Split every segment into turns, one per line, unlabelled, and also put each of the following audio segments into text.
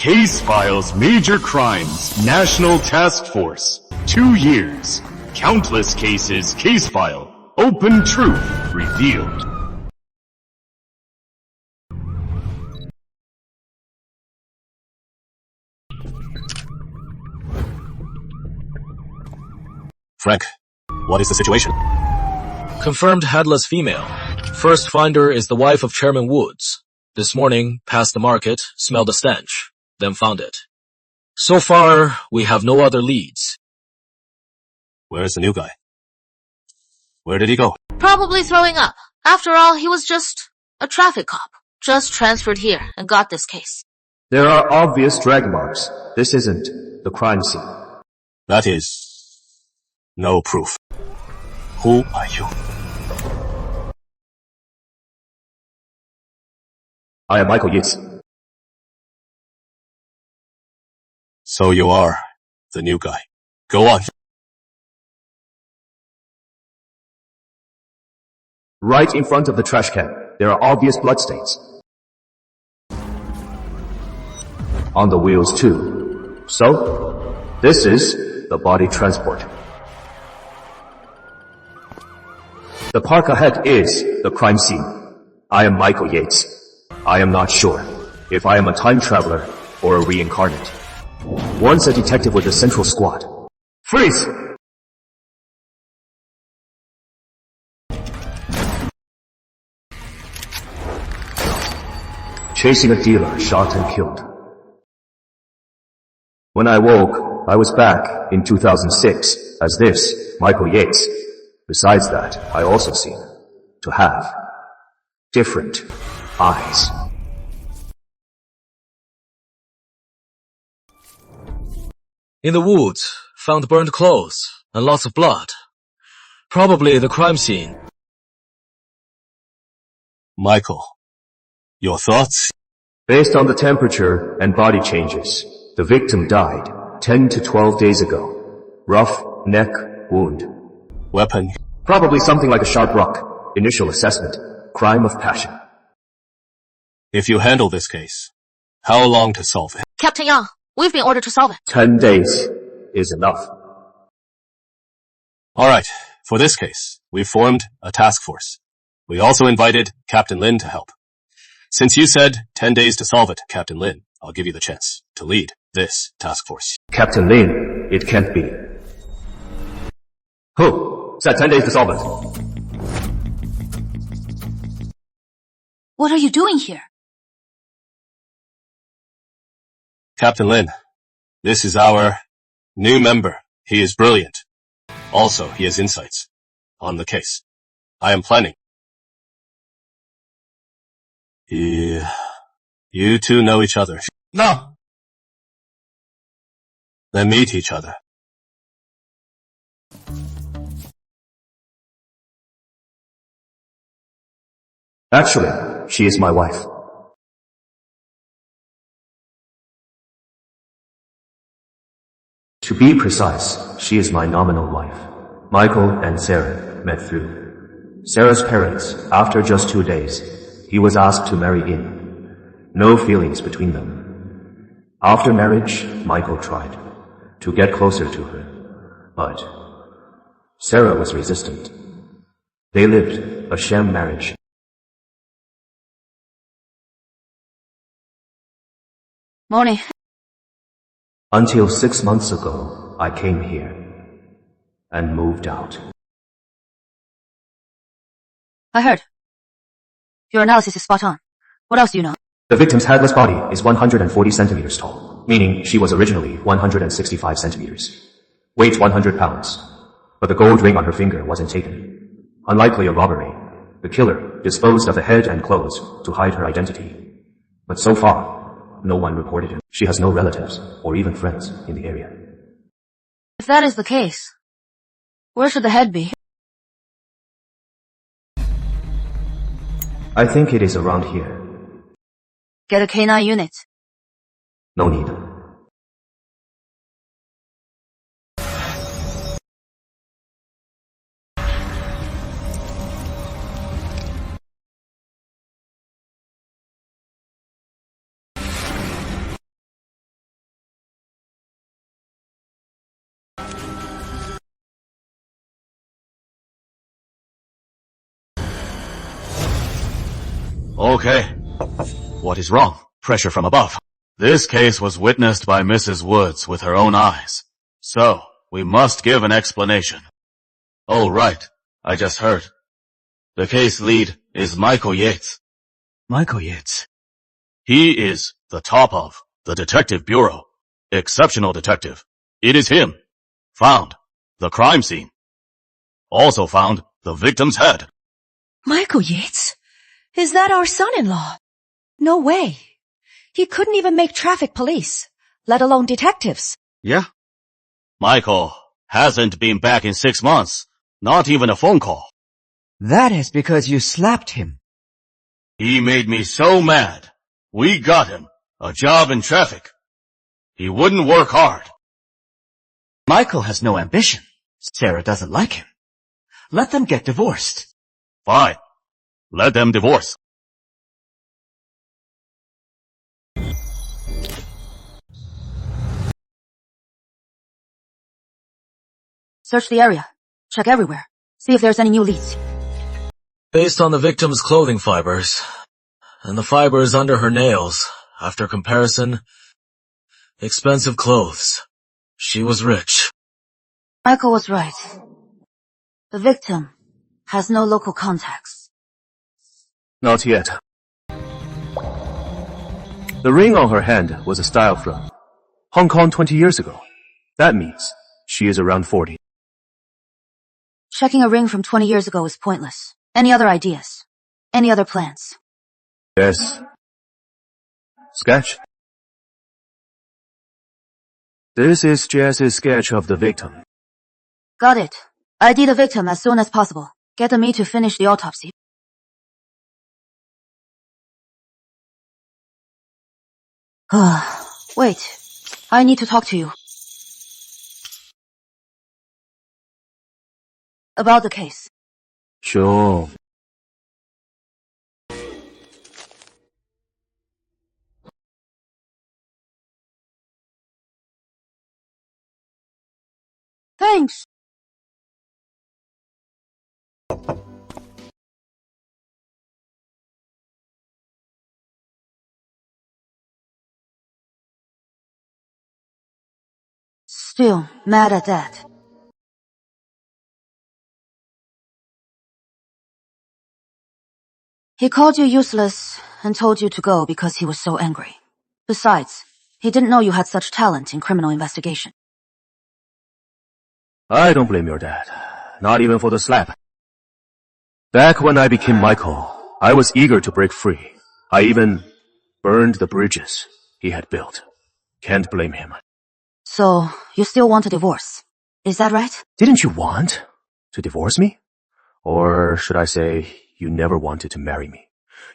Case Files Major Crimes National Task Force. 2 years. Countless cases. Case File. Open truth revealed.
Frank, what is the situation?
Confirmed headless female. First finder is the wife of Chairman Woods. This morning, passed the market, smelled a stench, then found it. So far, we have no other leads.
Where's the new guy? Where did he go?
Probably throwing up. After all, he was just a traffic cop. Just transferred here and got this case.
There are obvious drag marks. This isn't the crime scene.
That is no proof. Who are you?
I am Michael Yates.
So you are the new guy. Go on.
Right in front of the trash can, there are obvious bloodstains. On the wheels too. So, this is the body transport. The park ahead is the crime scene. I am Michael Yates. I am not sure if I am a time traveler or a reincarnate. Once a detective with the Central Squad. Freeze! Chasing a dealer shot and killed. When I woke, I was back in 2006 as this, Michael Yates. Besides that, I also seem to have different eyes.
In the woods, found burned clothes and lots of blood. Probably the crime scene.
Michael, your thoughts?
Based on the temperature and body changes, the victim died 10 to 12 days ago. Rough neck wound.
Weapon?
Probably something like a sharp rock. Initial assessment, crime of passion.
If you handle this case, how long to solve it?
Captain Yang, we've been ordered to solve it.
10 days is enough.
Alright, for this case, we formed a task force. We also invited Captain Lin to help. Since you said 10 days to solve it, Captain Lin, I'll give you the chance to lead this task force.
Captain Lin, it can't be. Who said 10 days to solve it?
What are you doing here?
Captain Lin, this is our new member. He is brilliant. Also, he has insights on the case. I am planning. You two know each other.
No.
Then meet each other.
Actually, she is my wife. To be precise, she is my nominal wife. Michael and Sarah met through Sarah's parents. After just 2 days, he was asked to marry in. No feelings between them. After marriage, Michael tried to get closer to her, but Sarah was resistant. They lived a sham marriage.
Morning.
Until 6 months ago, I came here and moved out.
I heard. Your analysis is spot on. What else do you know?
The victim's headless body is 140 centimeters tall, meaning she was originally 165 centimeters. Weight 100 pounds. But the gold ring on her finger wasn't taken. Unlikely a robbery. The killer disposed of the head and clothes to hide her identity. But so far, no one reported it. She has no relatives or even friends in the area.
If that is the case, where should the head be?
I think it is around here.
Get a K9 unit.
No need.
Okay. What is wrong? Pressure from above. This case was witnessed by Mrs. Woods with her own eyes. So, we must give an explanation. Oh, right. I just heard. The case lead is Michael Yates.
Michael Yates.
He is the top of the Detective Bureau. Exceptional detective. It is him. Found the crime scene. Also found the victim's head.
Michael Yates? Is that our son-in-law? No way. He couldn't even make traffic police, let alone detectives.
Yeah. Michael hasn't been back in 6 months. Not even a phone call.
That is because you slapped him.
He made me so mad. We got him a job in traffic. He wouldn't work hard.
Michael has no ambition. Sarah doesn't like him. Let them get divorced.
Fine. Let them divorce.
Search the area. Check everywhere. See if there's any new leads.
Based on the victim's clothing fibers, and the fibers under her nails, after comparison, expensive clothes. She was rich.
Michael was right. The victim has no local contacts.
Not yet. The ring on her hand was a style from Hong Kong 20 years ago. That means she is around 40.
Checking a ring from 20 years ago is pointless. Any other ideas? Any other plans?
Yes. Sketch. This is Jess's sketch of the victim.
Got it. ID the victim as soon as possible. Get the meat to finish the autopsy. Wait. I need to talk to you. About the case.
Sure.
Thanks. Still mad at that. He called you useless and told you to go because he was so angry. Besides, he didn't know you had such talent in criminal investigation.
I don't blame your dad. Not even for the slap. Back when I became Michael, I was eager to break free. I even burned the bridges he had built. Can't blame him.
So, you still want a divorce. Is that right?
Didn't you want to divorce me? Or should I say, you never wanted to marry me?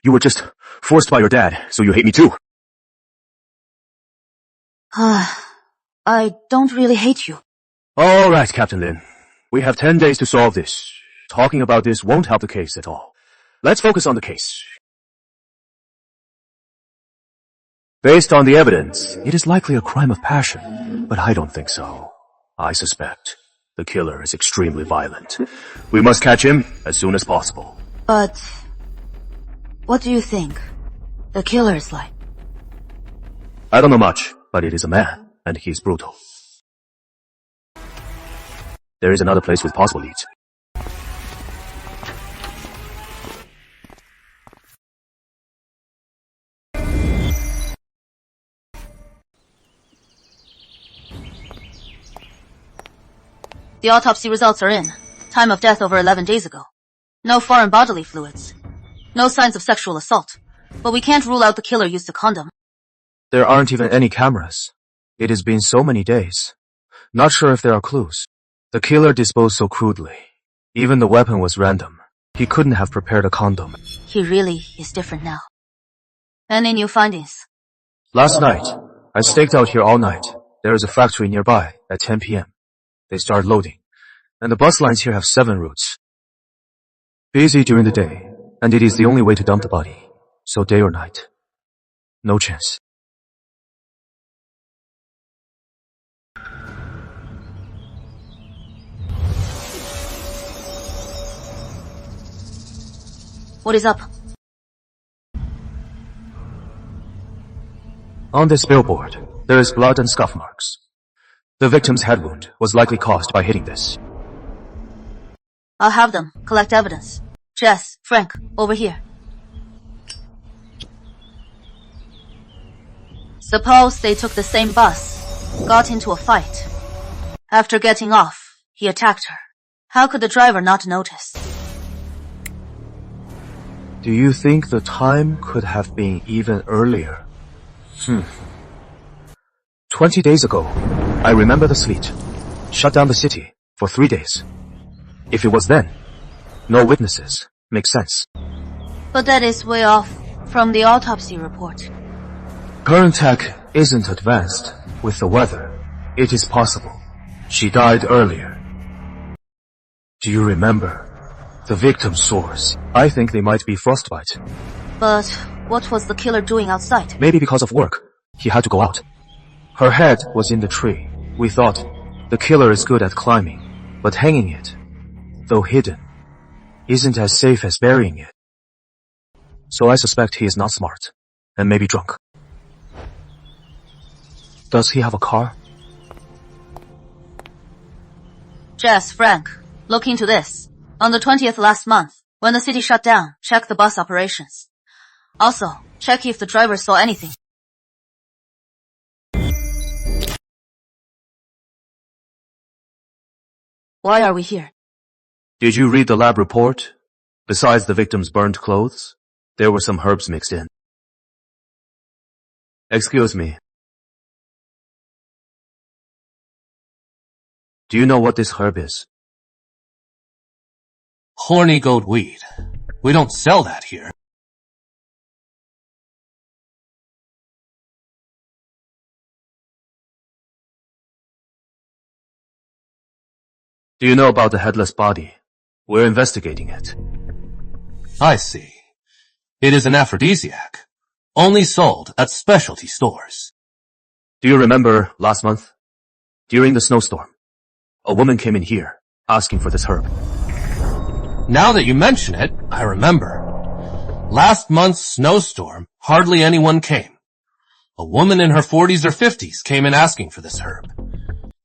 You were just forced by your dad, so you hate me too.
I don't really hate you.
All right, Captain Lin. We have 10 days to solve this. Talking about this won't help the case at all. Let's focus on the case. Based on the evidence, it is likely a crime of passion, but I don't think so. I suspect the killer is extremely violent. We must catch him as soon as possible.
But what do you think the killer is like?
I don't know much, but it is a man, and he is brutal. There is another place with possible leads.
The autopsy results are in. Time of death over 11 days ago. No foreign bodily fluids. No signs of sexual assault. But we can't rule out the killer used a condom.
There aren't even any cameras. It has been so many days. Not sure if there are clues. The killer disposed so crudely. Even the weapon was random. He couldn't have prepared a condom.
He really is different now. Any new findings?
Last night, I staked out here all night. There is a factory nearby at 10 p.m. They start loading. And the bus lines here have 7 routes. Busy during the day, and it is the only way to dump the body. So day or night. No chance.
What is up?
On this billboard, there is blood and scuff marks. The victim's head wound was likely caused by hitting this.
I'll have them collect evidence. Jess, Frank, over here. Suppose they took the same bus, got into a fight. After getting off, he attacked her. How could the driver not notice?
Do you think the time could have been even earlier? 20 days ago, I remember the sleet shut down the city for 3 days. If it was then, no witnesses. Makes sense.
But that is way off from the autopsy report.
Current tech isn't advanced with the weather. It is possible she died earlier. Do you remember the victim's sores? I think they might be frostbite.
But what was the killer doing outside?
Maybe because of work. He had to go out. Her head was in the tree. We thought the killer is good at climbing, but hanging it, though hidden, isn't as safe as burying it. So I suspect he is not smart, and maybe drunk. Does he have a car?
Jess, Frank, look into this. On the 20th last month, when the city shut down, check the bus operations. Also, check if the driver saw anything. Why are we here?
Did you read the lab report? Besides the victim's burned clothes, there were some herbs mixed in. Excuse me. Do you know what this herb is?
Horny goat weed. We don't sell that here.
Do you know about the headless body? We're investigating it.
I see. It is an aphrodisiac. Only sold at specialty stores.
Do you remember last month? During the snowstorm, a woman came in here asking for this herb.
Now that you mention it, I remember. Last month's snowstorm, hardly anyone came. A woman in her 40s or 50s came in asking for this herb.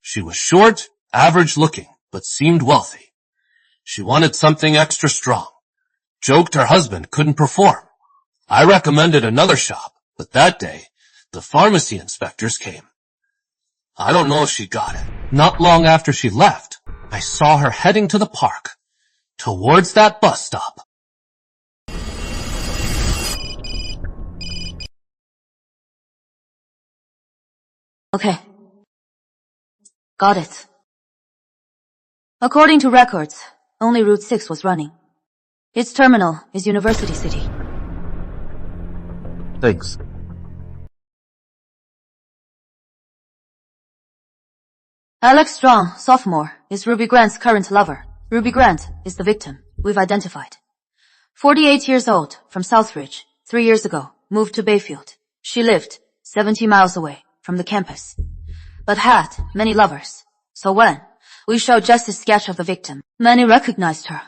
She was short, average looking, but seemed wealthy. She wanted something extra strong. Joked her husband couldn't perform. I recommended another shop, but that day, the pharmacy inspectors came. I don't know if she got it. Not long after she left, I saw her heading to the park, towards that bus stop.
Okay. Got it. According to records, only Route 6 was running. Its terminal is University City.
Thanks.
Alex Strong, sophomore, is Ruby Grant's current lover. Ruby Grant is the victim we've identified. 48 years old, from Southridge, 3 years ago, moved to Bayfield. She lived 70 miles away from the campus, but had many lovers. So when we showed just a sketch of the victim, many recognized her.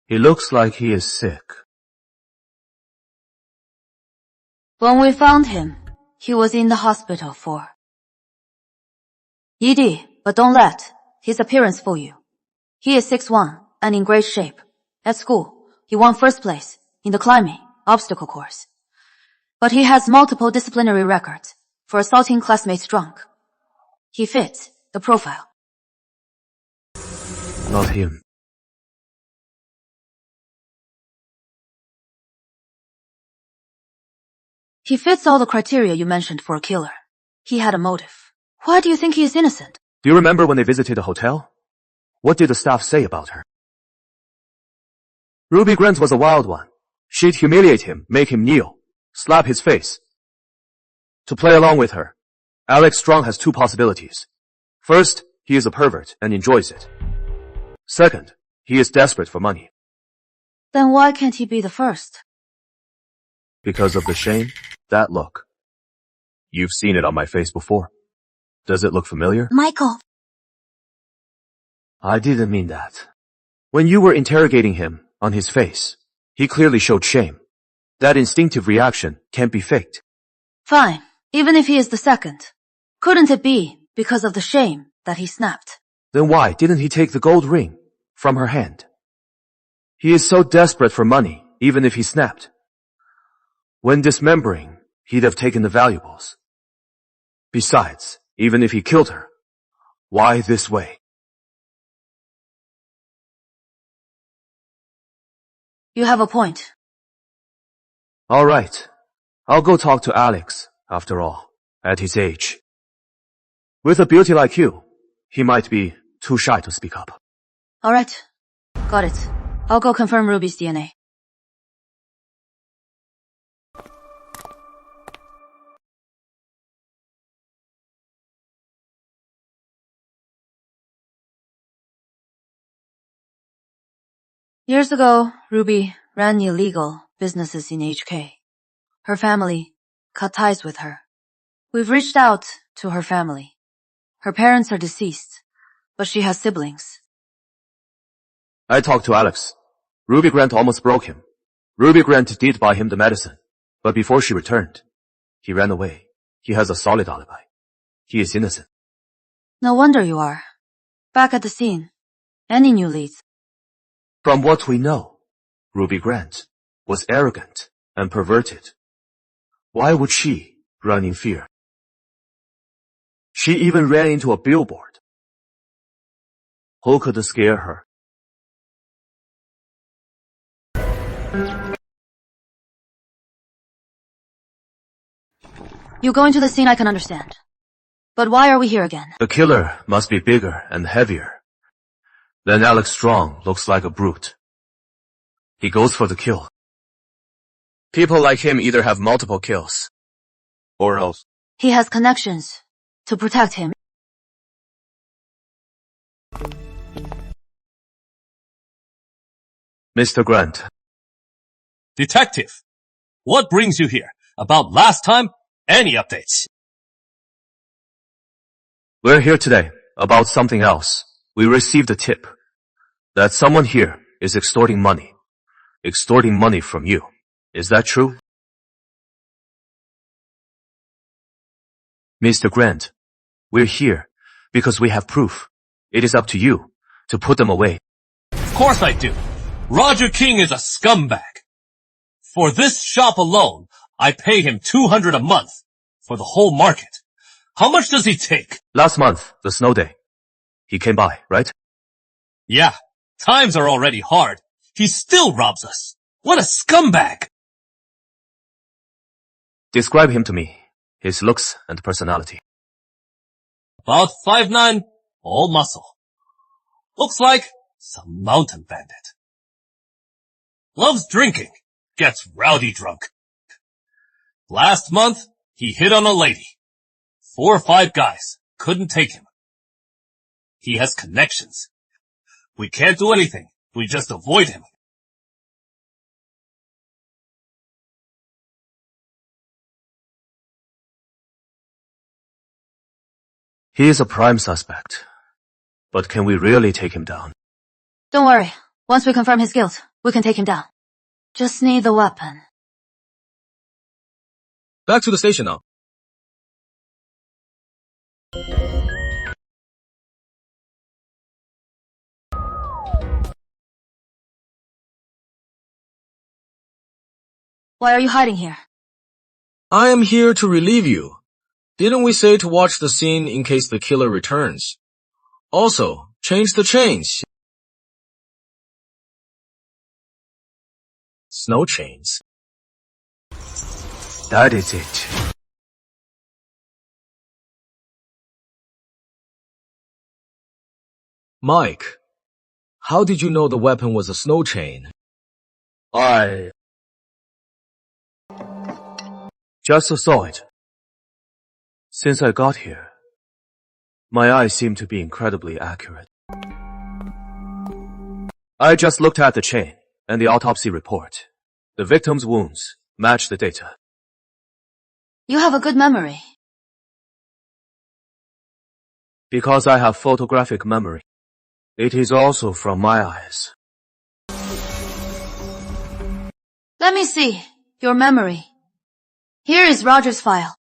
He looks like he is sick.
When we found him, he was in the hospital for ED, but don't let his appearance fool you. He is 6'1" and in great shape. At school, he won first place in the climbing obstacle course. But he has multiple disciplinary records for assaulting classmates drunk. He fits the profile.
Not him.
He fits all the criteria you mentioned for a killer. He had a motive. Why do you think he is innocent?
Do you remember when they visited the hotel? What did the staff say about her? Ruby Grant was a wild one. She'd humiliate him, make him kneel, slap his face. To play along with her, Alex Strong has two possibilities. First, he is a pervert and enjoys it. Second, he is desperate for money.
Then why can't he be the first?
Because of the shame, that look. You've seen it on my face before. Does it look familiar?
Michael.
I didn't mean that. When you were interrogating him on his face, he clearly showed shame. That instinctive reaction can't be faked.
Fine. Even if he is the second, couldn't it be because of the shame that he snapped?
Then why didn't he take the gold ring from her hand? He is so desperate for money, even if he snapped. When dismembering, he'd have taken the valuables. Besides, even if he killed her, why this way?
You have a point.
All right. I'll go talk to Alex, after all, at his age. With a beauty like you, he might be too shy to speak up.
All right. Got it. I'll go confirm Ruby's DNA. Years ago, Ruby ran illegal businesses in HK. Her family cut ties with her. We've reached out to her family. Her parents are deceased, but she has siblings.
I talked to Alex. Ruby Grant almost broke him. Ruby Grant did buy him the medicine, but before she returned, he ran away. He has a solid alibi. He is innocent.
No wonder you are. Back at the scene. Any new leads?
From what we know, Ruby Grant was arrogant and perverted. Why would she run in fear? She even ran into a billboard. Who could scare her?
You going to the scene I can understand. But why are we here again?
The killer must be bigger and heavier. Then Alex Strong looks like a brute. He goes for the kill. People like him either have multiple kills, or else.
He has connections to protect him.
Mr. Grant.
Detective, what brings you here? About last time? Any updates?
We're here today about something else. We received a tip that someone here is extorting money. Extorting money from you. Is that true? Mr. Grant, we're here because we have proof. It is up to you to put them away.
Of course I do. Roger King is a scumbag. For this shop alone, I pay him $200 a month for the whole market. How much does he take?
Last month, the snow day. He came by, right?
Yeah, times are already hard. He still robs us. What a scumbag!
Describe him to me. His looks and personality.
About 5'9", all muscle. Looks like some mountain bandit. Loves drinking. Gets rowdy drunk. Last month, he hit on a lady. 4 or 5 guys couldn't take him. He has connections. We can't do anything. We just avoid him.
He is a prime suspect. But can we really take him down?
Don't worry. Once we confirm his guilt, we can take him down. Just need the weapon.
Back to the station now.
Why are you hiding here?
I am here to relieve you. Didn't we say to watch the scene in case the killer returns? Also, change the chains. Snow chains.
That is it.
Mike, how did you know the weapon was a snow chain?
I just saw it. Since I got here, my eyes seem to be incredibly accurate. I just looked at the chain and the autopsy report. The victim's wounds match the data.
You have a good memory.
Because I have photographic memory. It is also from my eyes.
Let me see your memory. Here is Roger's file.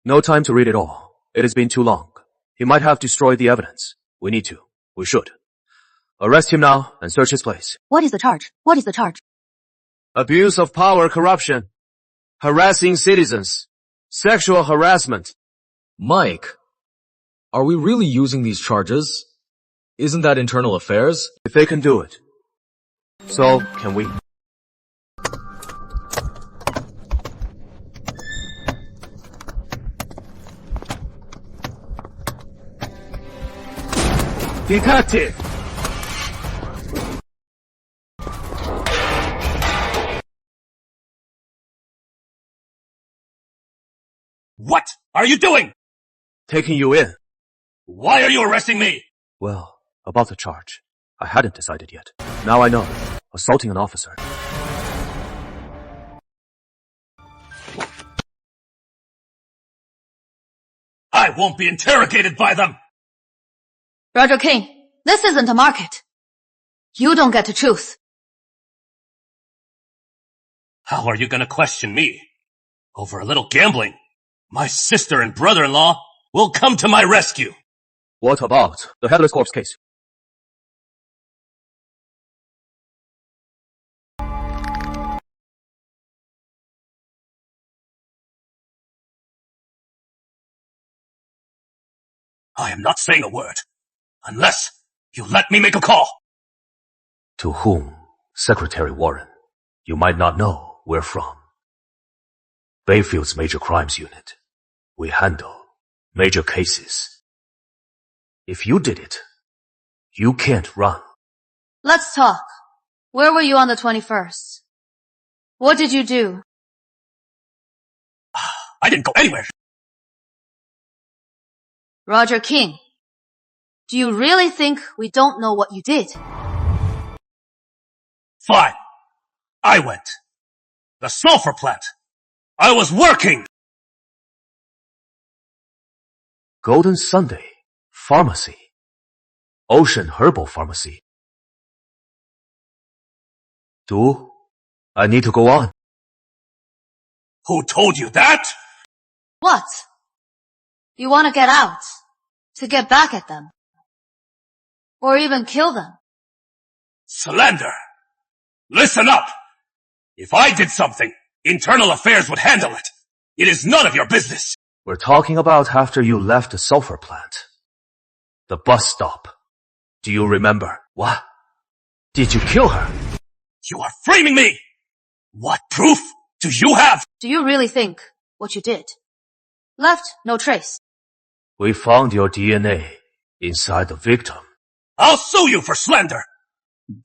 No time to read it all. It has been too long. He might have destroyed the evidence. We need to. We should. Arrest him now and search his place.
What is the charge? What is the charge?
Abuse of power, corruption, harassing citizens, sexual harassment.
Mike, are we really using these charges? Isn't that internal affairs?
If they can do it, so can we. Detective!
What are you doing?
Taking you in.
Why are you arresting me?
Well, about the charge. I hadn't decided yet. Now I know. Assaulting an officer.
I won't be interrogated by them.
Roger King, this isn't a market. You don't get to choose.
How are you gonna question me? Over a little gambling? My sister and brother-in-law will come to my rescue.
What about the headless corpse case?
I am not saying a word, unless you let me make a call.
To whom? Secretary Warren. You might not know we're from. Bayfield's Major Crimes Unit. We handle major cases. If you did it, you can't run.
Let's talk. Where were you on the 21st? What did you do?
I didn't go anywhere.
Roger King, do you really think we don't know what you did?
Fine. I went. The sulfur plant. I was working.
Golden Sunday. Pharmacy. Ocean Herbal Pharmacy. Du, I need to go on.
Who told you that?
What? You want to get out? To get back at them? Or even kill them?
Slander. Listen up. If I did something, internal affairs would handle it. It is none of your business.
We're talking about after you left the sulfur plant. The bus stop. Do you remember? What? Did you kill her?
You are framing me. What proof do you have?
Do you really think what you did? Left no trace.
We found your DNA inside the victim.
I'll sue you for slander.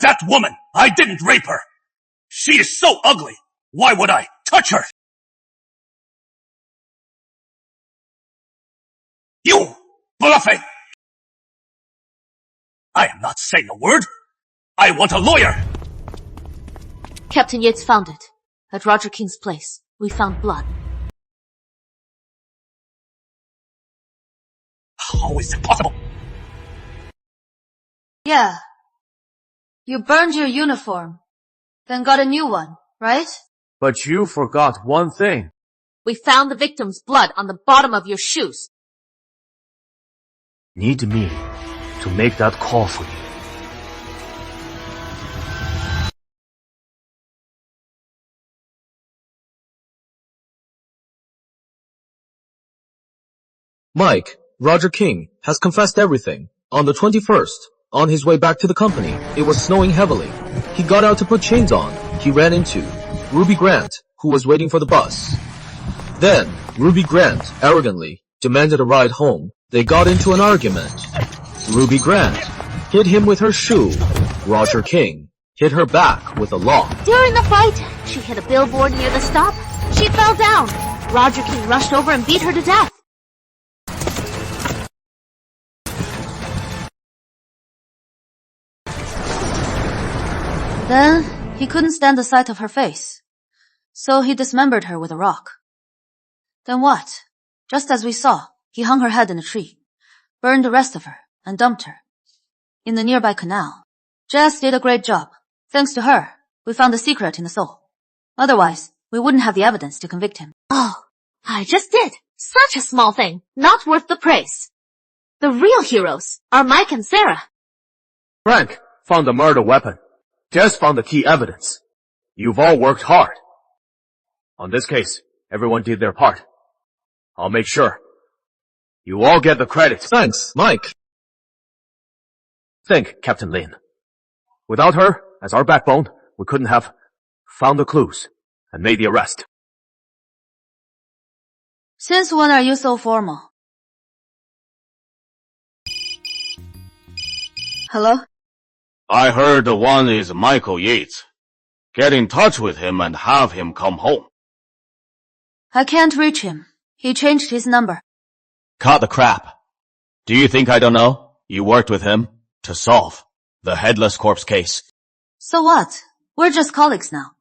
That woman, I didn't rape her. She is so ugly. Why would I touch her? You, bluffing! I am not saying a word. I want a lawyer.
Captain Yates found it. At Roger King's place. We found blood.
How is it possible?
Yeah. You burned your uniform, then got a new one, right?
But you forgot one thing.
We found the victim's blood on the bottom of your shoes.
Need me to make that call for you.
Mike, Roger King has confessed everything. On the 21st, on his way back to the company, it was snowing heavily. He got out to put chains on. He ran into Ruby Grant, who was waiting for the bus. Then, Ruby Grant, arrogantly, demanded a ride home. They got into an argument. Ruby Grant hit him with her shoe. Roger King hit her back with a lock.
During the fight, she hit a billboard near the stop. She fell down. Roger King rushed over and beat her to death.
Then, he couldn't stand the sight of her face. So he dismembered her with a rock. Then what? Just as we saw, he hung her head in a tree, burned the rest of her, and dumped her in the nearby canal. Jess did a great job. Thanks to her, we found the secret in the soul. Otherwise, we wouldn't have the evidence to convict him.
Oh, I just did. Such a small thing, not worth the praise. The real heroes are Mike and Sarah.
Frank found the murder weapon. Jess found the key evidence. You've all worked hard. On this case, everyone did their part. I'll make sure. You all get the credit.
Thanks, Mike.
Think, Captain Lin. Without her, as our backbone, we couldn't have found the clues and made the arrest.
Since when are you so formal? Hello?
I heard the one is Michael Yates. Get in touch with him and have him come home.
I can't reach him. He changed his number.
Cut the crap. Do you think I don't know? You worked with him to solve the headless corpse case.
So what? We're just colleagues now.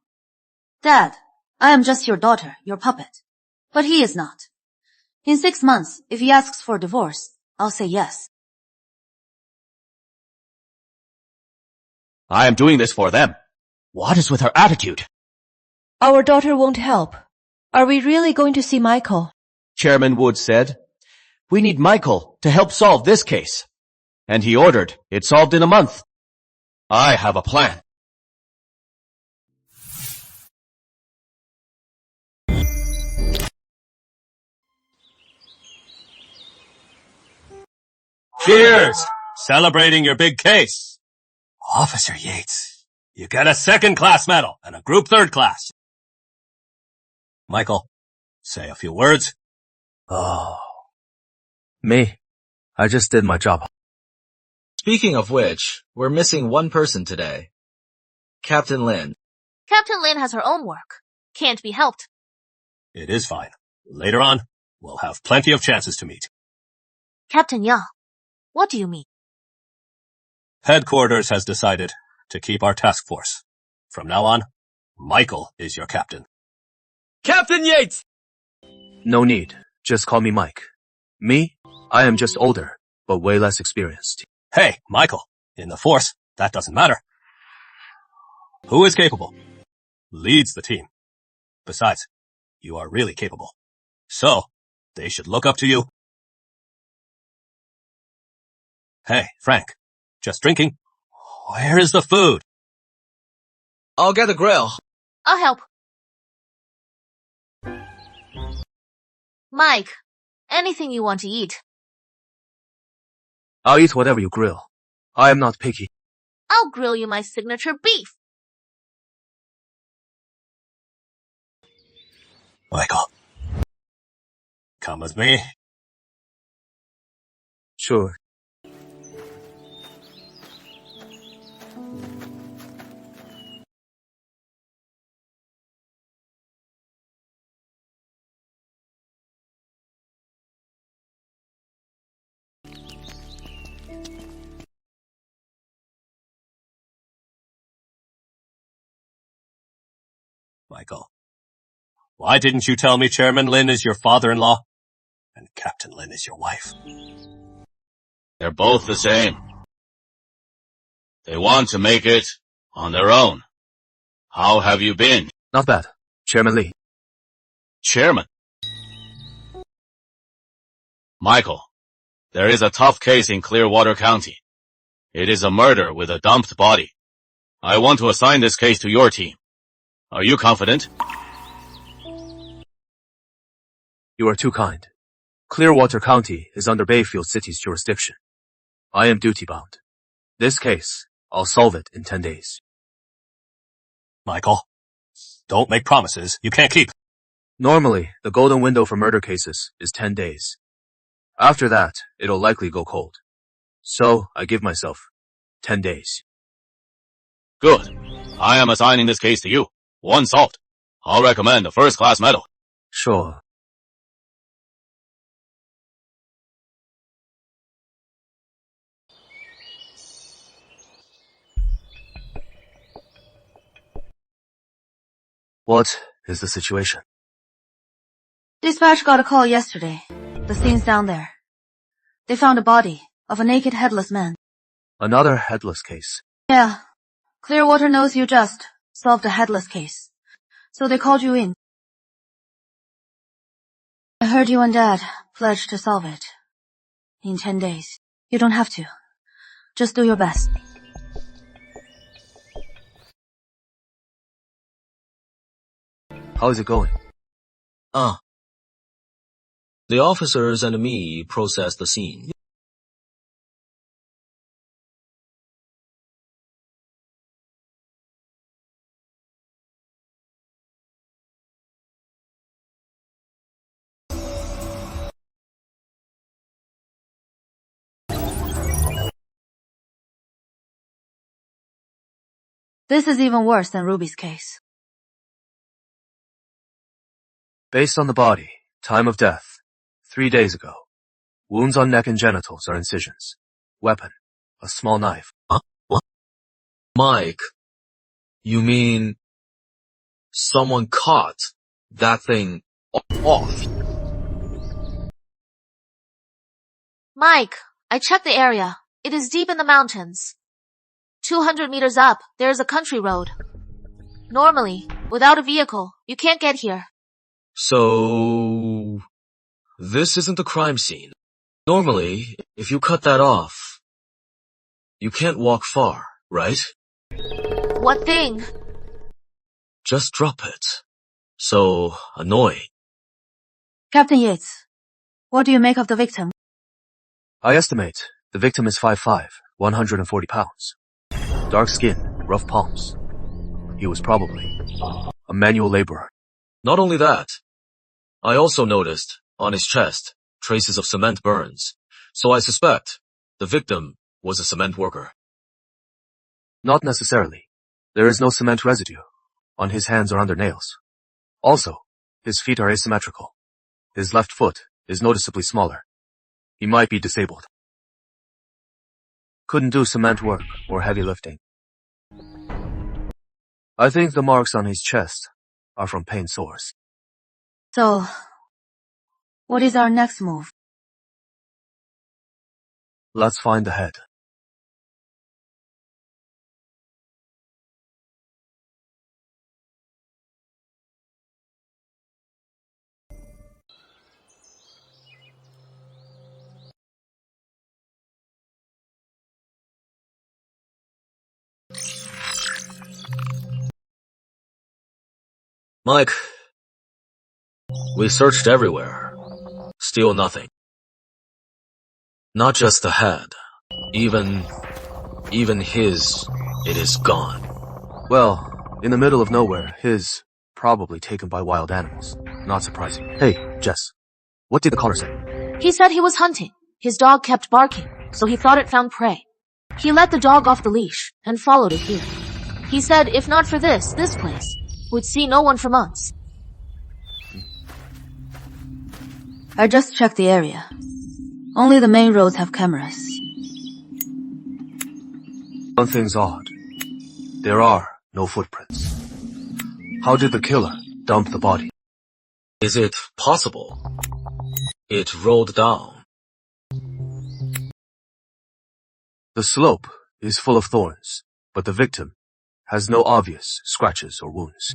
Dad, I am just your daughter, your puppet. But he is not. In 6 months, if he asks for divorce, I'll say yes.
I am doing this for them. What is with her attitude?
Our daughter won't help. Are we really going to see Michael?
Chairman Woods said, "We need Michael to help solve this case." And he ordered it solved in a month.
I have a plan.
Cheers! Celebrating your big case. Officer Yates, you get a second-class medal and a group third class. Michael, say a few words.
Oh. Me? I just did my job.
Speaking of which, we're missing one person today. Captain Lin.
Captain Lin has her own work. Can't be helped.
It is fine. Later on, we'll have plenty of chances to meet.
Captain Yang, what do you mean?
Headquarters has decided to keep our task force. From now on, Michael is your captain.
Captain Yates!
No need. Just call me Mike. Me? I am just older, but way less experienced.
Hey, Michael, in the force, that doesn't matter. Who is capable? Leads the team. Besides, you are really capable. So, they should look up to you. Hey, Frank, just drinking? Where is the food?
I'll get a grill.
I'll help. Mike, anything you want to eat.
I'll eat whatever you grill. I am not picky.
I'll grill you my signature beef.
Michael, come with me.
Sure.
Michael, why didn't you tell me Chairman Lin is your father-in-law and Captain Lin is your wife?
They're both the same. They want to make it on their own. How have you been?
Not bad. Chairman Lee.
Chairman. Michael, there is a tough case in Clearwater County. It is a murder with a dumped body. I want to assign this case to your team. Are you confident?
You are too kind. Clearwater County is under Bayfield City's jurisdiction. I am duty-bound. This case, I'll solve it in 10 days.
Michael, don't make promises you can't keep.
Normally, the golden window for murder cases is 10 days. After that, it'll likely go cold. So, I give myself 10 days.
Good. I am assigning this case to you. One solved. I'll recommend a first-class medal.
Sure. What is the situation?
Dispatch got a call yesterday. The scene's down there. They found a body of a naked headless man.
Another headless case.
Yeah. Clearwater knows you just solved a headless case. So they called you in.
I
heard you and Dad pledged to solve it. In 10 days. You don't have to. Just do your best.
How is it going?
The officers and me processed the scene.
This is even worse than Ruby's case.
Based on the body, time of death, 3 days ago. Wounds on neck and genitals are incisions. Weapon, a small knife.
What? Mike, you mean someone caught that thing off?
Mike, I checked the area. It is deep in the mountains. 200 meters up, there is a country road. Normally, without a vehicle, you can't get here.
So, this isn't the crime scene. Normally, if you cut that off, you can't walk far, right?
What thing?
Just drop it. So annoying.
Captain Yates, what do you make of the victim?
I estimate the victim is 5'5", 140 pounds. Dark skin, rough palms. He was probably a manual laborer.
Not only that, I also noticed on his chest traces of cement burns, so I suspect the victim was a cement worker.
Not necessarily. There is no cement residue on his hands or under nails. Also, his feet are asymmetrical. His left foot is noticeably smaller. He might be disabled. Couldn't do cement work or heavy lifting. I think the marks on his chest are from pain sores.
So, what is our next move?
Let's find the head.
Mike, we searched everywhere. Still nothing. Not just the head. Even his, it is gone.
Well, in the middle of nowhere, his probably taken by wild animals. Not surprising. Hey, Jess, what did the caller say?
He said he was hunting. His dog kept barking, so he thought it found prey. He let the dog off the leash and followed it here. He said if not for this place would see no one for months.
I just checked the area. Only the main roads have cameras.
One thing's odd. There are no footprints. How did the killer dump the body?
Is it possible it rolled down?
The slope is full of thorns, but the victim has no obvious scratches or wounds.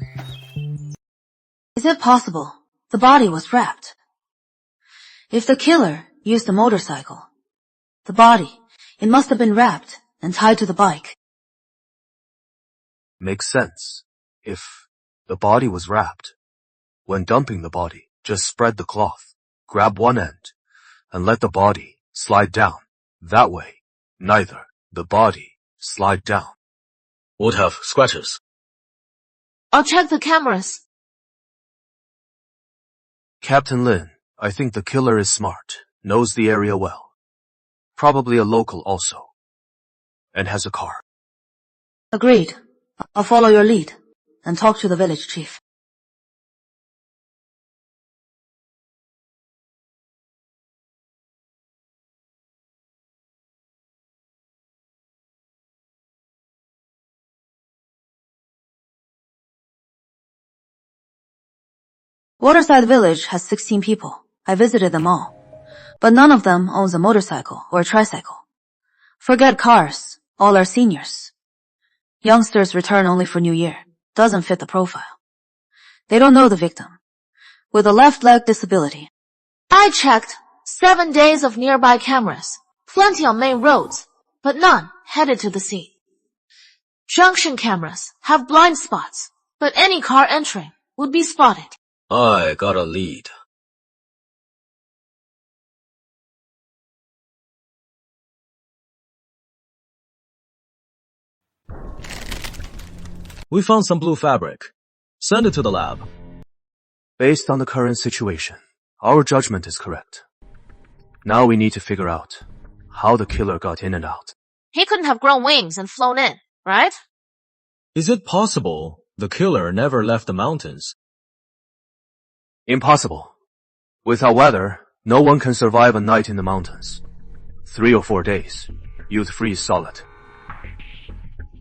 Is it possible the body was wrapped? If the killer used a motorcycle, the body, it must have been wrapped and tied to the bike.
Makes sense. If the body was wrapped, when dumping the body, just spread the cloth, grab one end, and let the body slide down. That way, neither the body slide down.
Would have scratches.
I'll check the cameras.
Captain Lin, I think the killer is smart, knows the area well. Probably a local also. And has a car.
Agreed. I'll follow your lead and talk to the village chief. Waterside Village has 16 people. I visited them all. But none of them owns a motorcycle or a tricycle. Forget cars. All are seniors. Youngsters return only for New Year. Doesn't fit the profile. They don't know the victim. With a left leg disability,
I checked 7 days of nearby cameras, plenty on main roads, but none headed to the scene. Junction cameras have blind spots, but any car entering would be spotted.
I got a lead. We found some blue fabric. Send it to the lab.
Based on the current situation, our judgment is correct. Now we need to figure out how the killer got in and out.
He couldn't have grown wings and flown in, right?
Is it possible the killer never left the mountains?
Impossible. Without weather, no one can survive a night in the mountains. 3 or 4 days, you'd freeze solid.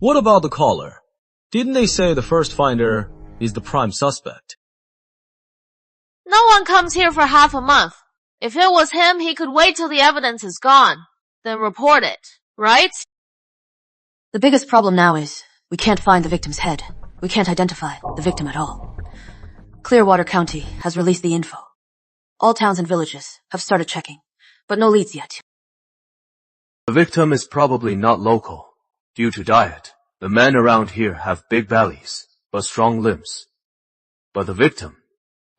What about the caller? Didn't they say the first finder is the prime suspect?
No one comes here for half a month. If it was him, he could wait till the evidence is gone, then report it, right?
The biggest problem now is we can't find the victim's head. We can't identify the victim at all. Clearwater County has released the info. All towns and villages have started checking, but no leads yet.
The victim is probably not local. Due to diet, the men around here have big bellies, but strong limbs. But the victim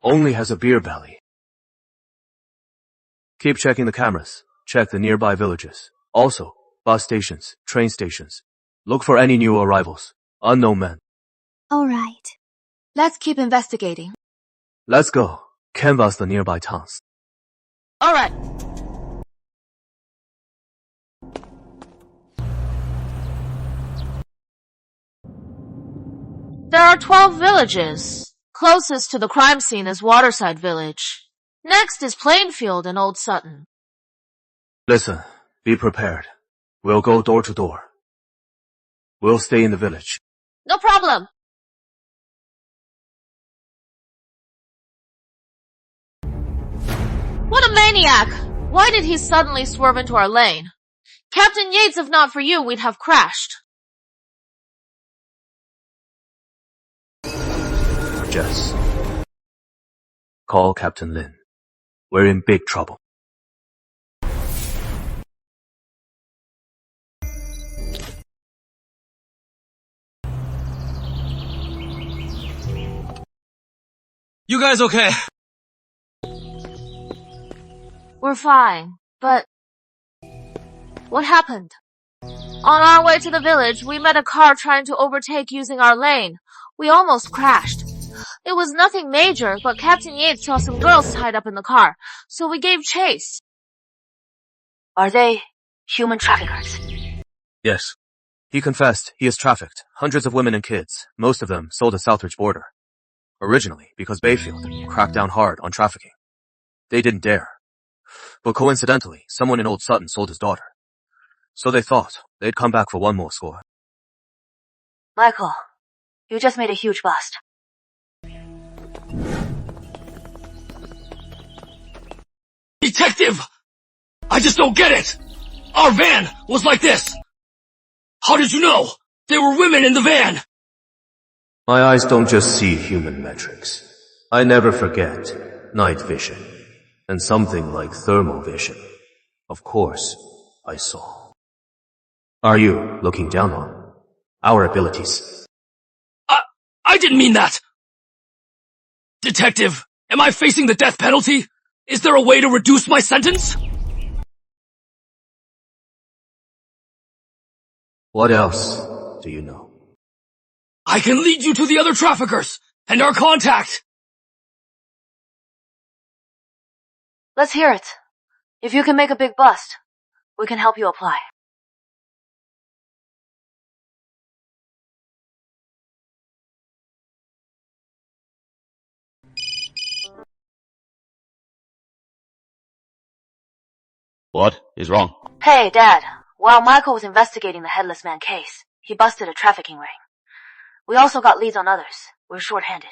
only has a beer belly. Keep checking the cameras. Check the nearby villages. Also, bus stations, train stations. Look for any new arrivals. Unknown men.
All right. Let's keep investigating.
Let's go. Canvass the nearby towns.
All right. There are 12 villages. Closest to the crime scene is Waterside Village. Next is Plainfield and Old Sutton.
Listen, be prepared. We'll go door to door. We'll stay in the village.
No problem. What a maniac! Why did he suddenly swerve into our lane? Captain Yates, if not for you, we'd have crashed.
Jess. Call Captain Lin. We're in big trouble.
You guys okay?
We're fine, but what happened? On our way to the village, we met a car trying to overtake using our lane. We almost crashed. It was nothing major, but Captain Yates saw some girls tied up in the car, so we gave chase.
Are they human traffickers?
Yes. He confessed he has trafficked hundreds of women and kids, most of them sold at Southridge border. Originally, because Bayfield cracked down hard on trafficking. They didn't dare. But coincidentally, someone in Old Sutton sold his daughter. So they thought they'd come back for one more score.
Michael, you just made a huge bust.
Detective! I just don't get it! Our van was like this! How did you know? There were women in the van!
My eyes don't just see human metrics. I never forget night vision and something like thermal vision. Of course, I saw. Are you looking down on our abilities?
I didn't mean that! Detective, am I facing the death penalty? Is there a way to reduce my sentence?
What else do you know?
I can lead you to the other traffickers and our contact.
Let's hear it. If you can make a big bust, we can help you apply.
What is wrong?
Hey, Dad. While Michael was investigating the Headless Man case, he busted a trafficking ring. We also got leads on others. We're short-handed.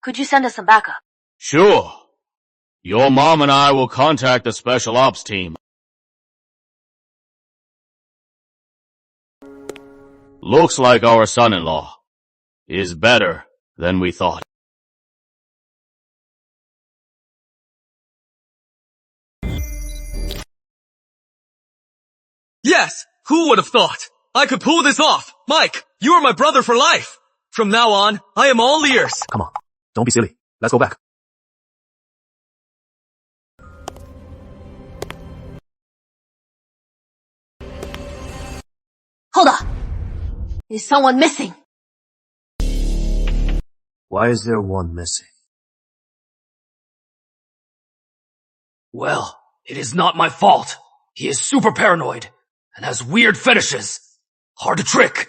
Could you send us some backup?
Sure. Your mom and I will contact the special ops team. Looks like our son-in-law is better than we thought.
Yes! Who would have thought? I could pull this off! Mike, you are my brother for life! From now on, I am all ears!
Come on, don't be silly. Let's go back.
Hold up! Is someone missing?
Why is there one missing?
Well, it is not my fault. He is super paranoid and has weird fetishes. Hard to trick.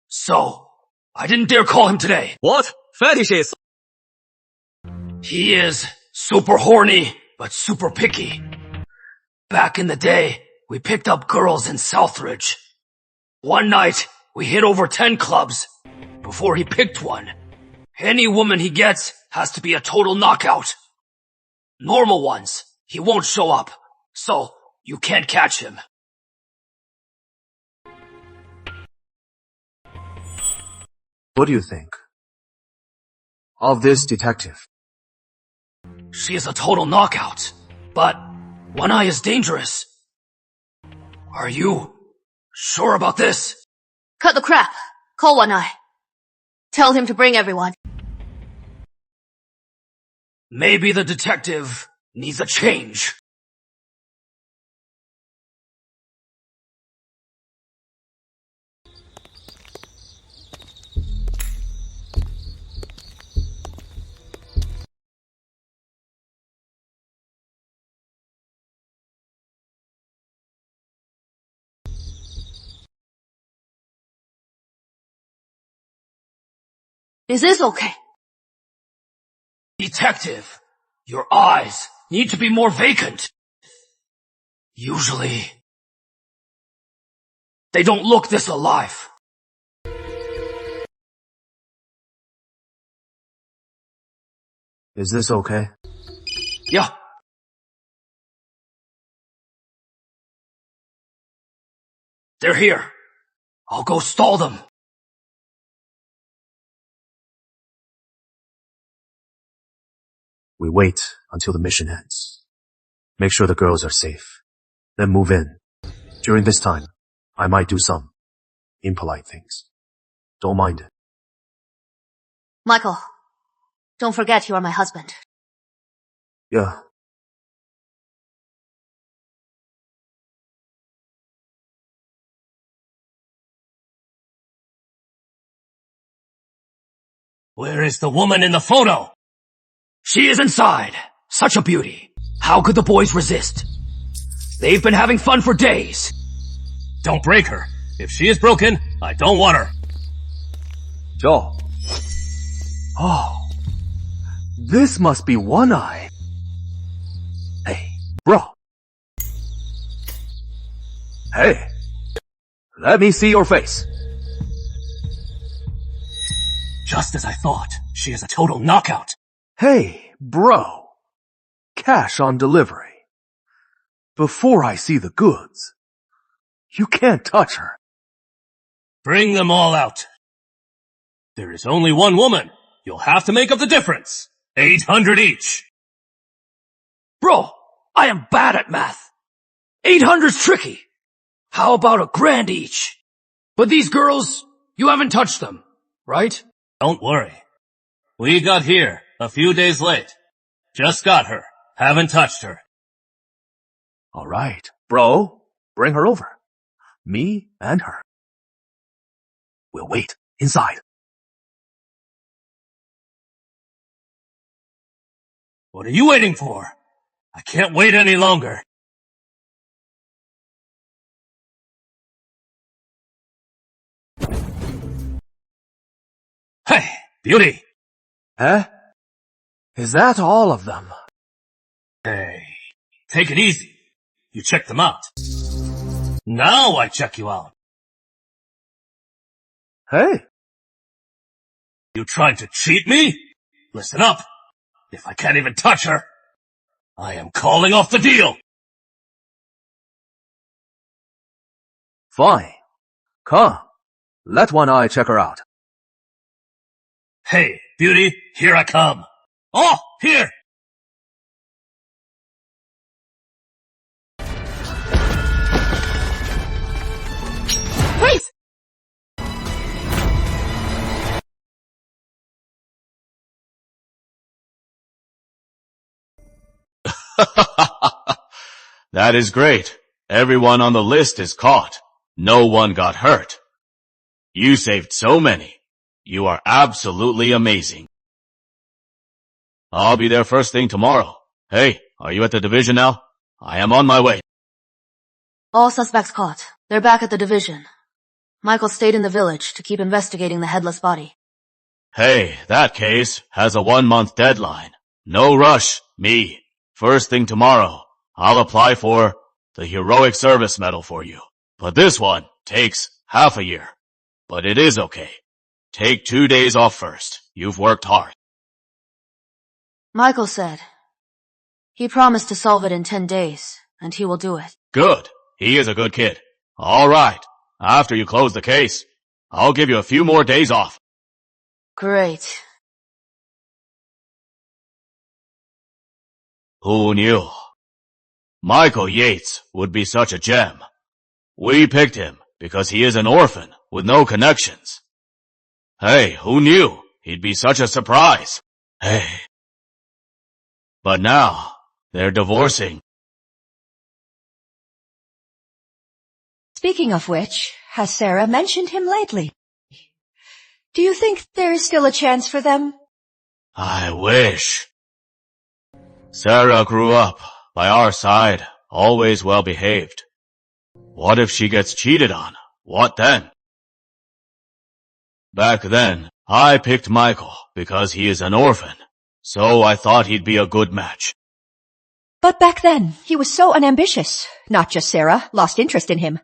So, I didn't dare call him today.
What? Fetishes?
He is super horny, but super picky. Back in the day, we picked up girls in Southridge. One night, we hit over 10 clubs before he picked one. Any woman he gets has to be a total knockout. Normal ones, he won't show up, so you can't catch him.
What do you think of this detective?
She is a total knockout, but One Eye is dangerous. Are you sure about this?
Cut the crap. Call One Eye. Tell him to bring everyone.
Maybe the detective needs a change.
Is this okay?
Detective, your eyes need to be more vacant. Usually, they don't look this alive.
Is this okay?
Yeah. They're here. I'll go stall them.
We wait until the mission ends. Make sure the girls are safe. Then move in. During this time, I might do some impolite things. Don't mind it.
Michael, don't forget you are my husband.
Yeah.
Where is the woman in the photo? She is inside. Such a beauty. How could the boys resist? They've been having fun for days.
Don't break her. If she is broken, I don't want her.
Joe. Oh. This must be One Eye. Hey, bro. Hey. Let me see your face.
Just as I thought, she is a total knockout.
Hey, bro. Cash on delivery. Before I see the goods. You can't touch her.
Bring them all out. There is only one woman. You'll have to make up the difference. 800 each.
Bro, I am bad at math. 800's tricky. How about $1,000 each? But these girls, you haven't touched them, right?
Don't worry. We got here a few days late. Just got her. Haven't touched her.
All right, bro. Bring her over. Me and her. We'll wait inside.
What are you waiting for? I can't wait any longer. Hey, beauty!
Huh? Is that all of them?
Hey, take it easy. You checked them out. Now I check you out.
Hey.
You trying to cheat me? Listen up. If I can't even touch her, I am calling off the deal.
Fine. Come. Let One Eye check her out.
Hey, beauty, here I come. Oh, here!
That is great. Everyone on the list is caught. No one got hurt. You saved so many. You are absolutely amazing. I'll be there first thing tomorrow. Hey, are you at the division now? I am on my way.
All suspects caught. They're back at the division. Michael stayed in the village to keep investigating the headless body.
Hey, that case has a 1-month deadline. No rush, me. First thing tomorrow, I'll apply for the Heroic Service Medal for you. But this one takes half a year. But it is okay. Take 2 days off first. You've worked hard.
Michael said he promised to solve it in 10 days, and he will do it.
Good. He is a good kid. All right. After you close the case, I'll give you a few more days off.
Great.
Who knew? Michael Yates would be such a gem. We picked him because he is an orphan with no connections. Hey, who knew he'd be such a surprise? Hey. But now, they're divorcing.
Speaking of which, has Sarah mentioned him lately? Do you think there is still a chance for them?
I wish. Sarah grew up by our side, always well behaved. What if she gets cheated on? What then? Back then, I picked Michael because he is an orphan, so I thought he'd be a good match.
But back then, he was so unambitious. Not just Sarah lost interest in him.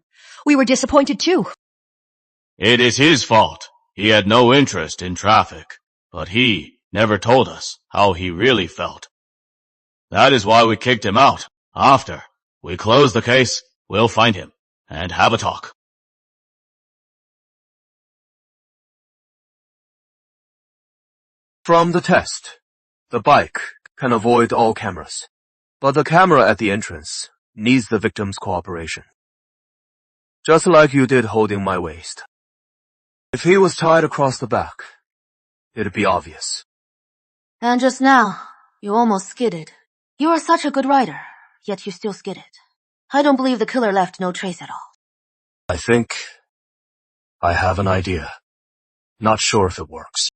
We were disappointed too.
It is his fault. He had no interest in traffic, but he never told us how he really felt. That is why we kicked him out. After we close the case, we'll find him and have a talk.
From the test, the bike can avoid all cameras, but the camera at the entrance needs the victim's cooperation. Just like you did holding my waist. If he was tied across the back, it'd be obvious.
And just now, you almost skidded. You are such a good rider, yet you still skidded. I don't believe the killer left no trace at all.
I think I have an idea. Not sure if it works.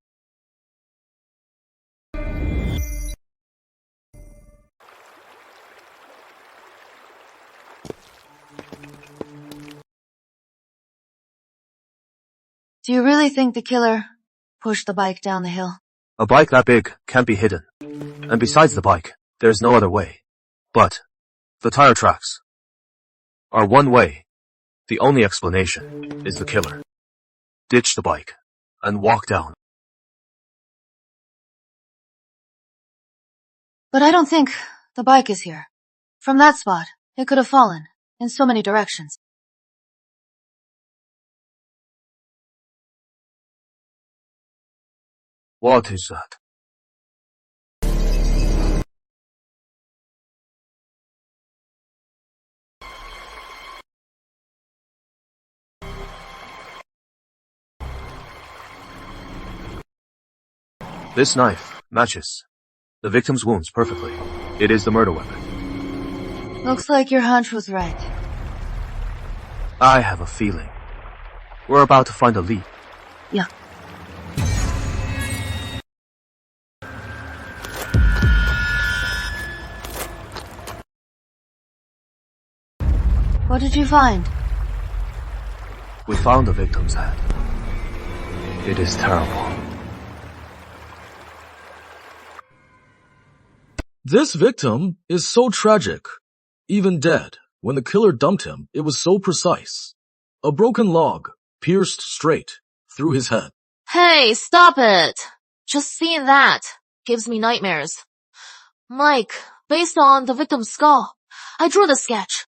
Do you really think the killer pushed the bike down the hill?
A bike that big can't be hidden. And besides the bike, there's no other way. But the tire tracks are one way. The only explanation is the killer ditched the bike and walked down.
But I don't think the bike is here. From that spot, it could have fallen in so many directions.
What is that? This knife matches the victim's wounds perfectly. It is the murder weapon.
Looks like your hunch was right.
I have a feeling we're about to find a lead.
Yeah. What did you find?
We found the victim's head. It is terrible.
This victim is so tragic. Even dead, when the killer dumped him, it was so precise. A broken log pierced straight through his head.
Hey, stop it! Just seeing that gives me nightmares. Mike, based on the victim's skull, I drew the sketch.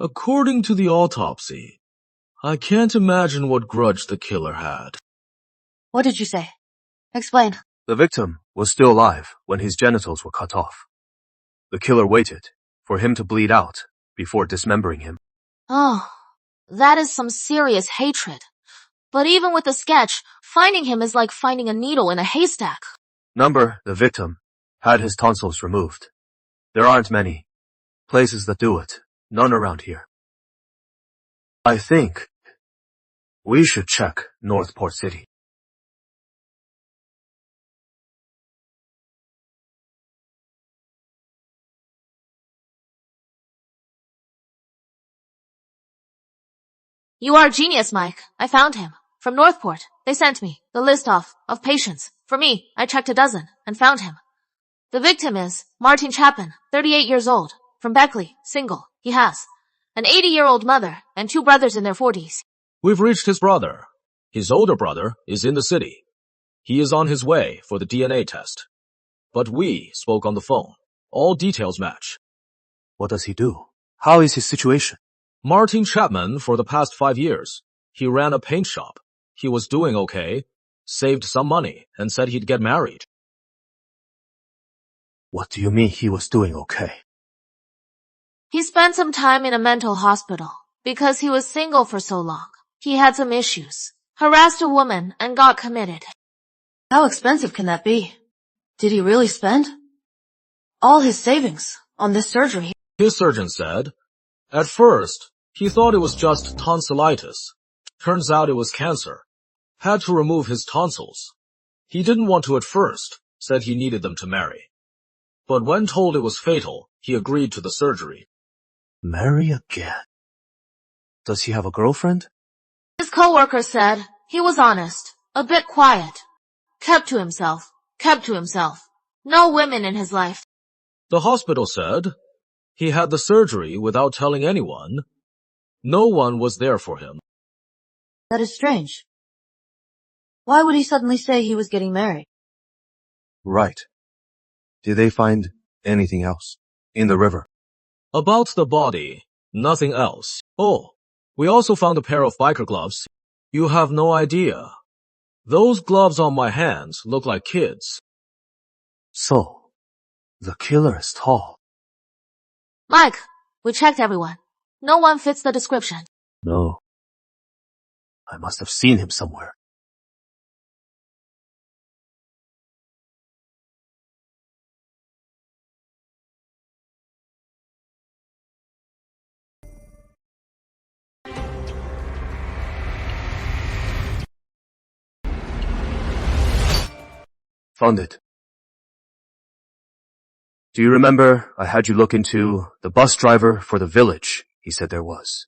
According to the autopsy, I can't imagine what grudge the killer had.
What did you say? Explain.
The victim was still alive when his genitals were cut off. The killer waited for him to bleed out before dismembering him.
Oh, that is some serious hatred. But even with the sketch, finding him is like finding a needle in a haystack.
The victim, had his tonsils removed. There aren't many places that do it. None around here. I think we should check Northport City.
You are a genius, Mike. I found him. From Northport. They sent me the list of patients. For me, I checked a dozen and found him. The victim is Martin Chapman, 38 years old, from Beckley, single. He has an 80-year-old mother and 2 brothers in their 40s.
We've reached his brother. His older brother is in the city. He is on his way for the DNA test. But we spoke on the phone. All details match.
What does he do? How is his situation?
Martin Chapman for the past 5 years. He ran a paint shop. He was doing okay, saved some money, and said he'd get married.
What do you mean he was doing okay?
He spent some time in a mental hospital because he was single for so long. He had some issues, harassed a woman, and got committed.
How expensive can that be? Did he really spend all his savings on this surgery?
His surgeon said, at first, he thought it was just tonsillitis. Turns out it was cancer. Had to remove his tonsils. He didn't want to at first, said he needed them to marry. But when told it was fatal, he agreed to the surgery.
Marry again? Does he have a girlfriend?
His co-worker said he was honest, a bit quiet, kept to himself. No women in his life.
The hospital said he had the surgery without telling anyone. No one was there for him.
That is strange. Why would he suddenly say he was getting married?
Right. Did they find anything else in the river?
About the body, nothing else. Oh, we also found a pair of biker gloves. You have no idea. Those gloves on my hands look like kids.
So, the killer is tall.
Mike, we checked everyone. No one fits the description.
No. I must have seen him somewhere. Found it. Do you remember I had you look into the bus driver for the village? He said there was.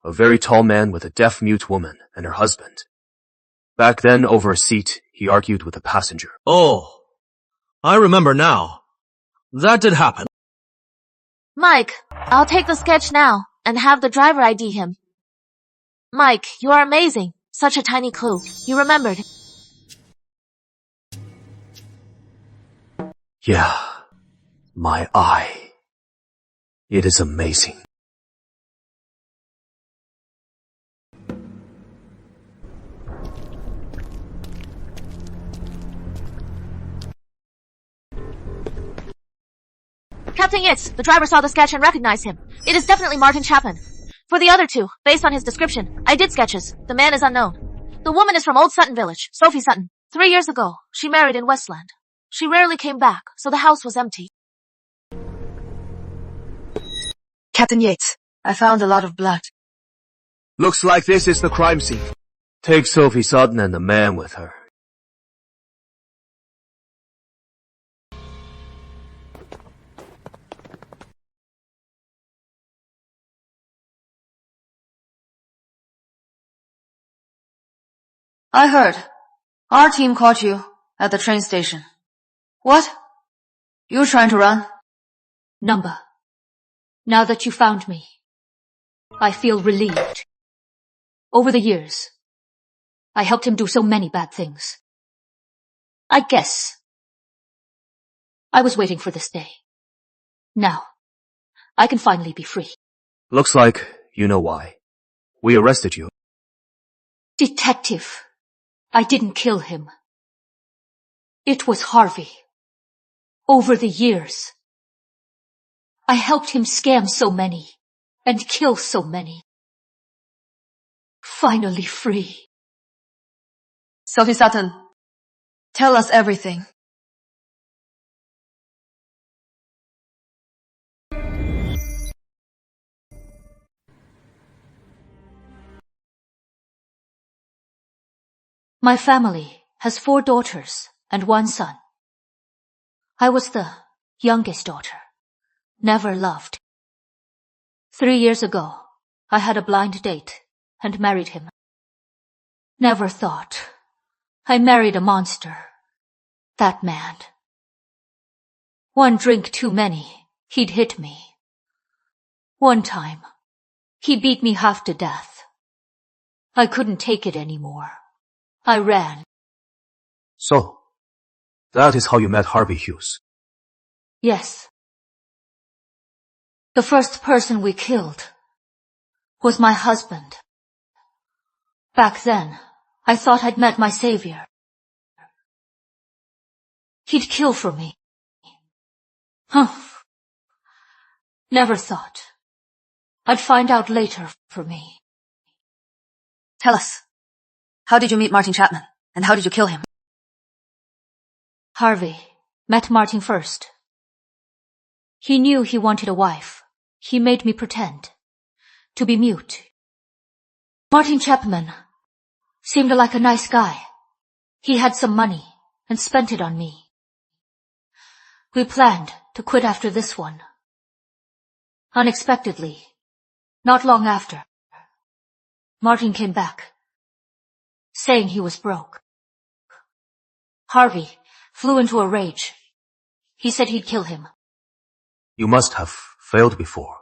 A very tall man with a deaf-mute woman and her husband. Back then, over a seat, he argued with a passenger.
Oh, I remember now. That did happen.
Mike, I'll take the sketch now and have the driver ID him. Mike, you are amazing. Such a tiny clue. You remembered.
Yeah, my eye. It is amazing.
Captain Yates, the driver saw the sketch and recognized him. It is definitely Martin Chapman. For the other two, based on his description, I did sketches. The man is unknown. The woman is from Old Sutton Village, Sophie Sutton. 3 years ago, she married in Westland. She rarely came back, so the house was empty.
Captain Yates, I found a lot of blood.
Looks like this is the crime scene. Take Sophie Sutton and the man with her.
I heard. Our team caught you at the train station. What? You trying to run?
Number. Now that you found me, I feel relieved. Over the years, I helped him do so many bad things. I guess I was waiting for this day. Now, I can finally be free.
Looks like you know why. We arrested you.
Detective, I didn't kill him. It was Harvey. Over the years, I helped him scam so many and kill so many. Finally free.
Sophie Sutton, tell us everything.
My family has 4 daughters and 1 son. I was the youngest daughter, never loved. 3 years ago, I had a blind date and married him. Never thought I married a monster. That man. 1 drink too many, he'd hit me. 1 time, he beat me half to death. I couldn't take it anymore. I ran.
So, that is how you met Harvey Hughes.
Yes. The first person we killed was my husband. Back then, I thought I'd met my savior. He'd kill for me. Never thought I'd find out later for me.
Tell us. How did you meet Martin Chapman? And how did you kill him?
Harvey met Martin first. He knew he wanted a wife. He made me pretend to be mute. Martin Chapman seemed like a nice guy. He had some money and spent it on me. We planned to quit after this one. Unexpectedly, not long after, Martin came back, saying he was broke. Harvey flew into a rage. He said he'd kill him.
You must have failed before.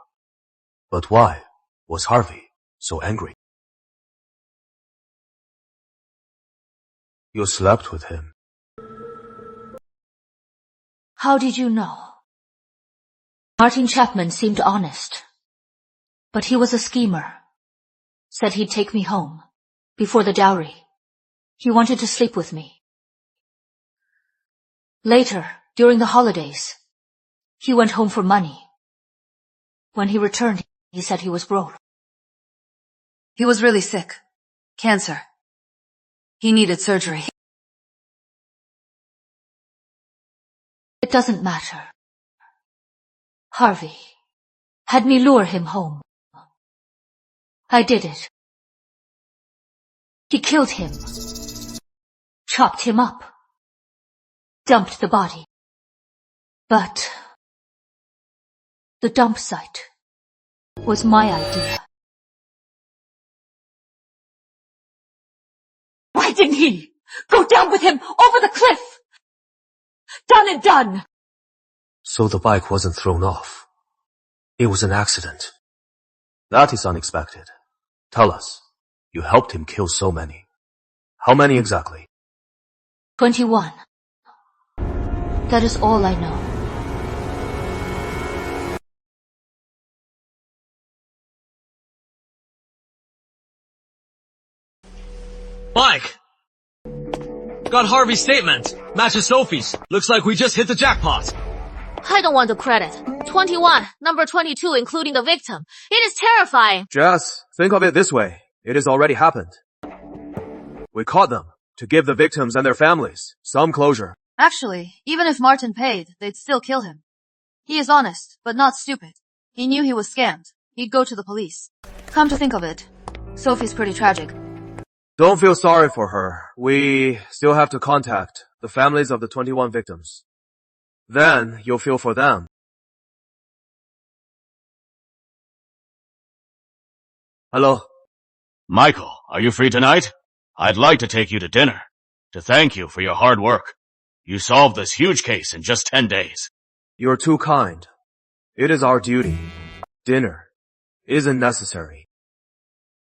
But why was Harvey so angry? You slept with him.
How did you know? Martin Chapman seemed honest, but he was a schemer. Said he'd take me home before the dowry. He wanted to sleep with me. Later, during the holidays, he went home for money. When he returned, he said he was broke.
He was really sick. Cancer. He needed surgery.
It doesn't matter. Harvey had me lure him home. I did it. He killed him, chopped him up, dumped the body. But the dump site was my idea. Why didn't he go down with him over the cliff? Done and done.
So the bike wasn't thrown off. It was an accident. That is unexpected. Tell us, you helped him kill so many. How many exactly?
21. That is all I know.
Mike! Got Harvey's statement. Matches Sophie's. Looks like we just hit the jackpot.
I don't want the credit. 21, number 22, including the victim. It is terrifying.
Jess, think of it this way. It has already happened. We caught them to give the victims and their families some closure.
Actually, even if Martin paid, they'd still kill him. He is honest, but not stupid. He knew he was scammed. He'd go to the police. Come to think of it, Sophie's pretty tragic.
Don't feel sorry for her. We still have to contact the families of the 21 victims. Then you'll feel for them. Hello?
Michael, are you free tonight? I'd like to take you to dinner, to thank you for your hard work. You solved this huge case in just 10 days.
You're too kind. It is our duty. Dinner isn't necessary.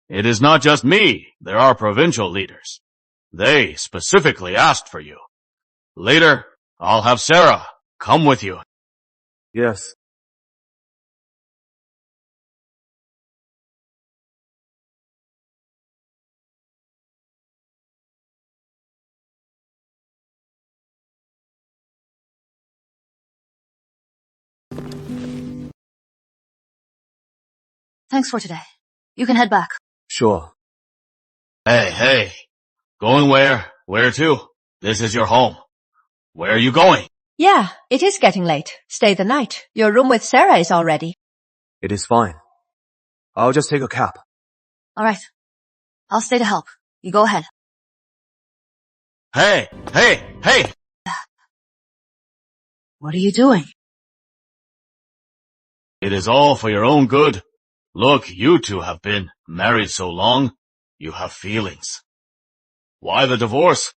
It is not just me. There are provincial leaders. They specifically asked for you. Later, I'll have Sarah come with you.
Yes.
Thanks for today. You can head back.
Sure.
Hey. Going where? Where to? This is your home. Where are you going?
Yeah, it is getting late. Stay the night. Your room with Sarah is all ready.
It is fine. I'll just take a cab.
Alright. I'll stay to help. You go ahead.
Hey! Hey! Hey!
What are you doing?
It is all for your own good. Look, you two have been married so long. You have feelings. Why the divorce?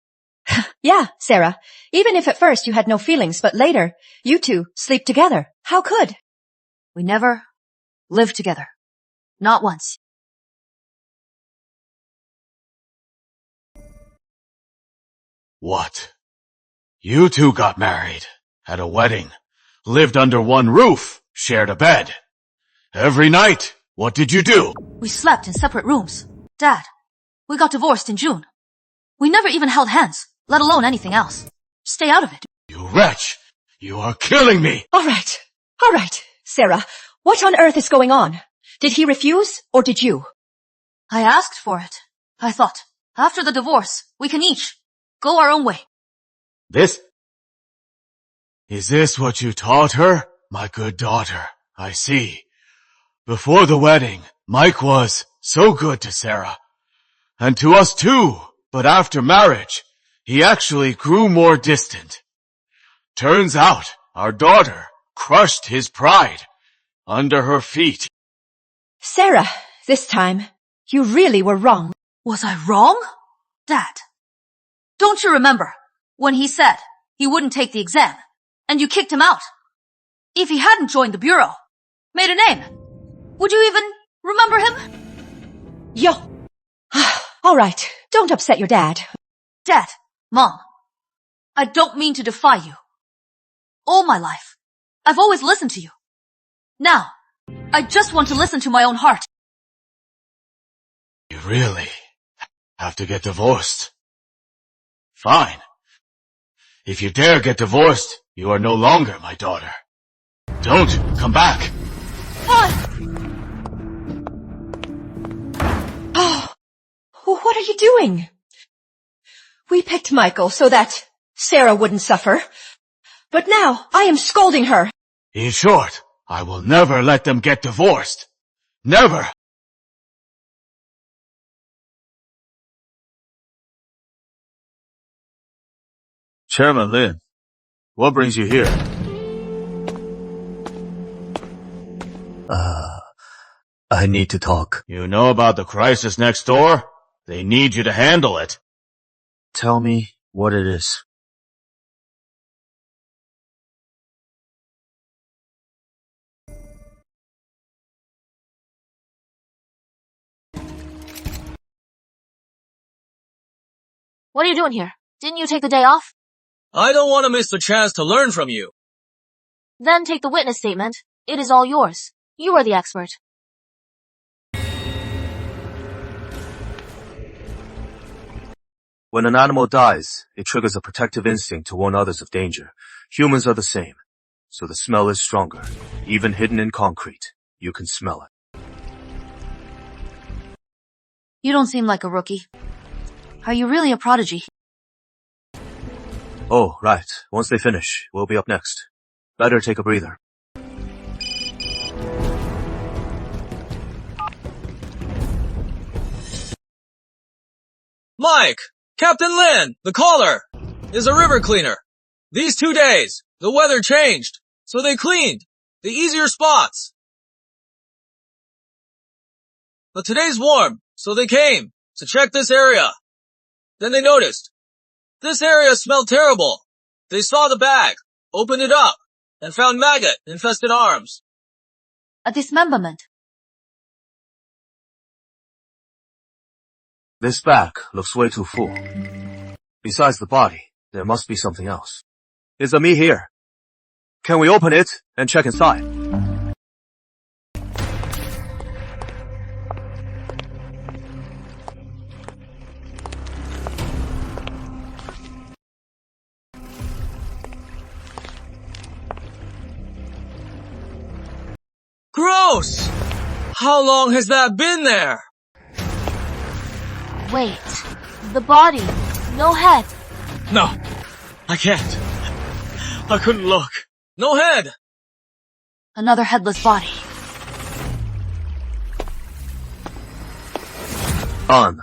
Yeah, Sarah. Even if at first you had no feelings, but later, you two sleep together. How could?
We never lived together. Not once.
What? You two got married, had a wedding, lived under one roof, shared a bed. Every night, what did you do?
We slept in separate rooms. Dad, we got divorced in June. We never even held hands, let alone anything else. Stay out of it.
You wretch! You are killing me!
All right, Sarah. What on earth is going on? Did he refuse, or did you?
I asked for it. I thought, after the divorce, we can each go our own way.
Is this what you taught her? My good daughter, I see. Before the wedding, Mike was so good to Sarah. And to us too, but after marriage, he actually grew more distant. Turns out, our daughter crushed his pride under her feet.
Sarah, this time, you really were wrong.
Was I wrong? Dad, don't you remember when he said he wouldn't take the exam and you kicked him out? If he hadn't joined the bureau, made a name, would you even remember him?
Yo. All right, don't upset your dad.
Dad, Mom, I don't mean to defy you. All my life, I've always listened to you. Now, I just want to listen to my own heart.
You really have to get divorced. Fine. If you dare get divorced, you are no longer my daughter. Don't come back.
Oh, what are you doing? We picked Michael so that Sarah wouldn't suffer. But now I am scolding her.
In short, I will never let them get divorced. Never.
Chairman Lin, what brings you here?
I need to talk.
You know about the crisis next door? They need you to handle it.
Tell me what it is.
What are you doing here? Didn't you take the day off?
I don't want to miss the chance to learn from you.
Then take the witness statement. It is all yours. You are the expert.
When an animal dies, it triggers a protective instinct to warn others of danger. Humans are the same. So the smell is stronger. Even hidden in concrete, you can smell it.
You don't seem like a rookie. Are you really a prodigy?
Oh, right. Once they finish, we'll be up next. Better take a breather.
Mike! Captain Lin, the caller, is a river cleaner. These 2 days, the weather changed, so they cleaned the easier spots. But today's warm, so they came to check this area. Then they noticed this area smelled terrible. They saw the bag, opened it up, and found maggot-infested arms.
A dismemberment.
This bag looks way too full. Besides the body, there must be something else. Is the meat here? Can we open it and check inside?
Gross! How long has that been there?
Wait. The body. No head.
No, I can't. I couldn't look. No head.
Another headless body.
On.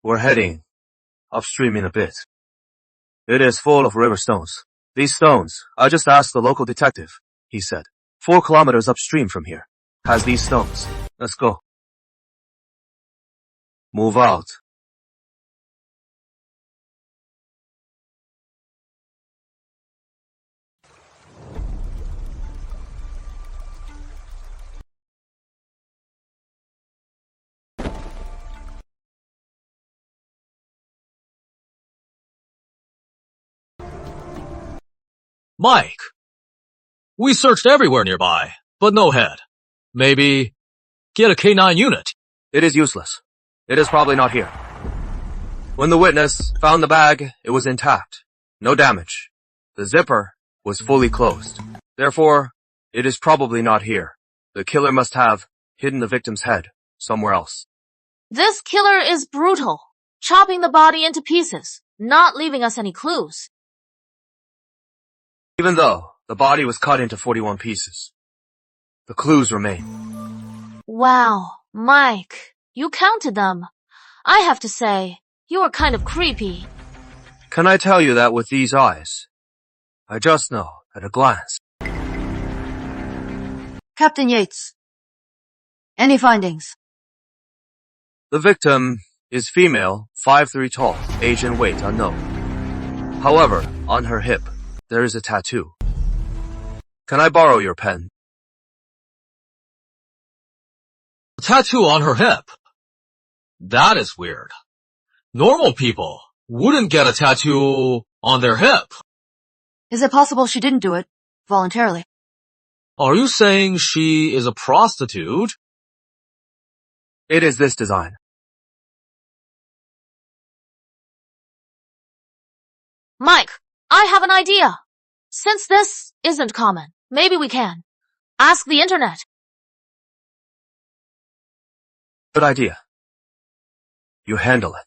We're heading upstream in a bit. It is full of river stones. These stones, I just asked the local detective, he said. 4 kilometers upstream from here. Has these stones. Let's go. Move out.
Mike! We searched everywhere nearby, but no head. Maybe get a K9 unit.
It is useless. It is probably not here. When the witness found the bag, it was intact. No damage. The zipper was fully closed. Therefore, it is probably not here. The killer must have hidden the victim's head somewhere else.
This killer is brutal, chopping the body into pieces, not leaving us any clues.
Even though the body was cut into 41 pieces, the clues remain.
Wow, Mike, you counted them. I have to say, you are kind of creepy.
Can I tell you that with these eyes? I just know at a glance.
Captain Yates. Any findings?
The victim is female, 5'3" tall, age and weight unknown. However, on her hip, there is a tattoo. Can I borrow your pen?
A tattoo on her hip. That is weird. Normal people wouldn't get a tattoo on their hip.
Is it possible she didn't do it voluntarily?
Are you saying she is a prostitute?
It is this design.
Mike, I have an idea. Since this isn't common, maybe we can. Ask the internet.
Good idea. You handle it.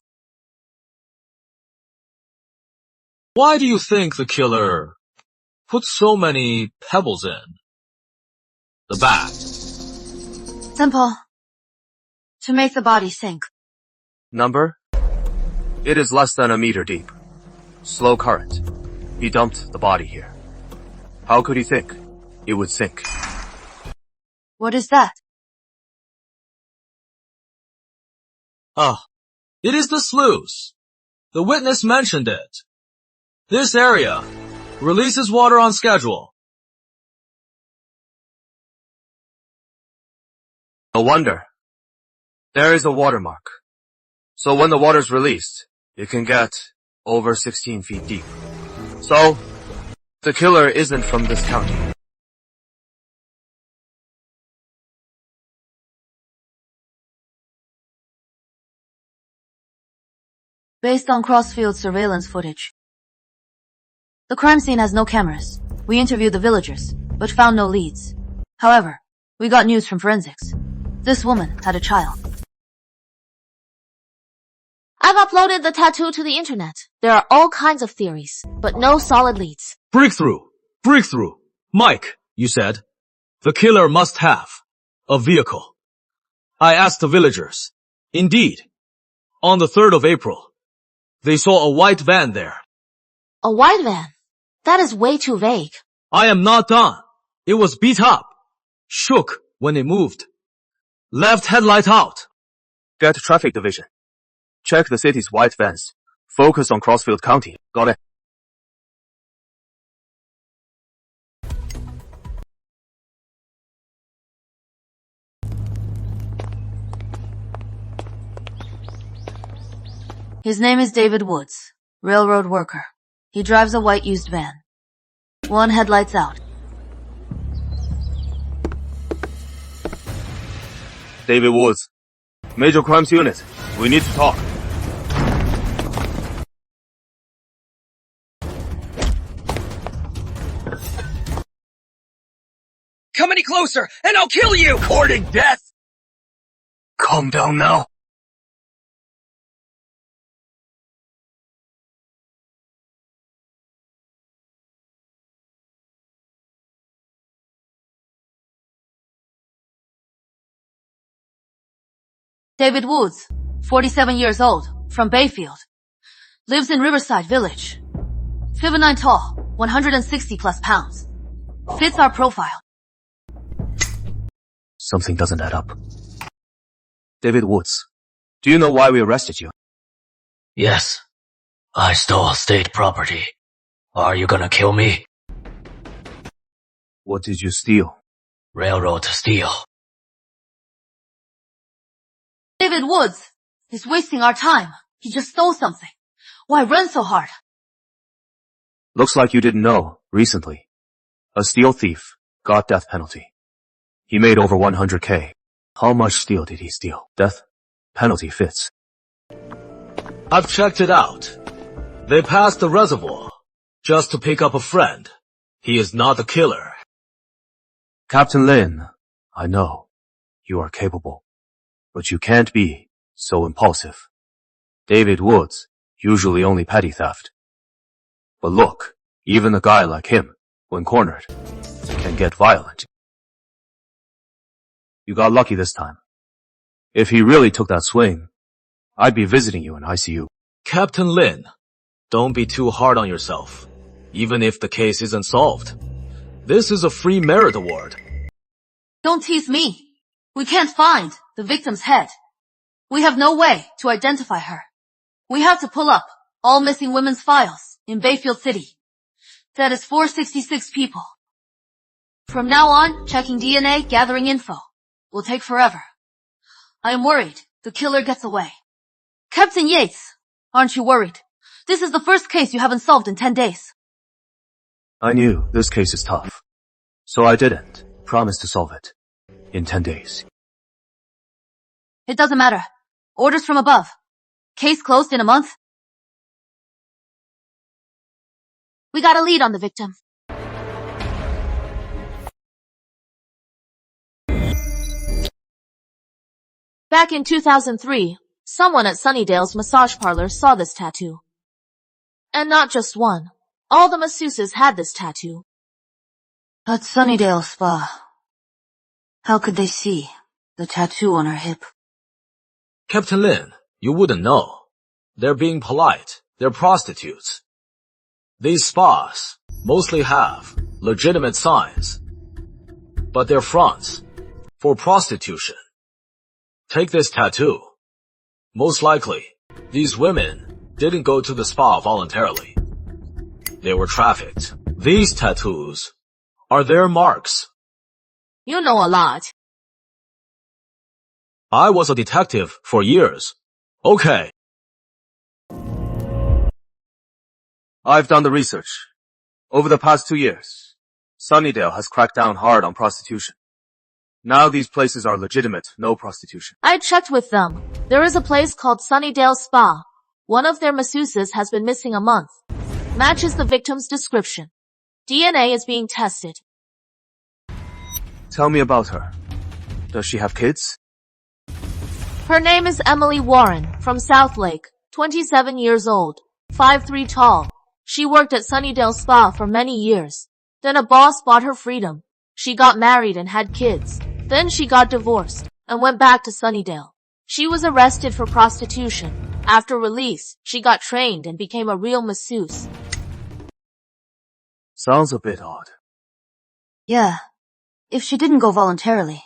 Why do you think the killer put so many pebbles in the bag?
Simple. To make the body sink.
Number? It is less than a meter deep. Slow current. He dumped the body here. How could he think it would sink?
What is that?
It is the sluice. The witness mentioned it. This area releases water on schedule.
No wonder. There is a watermark. So when the water's released, it can get over 16 feet deep. So, the killer isn't from this county.
Based on crossfield surveillance footage. The crime scene has no cameras. We interviewed the villagers, but found no leads. However, we got news from forensics. This woman had a child.
I've uploaded the tattoo to the internet. There are all kinds of theories, but no solid leads.
Breakthrough! Breakthrough! Mike, you said, the killer must have a vehicle. I asked the villagers. Indeed, on the 3rd of April, they saw a white van there.
A white van? That is way too vague.
I am not done. It was beat up, shook when it moved, left headlight out.
Get traffic division. Check the city's white vans. Focus on Crossfield County. Got it.
His name is David Woods, railroad worker. He drives a white used van. One headlight's out.
David Woods. Major Crimes Unit. We need to talk.
Come any closer, and I'll kill you! Courting death!
Calm down now.
David Woods, 47 years old, from Bayfield. Lives in Riverside Village. 5'9" tall, 160 plus pounds. Fits our profile.
Something doesn't add up. David Woods, do you know why we arrested you?
Yes. I stole state property. Are you gonna kill me?
What did you steal?
Railroad steel.
David Woods is wasting our time. He just stole something. Why run so hard?
Looks like you didn't know. Recently, a steel thief got death penalty. He made over 100K. How much steel did he steal? Death penalty fits.
I've checked it out. They passed the reservoir just to pick up a friend. He is not the killer.
Captain Lin, I know you are capable, but you can't be so impulsive. David Woods, usually only petty theft. But look, even a guy like him, when cornered, can get violent. You got lucky this time. If he really took that swing, I'd be visiting you in ICU.
Captain Lin, don't be too hard on yourself, even if the case isn't solved. This is a free merit award.
Don't tease me. We can't find the victim's head. We have no way to identify her. We have to pull up all missing women's files in Bayfield City. That is 466 people. From now on, checking DNA, gathering info will take forever. I am worried the killer gets away. Captain Yates, aren't you worried? This is the first case you haven't solved in 10 days.
I knew this case is tough, so I didn't promise to solve it in 10 days.
It doesn't matter. Orders from above. Case closed in a month. We got a lead on the victim.
Back in 2003, someone at Sunnydale's massage parlor saw this tattoo. And not just one. All the masseuses had this tattoo.
At Sunnydale Spa. How could they see the tattoo on her hip?
Captain Lin, you wouldn't know. They're being polite. They're prostitutes. These spas mostly have legitimate signs, but they're fronts for prostitution. Take this tattoo. Most likely, these women didn't go to the spa voluntarily. They were trafficked. These tattoos are their marks.
You know a lot.
I was a detective for years. Okay.
I've done the research. Over the past 2 years, Sunnydale has cracked down hard on prostitution. Now these places are legitimate, no prostitution.
I checked with them. There is a place called Sunnydale Spa. One of their masseuses has been missing a month. Matches the victim's description. DNA is being tested.
Tell me about her. Does she have kids?
Her name is Emily Warren, from South Lake, 27 years old, 5'3" tall. She worked at Sunnydale Spa for many years. Then a boss bought her freedom. She got married and had kids. Then she got divorced and went back to Sunnydale. She was arrested for prostitution. After release, she got trained and became a real masseuse.
Sounds a bit odd.
Yeah. If she didn't go voluntarily,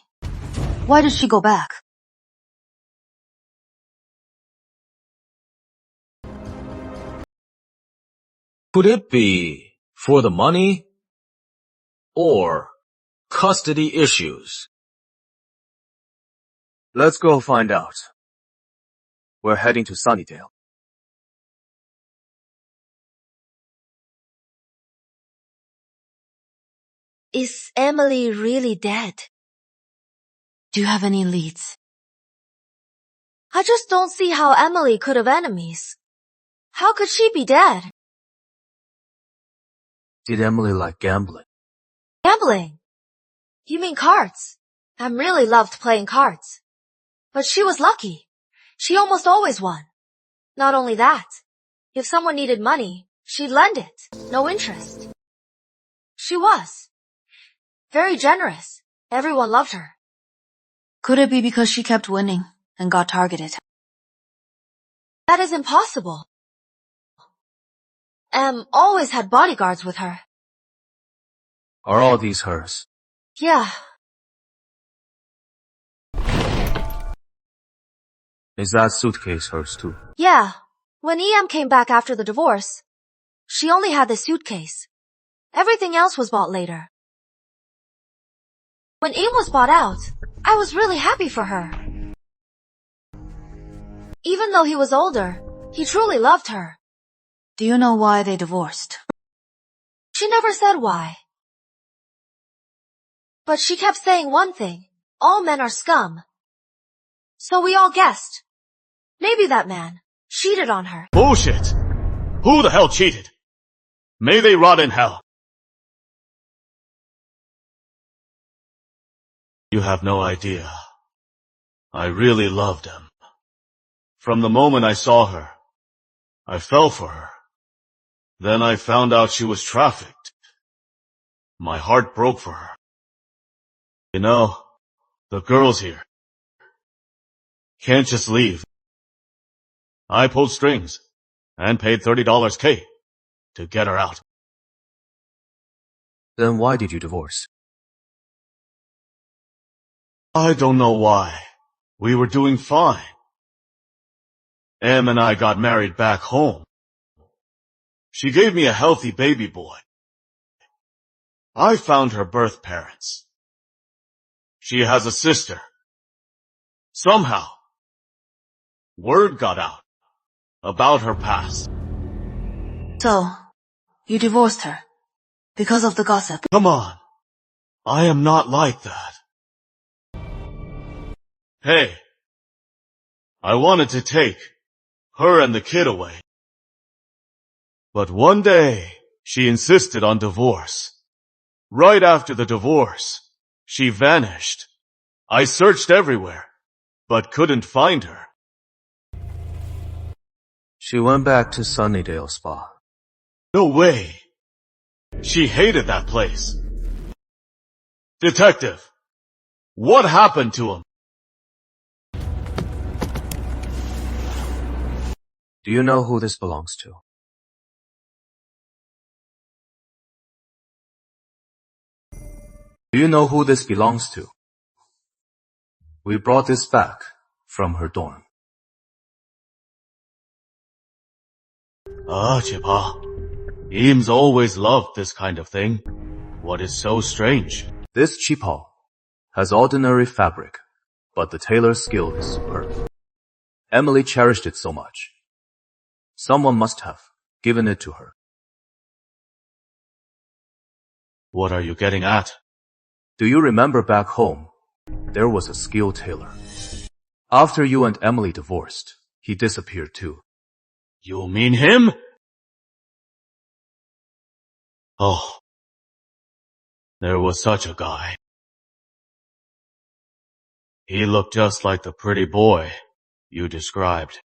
why did she go back?
Could it be for the money or custody issues?
Let's go find out. We're heading to Sunnydale.
Is Emily really dead?
Do you have any leads?
I just don't see how Emily could have enemies. How could she be dead?
Did Emily like gambling?
Gambling? You mean cards? Em really loved playing cards. But she was lucky. She almost always won. Not only that, if someone needed money, she'd lend it, no interest. She was very generous. Everyone loved her.
Could it be because she kept winning and got targeted?
That is impossible. Em always had bodyguards with her.
Are all these hers?
Yeah.
Is that suitcase hers too?
Yeah. When Em came back after the divorce, she only had the suitcase. Everything else was bought later. When Em was bought out, I was really happy for her. Even though he was older, he truly loved her.
Do you know why they divorced?
She never said why. But she kept saying one thing, all men are scum. So we all guessed. Maybe that man cheated on her.
Bullshit! Who the hell cheated? May they rot in hell. You have no idea. I really loved him. From the moment I saw her, I fell for her. Then I found out she was trafficked. My heart broke for her. You know, the girls here can't just leave. I pulled strings and paid $30 K to get her out.
Then why did you divorce?
I don't know why. We were doing fine. Em and I got married back home. She gave me a healthy baby boy. I found her birth parents. She has a sister. Somehow, word got out about her past.
So, you divorced her because of the gossip.
Come on. I am not like that. Hey, I wanted to take her and the kid away. But one day, she insisted on divorce. Right after the divorce, she vanished. I searched everywhere, but couldn't find her.
She went back to Sunnydale Spa.
No way. She hated that place. Detective, what happened to him?
Do you know who this belongs to? Do you know who this belongs to? We brought this back from her dorm.
Chipa. Eames always loved this kind of thing. What is so strange?
This chipal has ordinary fabric, but the tailor's skill is superb. Emily cherished it so much. Someone must have given it to her.
What are you getting at?
Do you remember back home, there was a skilled tailor. After you and Emily divorced, he disappeared too.
You mean him? Oh, there was such a guy. He looked just like the pretty boy you described.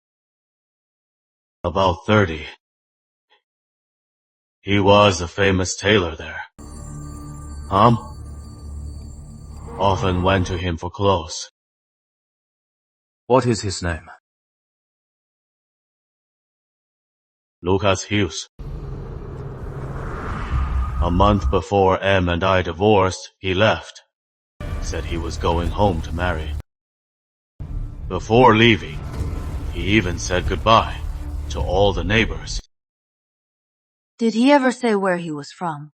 About 30. He was a famous tailor there. Often went to him for clothes.
What is his name?
Lucas Hughes. A month before Em and I divorced, he left. Said he was going home to marry. Before leaving, he even said goodbye to all the neighbors.
Did he ever say where he was from?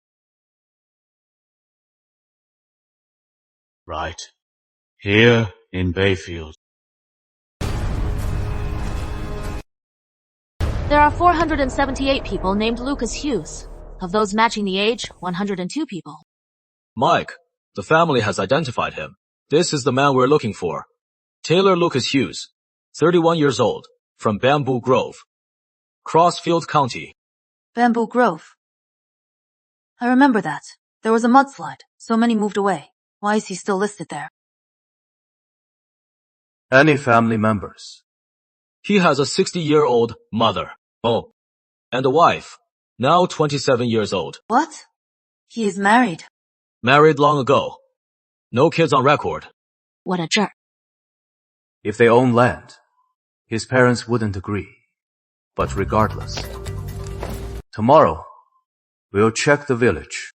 Right. Here in Bayfield.
There are 478 people named Lucas Hughes. Of those matching the age, 102 people.
Mike, the family has identified him. This is the man we're looking for. Taylor Lucas Hughes, 31 years old, from Bamboo Grove, Crossfield County.
Bamboo Grove. I remember that. There was a mudslide. So many moved away. Why is he still listed there?
Any family members?
He has a 60-year-old mother. Oh, and a wife, now 27 years old.
What? He is married.
Married long ago. No kids on record.
What a jerk.
If they own land, his parents wouldn't agree. But regardless, Tomorrow, we'll check the village.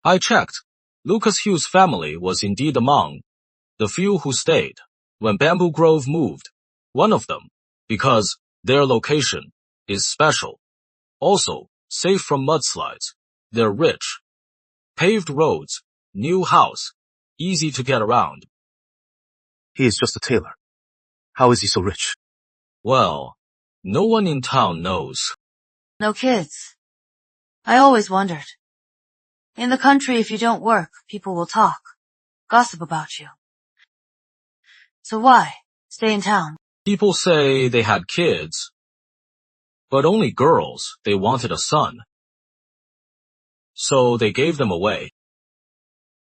I checked. Lucas Hughes' family was indeed among the few who stayed when Bamboo Grove moved. One of them, because their location is special. Also, safe from mudslides. They're rich. Paved roads, new house, easy to get around.
He is just a tailor. How is he so rich?
Well, no one in town knows.
No kids. I always wondered. In the country, if you don't work, people will talk, gossip about you. So why stay in town?
People say they had kids, but only girls. They wanted a son. So they gave them away.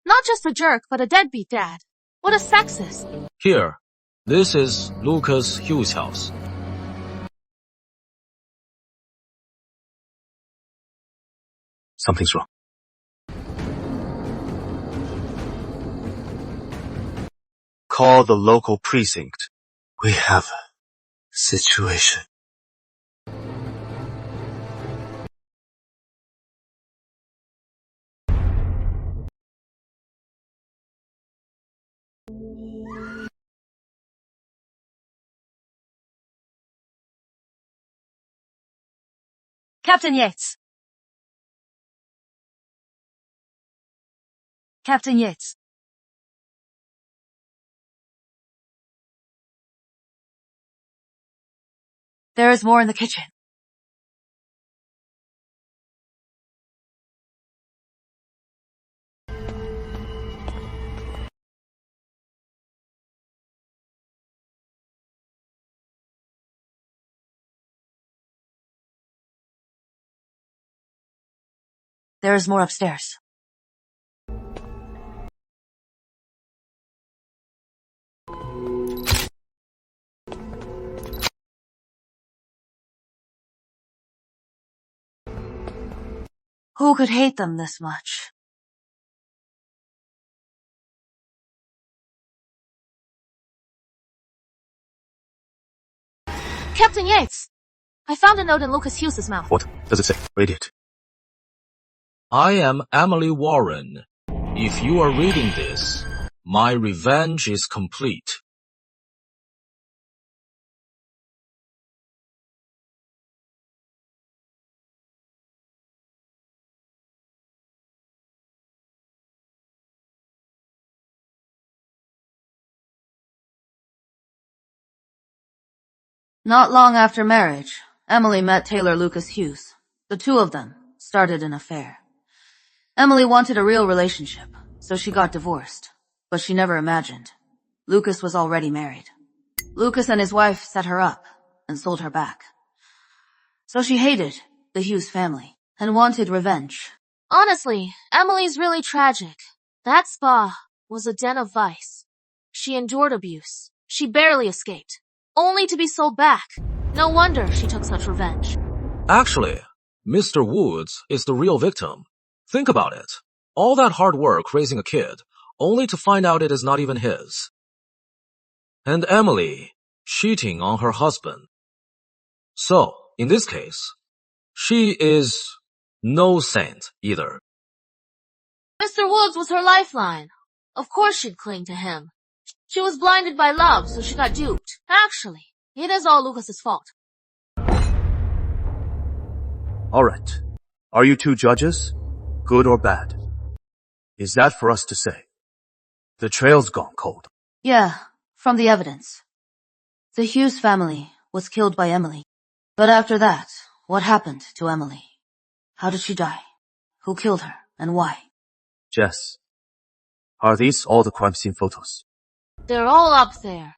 Not just a jerk, but a deadbeat dad. What a sexist.
Here, this is Lucas Hughes' house.
Something's wrong. Call the local precinct. We have a situation.
Captain Yates. Captain Yates. There is more in the kitchen. There is more upstairs. Who could hate them this much?
Captain Yates! I found a note in Lucas Hughes' mouth.
What does it say? Read it.
I am Emily Warren. If you are reading this, my revenge is complete.
Not long after marriage, Emily met Taylor Lucas Hughes. The two of them started an affair. Emily wanted a real relationship, so she got divorced. But she never imagined Lucas was already married. Lucas and his wife set her up and sold her back. So she hated the Hughes family and wanted revenge.
Honestly, Emily's really tragic. That spa was a den of vice. She endured abuse. She barely escaped, only to be sold back. No wonder she took such revenge.
Actually, Mr. Woods is the real victim. Think about it. All that hard work raising a kid, only to find out it is not even his. And Emily cheating on her husband. So, in this case, she is no saint either.
Mr. Woods was her lifeline. Of course she'd cling to him. She was blinded by love, so she got duped. Actually, it is all Lucas's fault.
Alright. Are you two judges? Good or bad? Is that for us to say? The trail's gone cold.
Yeah, from the evidence. The Hughes family was killed by Emily. But after that, what happened to Emily? How did she die? Who killed her, and why?
Jess, are these all the crime scene photos?
They're all up there.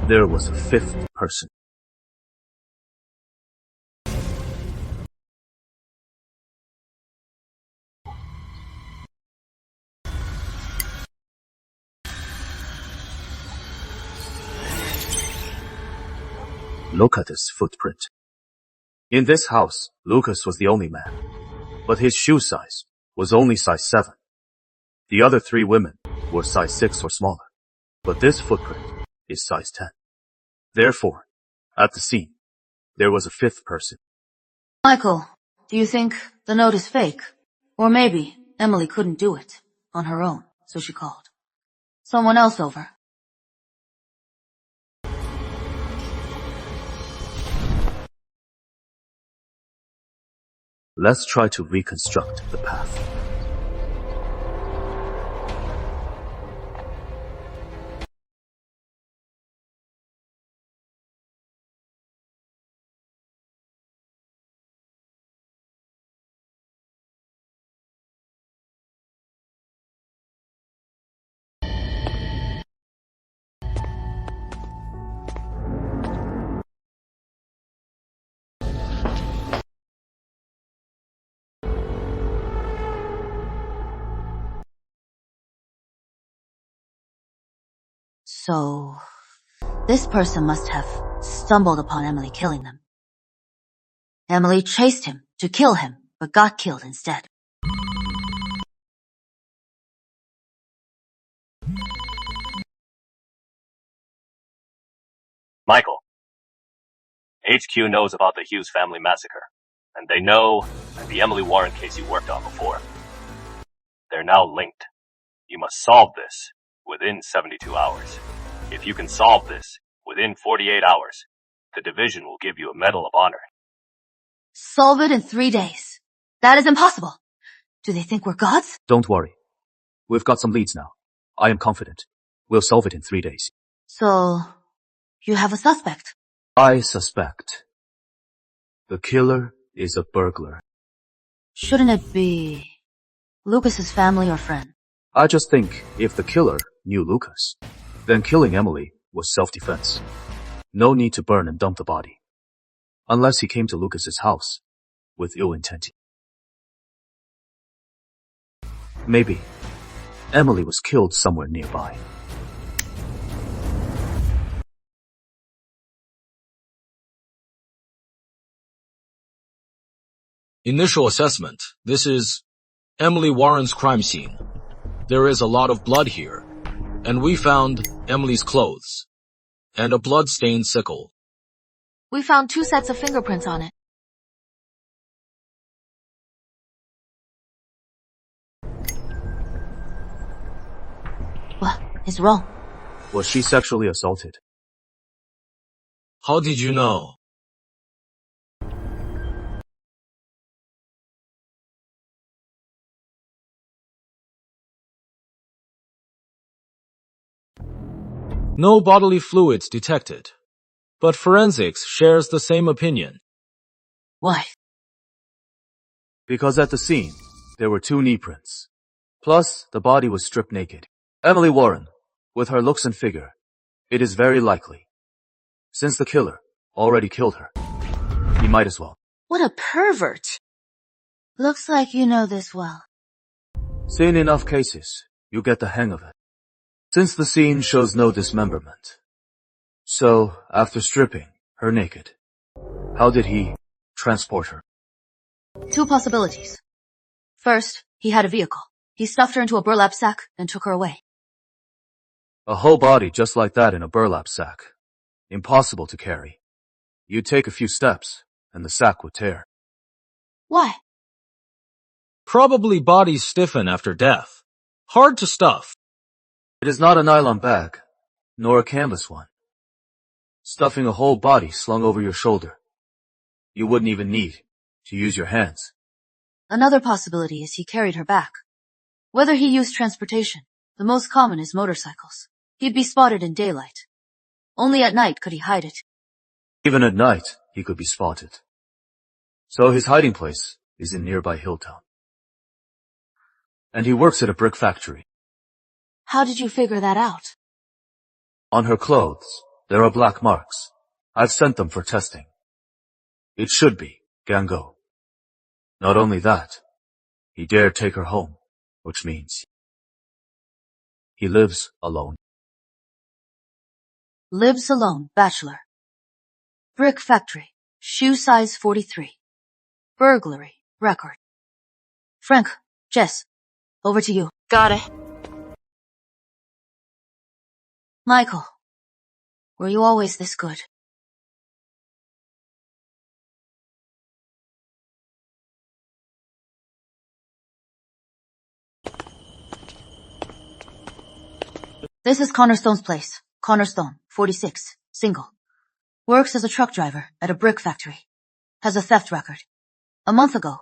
There was a fifth person. Look at this footprint. In this house, Lucas was the only man, but his shoe size was only size 7. The other 3 women were size 6 or smaller, but this footprint is size 10. Therefore, at the scene, there was a 5th person.
Michael, do you think the note is fake? Or maybe Emily couldn't do it on her own, so she called someone else over.
Let's try to reconstruct the path.
So, this person must have stumbled upon Emily killing them. Emily chased him to kill him, but got killed instead.
Michael. HQ knows about the Hughes family massacre, and they know the Emily Warren case you worked on before. They're now linked. You must solve this within 72 hours. If you can solve this within 48 hours, the division will give you a Medal of Honor.
Solve it in 3 days. That is impossible. Do they think we're gods?
Don't worry. We've got some leads now. I am confident. We'll solve it in 3 days.
So, you have a suspect?
I suspect the killer is a burglar.
Shouldn't it be Lucas's family or friend?
I just think if the killer knew Lucas, then killing Emily was self-defense. No need to burn and dump the body. Unless he came to Lucas's house with ill intent. Maybe Emily was killed somewhere nearby.
Initial assessment. This is Emily Warren's crime scene. There is a lot of blood here, and we found Emily's clothes and a blood-stained sickle.
We found 2 sets of fingerprints on it.
What is wrong?
Was she sexually assaulted?
How did you know? No bodily fluids detected, but forensics shares the same opinion.
Why?
Because at the scene, there were 2 knee prints. Plus, the body was stripped naked. Emily Warren, with her looks and figure, it is very likely. Since the killer already killed her, he might as well.
What a pervert.
Looks like you know this well.
Seen enough cases, you get the hang of it. Since the scene shows no dismemberment. So, after stripping her naked, how did he transport her?
2 possibilities. First, he had a vehicle. He stuffed her into a burlap sack and took her away.
A whole body just like that in a burlap sack. Impossible to carry. You'd take a few steps, and the sack would tear.
Why?
Probably bodies stiffen after death. Hard to stuff.
It is not a nylon bag, nor a canvas one. Stuffing a whole body slung over your shoulder. You wouldn't even need to use your hands.
Another possibility is he carried her back. Whether he used transportation, the most common is motorcycles. He'd be spotted in daylight. Only at night could he hide it.
Even at night, he could be spotted. So his hiding place is in nearby Hilltown. And he works at a brick factory.
How did you figure that out?
On her clothes, there are black marks. I've sent them for testing. It should be Gango. Not only that, he dared take her home, which means he lives alone.
Lives alone, bachelor. Brick factory. Shoe size 43. Burglary. Record. Frank, Jess, over to you.
Got it.
Michael, were you always this good? This is Cornerstone's place. Cornerstone, 46, single. Works as a truck driver at a brick factory. Has a theft record. A month ago,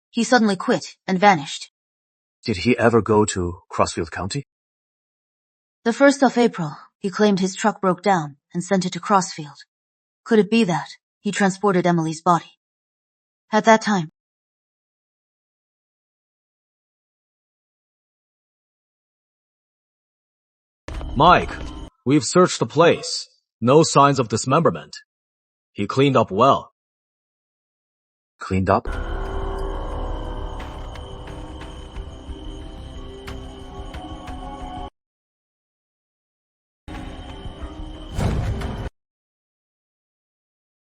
he suddenly quit and vanished.
Did he ever go to Crossfield County?
The 1st of April, he claimed his truck broke down and sent it to Crossfield. Could it be that he transported Emily's body? At that time,
Mike, we've searched the place. No signs of dismemberment. He cleaned up well.
Cleaned up?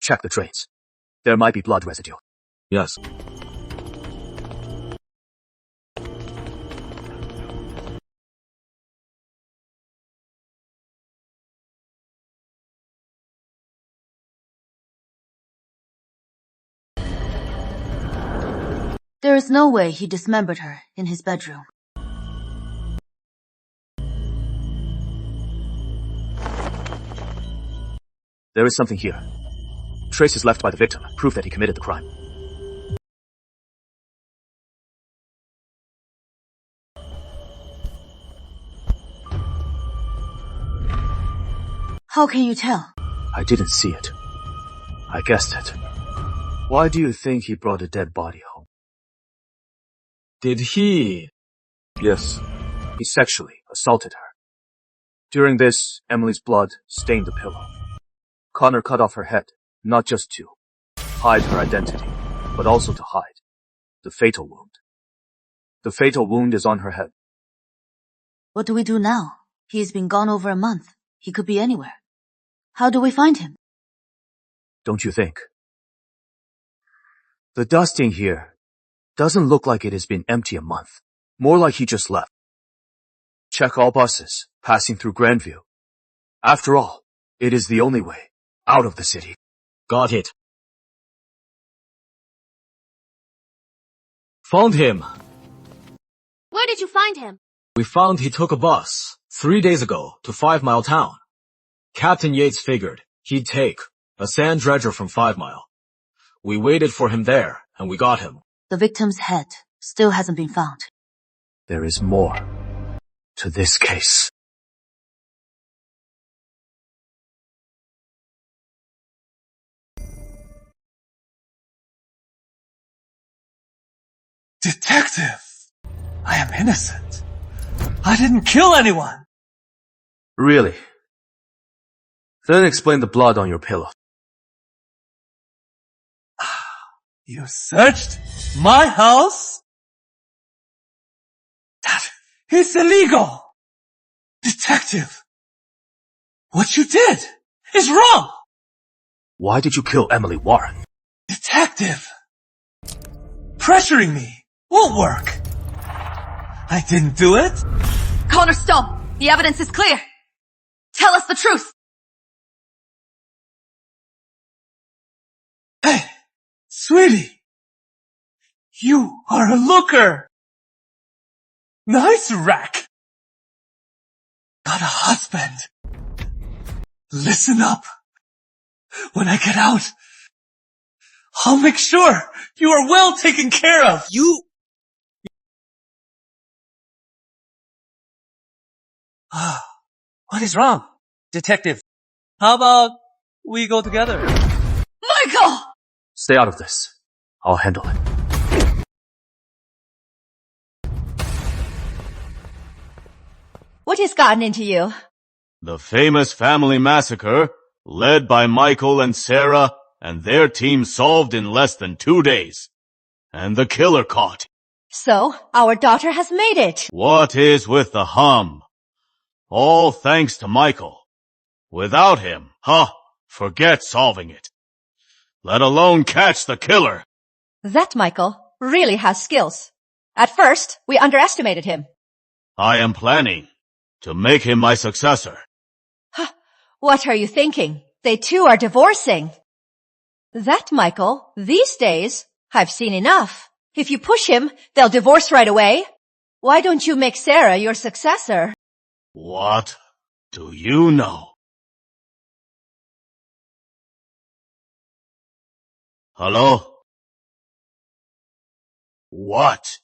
Check the drains. There might be blood residue.
Yes.
there is no way he dismembered her in his bedroom.
There is something here. Traces left by the victim, proof that he committed the crime.
How can you tell?
I didn't see it. I guessed it. Why do you think he brought a dead body home?
Did he?
Yes. He sexually assaulted her. During this, Emily's blood stained the pillow. Connor cut off her head, not just to hide her identity, but also to hide the fatal wound. The fatal wound is on her head.
What do we do now? He has been gone over a month. He could be anywhere. How do we find him?
Don't you think? The dusting here doesn't look like it has been empty a month. More like he just left. Check all buses passing through Grandview. After all, it is the only way out of the city.
Got it. Found him.
Where did you find him?
We found he took a bus 3 days ago to 5 Mile Town. Captain Yates figured he'd take a sand dredger from 5 Mile. We waited for him there, and we got him.
The victim's head still hasn't been found.
There is more to this case.
Detective! I am innocent. I didn't kill anyone.
Really? Then explain the blood on your pillow.
You searched my house? That is illegal. Detective, what you did is wrong.
Why did you kill Emily Warren?
Detective, pressuring me won't work. I didn't do it.
Cornerstone, the evidence is clear. Tell us the truth.
Hey, sweetie, you are a looker. Nice rack. Got a husband. Listen up. When I get out, I'll make sure you are well taken care of. What is wrong, detective? How about we go together?
Michael!
Stay out of this. I'll handle it.
What has gotten into you?
The famous family massacre, led by Michael and Sarah, and their team solved in less than 2 days. And the killer caught.
So, our daughter has made it.
What is with the hum? All thanks to Michael. Without him, forget solving it. let alone catch the killer.
That Michael really has skills. At first, we underestimated him.
I am planning to make him my successor.
What are you thinking? They too are divorcing. That Michael, these days, I've seen enough. If you push him, they'll divorce right away. Why don't you make Sarah your successor?
What do you know? Hello? What?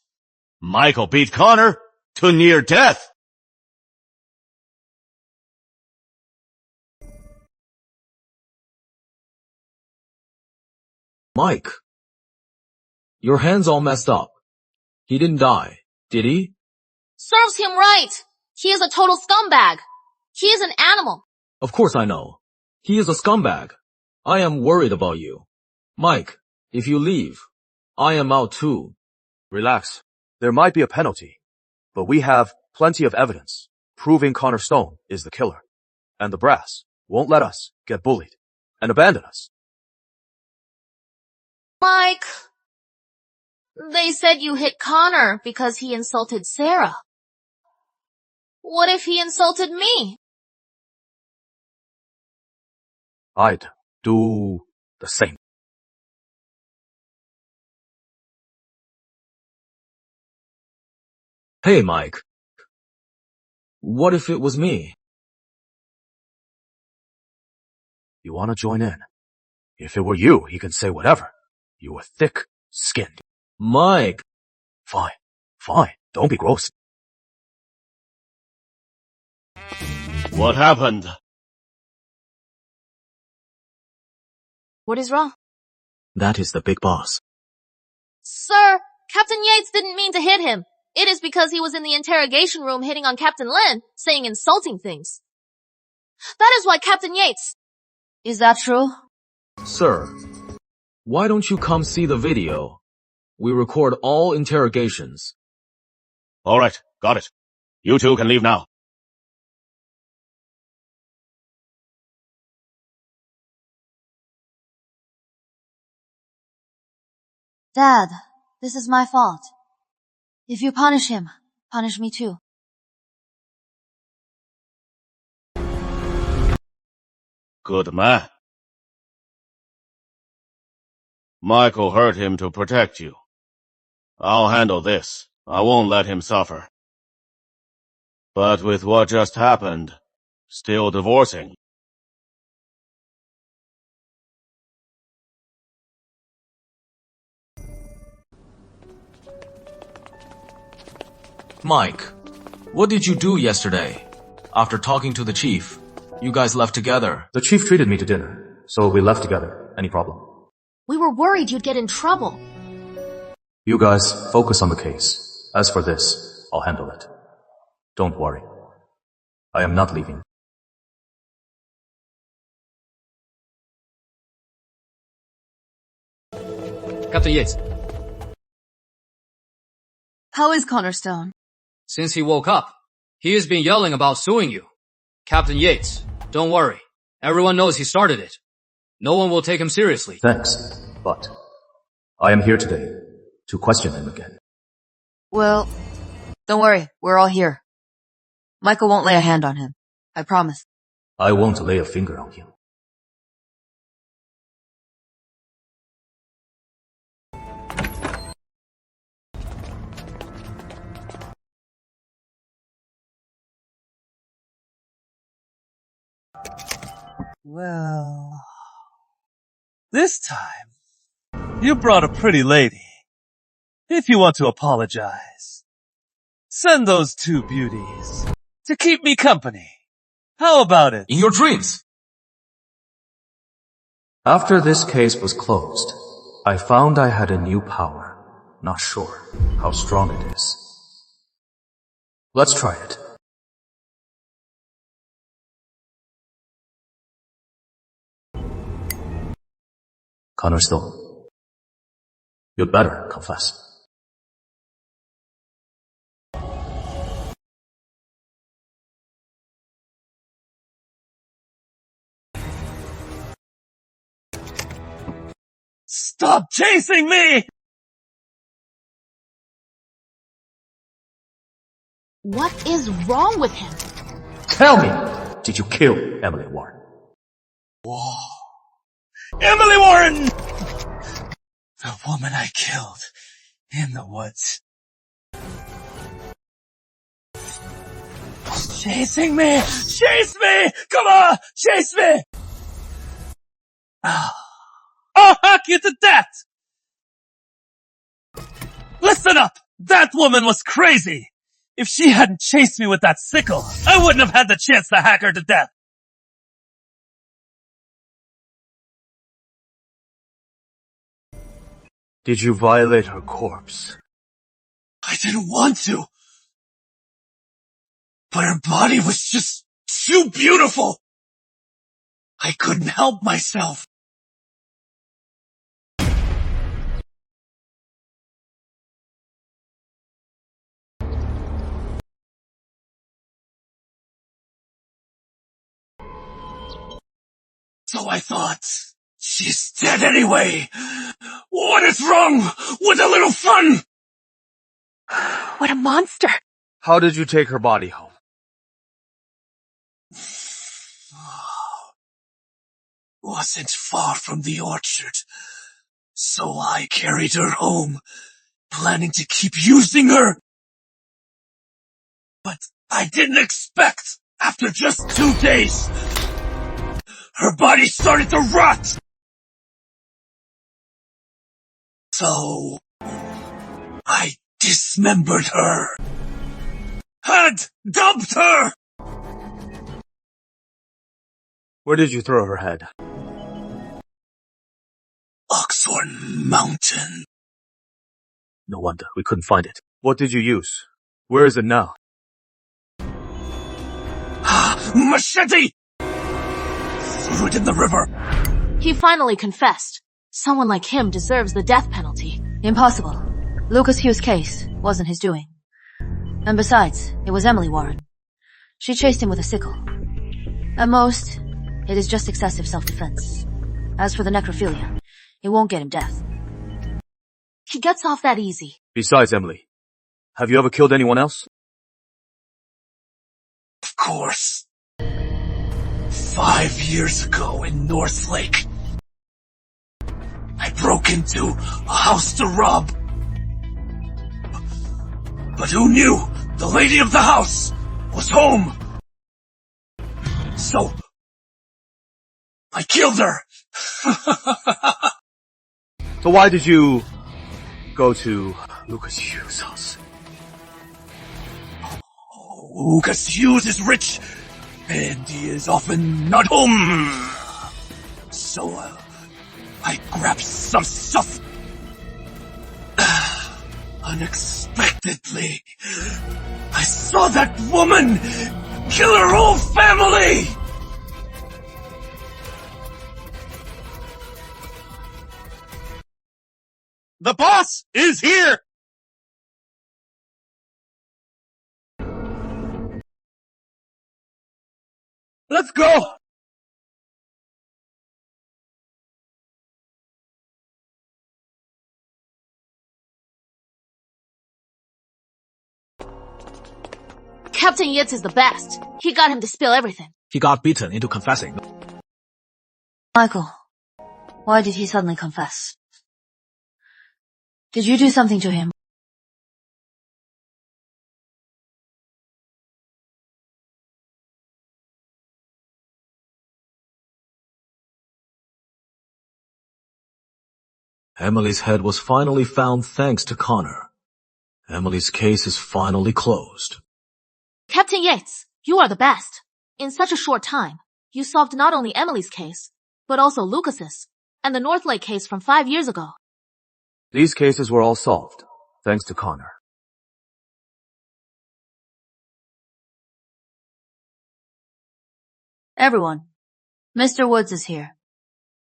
Michael beat Connor to near death?
Mike, your hand's all messed up. He didn't die, did he?
Serves him right. He is a total scumbag. He is an animal.
Of course I know. He is a scumbag. I am worried about you. Mike, if you leave, I am out too.
Relax. There might be a penalty, but we have plenty of evidence proving Connor Stone is the killer, and the brass won't let us get bullied and abandon us.
Mike, they said you hit Connor because he insulted Sarah. What if he insulted me?
I'd do the same.
Hey, Mike. What if it was me?
You want to join in? If it were you, he can say whatever. You were thick-skinned.
Mike.
Fine. Fine. Don't be gross.
What happened?
What is wrong?
That is the big boss.
Sir, Captain Yates didn't mean to hit him. It is because he was in the interrogation room hitting on Captain Lin, saying insulting things. That is why Captain Yates...
Is that true?
Sir, why don't you come see the video? We record all interrogations.
All right, got it. You two can leave now.
Dad, this is my fault. If you punish him, punish me too.
Good man. Michael hurt him to protect you. I'll handle this. I won't let him suffer. But with what just happened, still divorcing.
Mike, what did you do yesterday? After talking to the chief, you guys left together.
The chief treated me to dinner, so we left together. Any problem?
We were worried you'd get in trouble.
You guys focus on the case. As for this, I'll handle it. Don't worry. I am not leaving.
Captain Yates.
How is Connor Stone?
Since he woke up, he has been yelling about suing you. Captain Yates, don't worry. Everyone knows he started it. No one will take him seriously.
Thanks, but I am here today to question him again.
Well, don't worry. We're all here. Michael won't lay a hand on him. I promise.
I won't lay a finger on him.
Well, this time, you brought a pretty lady. If you want to apologize, send those two beauties to keep me company. How about it?
In your dreams!
After this case was closed, I found I had a new power. Not sure how strong it is. Let's try it. Connor Stone, you'd better confess.
Stop chasing me!
What is wrong with him?
Tell me, did you kill Emily Warren?
Whoa. Emily Warren! The woman I killed in the woods. Chasing me! Chase me! Come on! Chase me! I'll hack you to death! Listen up! That woman was crazy! If she hadn't chased me with that sickle, I wouldn't have had the chance to hack her to death.
Did you violate her corpse?
I didn't want to. But her body was just too beautiful. I couldn't help myself. So I thought, she's dead anyway. What is wrong with a little fun?
What a monster!
How did you take her body home?
Wasn't far from the orchard, so I carried her home, planning to keep using her. But I didn't expect, after just 2 days, her body started to rot. So I dismembered her. Had dumped her!
Where did you throw her head?
Oxhorn Mountain.
No wonder we couldn't find it. What did you use? Where is it now?
Machete! Threw it in the river.
He finally confessed. Someone like him deserves the death penalty.
Impossible. Lucas Hughes' case wasn't his doing. And besides, it was Emily Warren. She chased him with a sickle. At most, it is just excessive self-defense. As for the necrophilia, it won't get him death.
He gets off that easy.
Besides Emily, have you ever killed anyone else?
Of course. 5 years ago in North Lake, I broke into a house to rob. But who knew the lady of the house was home? So, I killed her.
So why did you go to Lucas Hughes' house?
Lucas Hughes is rich, and he is often not home. So, I grabbed some stuff. Unexpectedly, I saw that woman kill her whole family!
The boss is here!
Let's go!
Captain Yates is the best. He got him to spill everything.
He got beaten into confessing.
Michael, why did he suddenly confess? Did you do something to him?
Emily's head was finally found thanks to Connor. Emily's case is finally closed.
Captain Yates, you are the best. In such a short time, you solved not only Emily's case, but also Lucas's, and the North Lake case from 5 years ago.
These cases were all solved, thanks to Connor.
Everyone, Mr. Woods is here.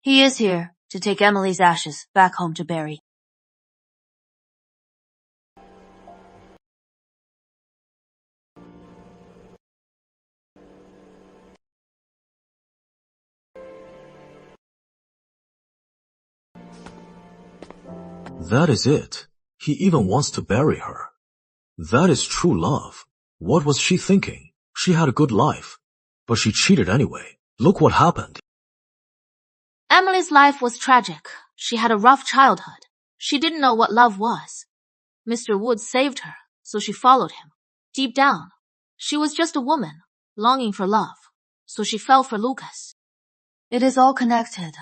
He is here to take Emily's ashes back home to bury.
That is it. He even wants to bury her. That is true love. What was she thinking? She had a good life. But she cheated anyway. Look what happened.
Emily's life was tragic. She had a rough childhood. She didn't know what love was. Mr. Woods saved her, so she followed him. Deep down, she was just a woman, longing for love. So she fell for Lucas.
It is all connected.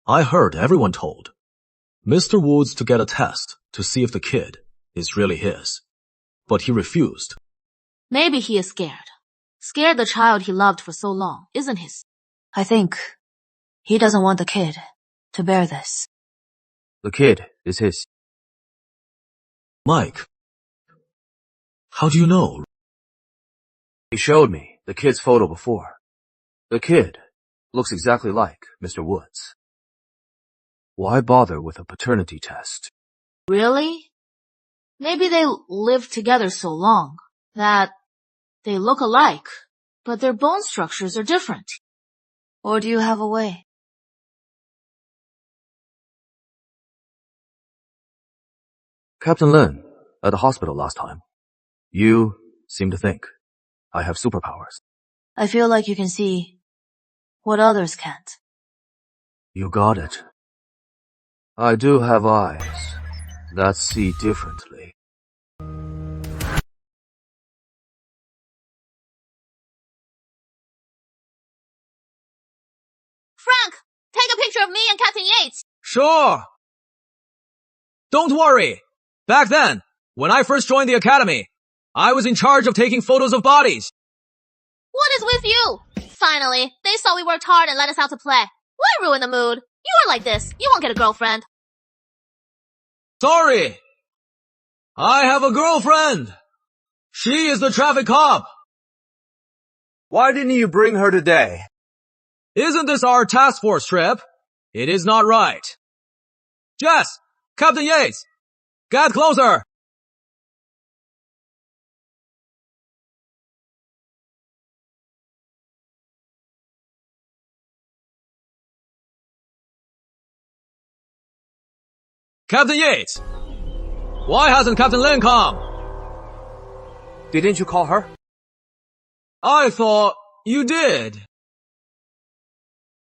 I heard everyone told Mr. Woods to get a test to see if the kid is really his. But he refused.
Maybe he is scared. Scared the child he loved for so long isn't his.
I think he doesn't want the kid to bear this.
The kid is his.
Mike, how do you know?
He showed me the kid's photo before. The kid looks exactly like Mr. Woods. Why bother with a paternity test?
Really? Maybe they lived together so long that they look alike, but their bone structures are different.
Or do you have a way?
Captain Lin, at the hospital last time, you seem to think I have superpowers.
I feel like you can see what others can't.
You got it. I do have eyes that see differently.
Frank, take a picture of me and Captain Yates.
Sure. Don't worry. Back then, when I first joined the academy, I was in charge of taking photos of bodies.
What is with you? Finally, they saw we worked hard and let us out to play. Why ruin the mood? You are like this. You won't get a girlfriend.
Sorry. I have a girlfriend. She is the traffic cop.
Why didn't you bring her today?
Isn't this our task force trip? It is not right. Jess! Captain Yates! Get closer! Captain Yates! Why hasn't Captain Lin come?
Didn't you call her?
I thought you did.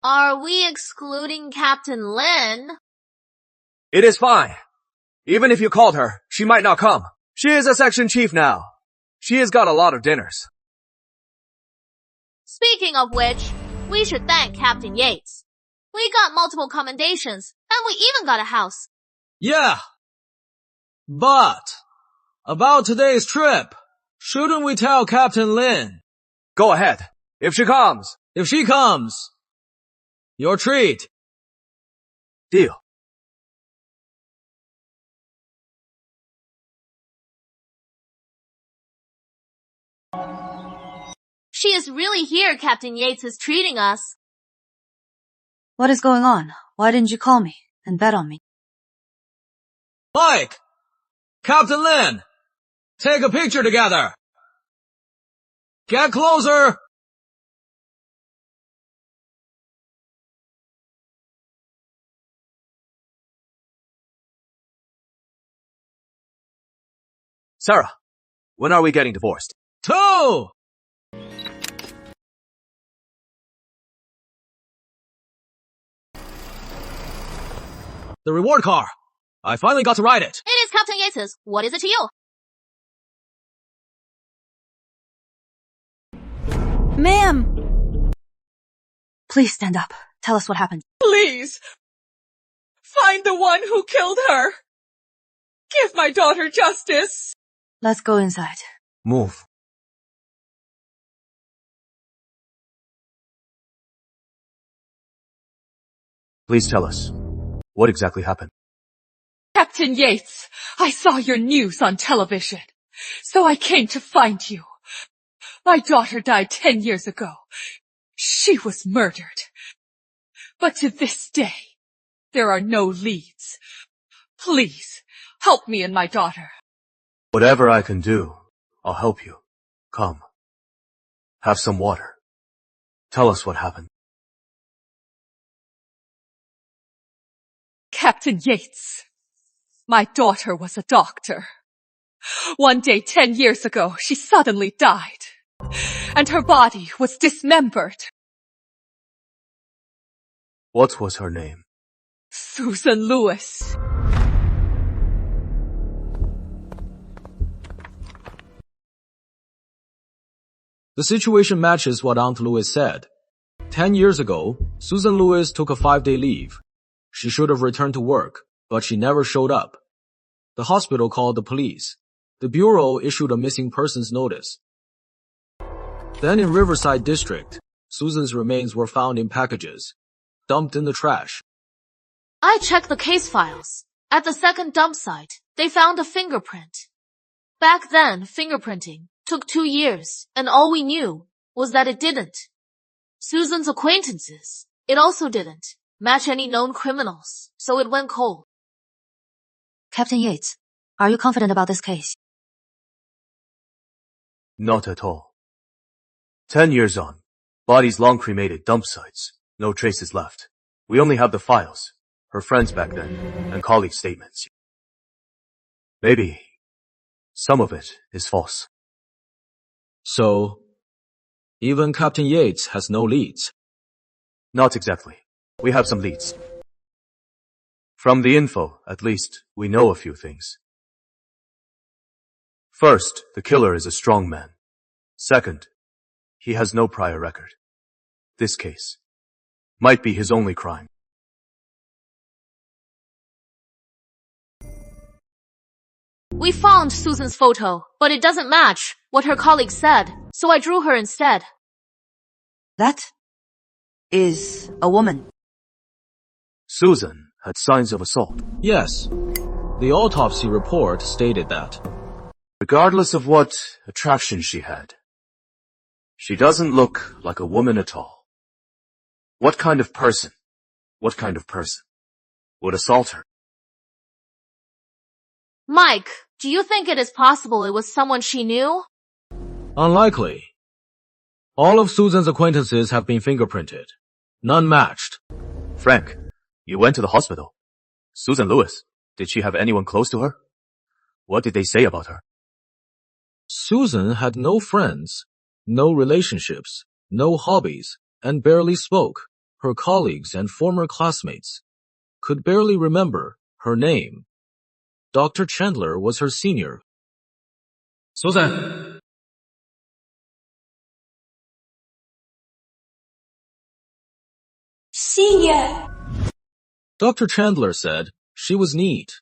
Are we excluding Captain Lin?
It is fine. Even if you called her, she might not come. She is a section chief now. She has got a lot of dinners.
Speaking of which, we should thank Captain Yates. We got multiple commendations, and we even got a house.
Yeah. But, about today's trip, shouldn't we tell Captain Lin?
Go ahead. If she comes.
If she comes, your treat.
Deal.
She is really here, Captain Yates is treating us.
What is going on? Why didn't you call me and bet on me?
Mike! Captain Lin! Take a picture together! Get closer!
Sarah, when are we getting divorced?
2! The reward car. I finally got to ride it.
It is Captain Yates's. What is it to you?
Ma'am! Please stand up. Tell us what happened.
Please! Find the one who killed her! Give my daughter justice!
Let's go inside.
Move. Please tell us. What exactly happened?
Captain Yates, I saw your news on television, so I came to find you. My daughter died 10 years ago. She was murdered. But to this day, there are no leads. Please, help me and my daughter.
Whatever I can do, I'll help you. Come. Have some water. Tell us what happened.
Captain Yates, My daughter was a doctor. One day 10 years ago, she suddenly died, and her body was dismembered.
What was her name?
Susan Lewis.
The situation matches what Aunt Louis said. 10 years ago, Susan Lewis took a 5-day leave. She should have returned to work, but she never showed up. The hospital called the police. The bureau issued a missing persons notice. Then in Riverside District, Susan's remains were found in packages, dumped in the trash.
I checked the case files. At the second dump site, they found a fingerprint. Back then, fingerprinting took 2 years, and all we knew was that it didn't. Susan's acquaintances, it also didn't match any known criminals, so it went cold.
Captain Yates, are you confident about this case?
Not at all. 10 years on, bodies long cremated, dump sites, no traces left. We only have the files, her friends back then, and colleagues' statements. Maybe some of it is false.
So, even Captain Yates has no leads.
Not exactly. We have some leads. From the info, at least, we know a few things. First, the killer is a strong man. Second, he has no prior record. This case might be his only crime.
We found Susan's photo, but it doesn't match what her colleagues said, so I drew her instead.
That is a woman.
Susan had signs of assault.
Yes, the autopsy report stated that.
Regardless of what attraction she had, she doesn't look like a woman at all. What kind of person would assault her?
Mike, do you think it is possible it was someone she knew?
Unlikely. All of Susan's acquaintances have been fingerprinted. None matched.
Frank, you went to the hospital. Susan Lewis, did she have anyone close to her? What did they say about her?
Susan had no friends, no relationships, no hobbies, and barely spoke. Her colleagues and former classmates could barely remember her name. Dr. Chandler was her senior.
Susan!
Senior!
Dr. Chandler said she was neat,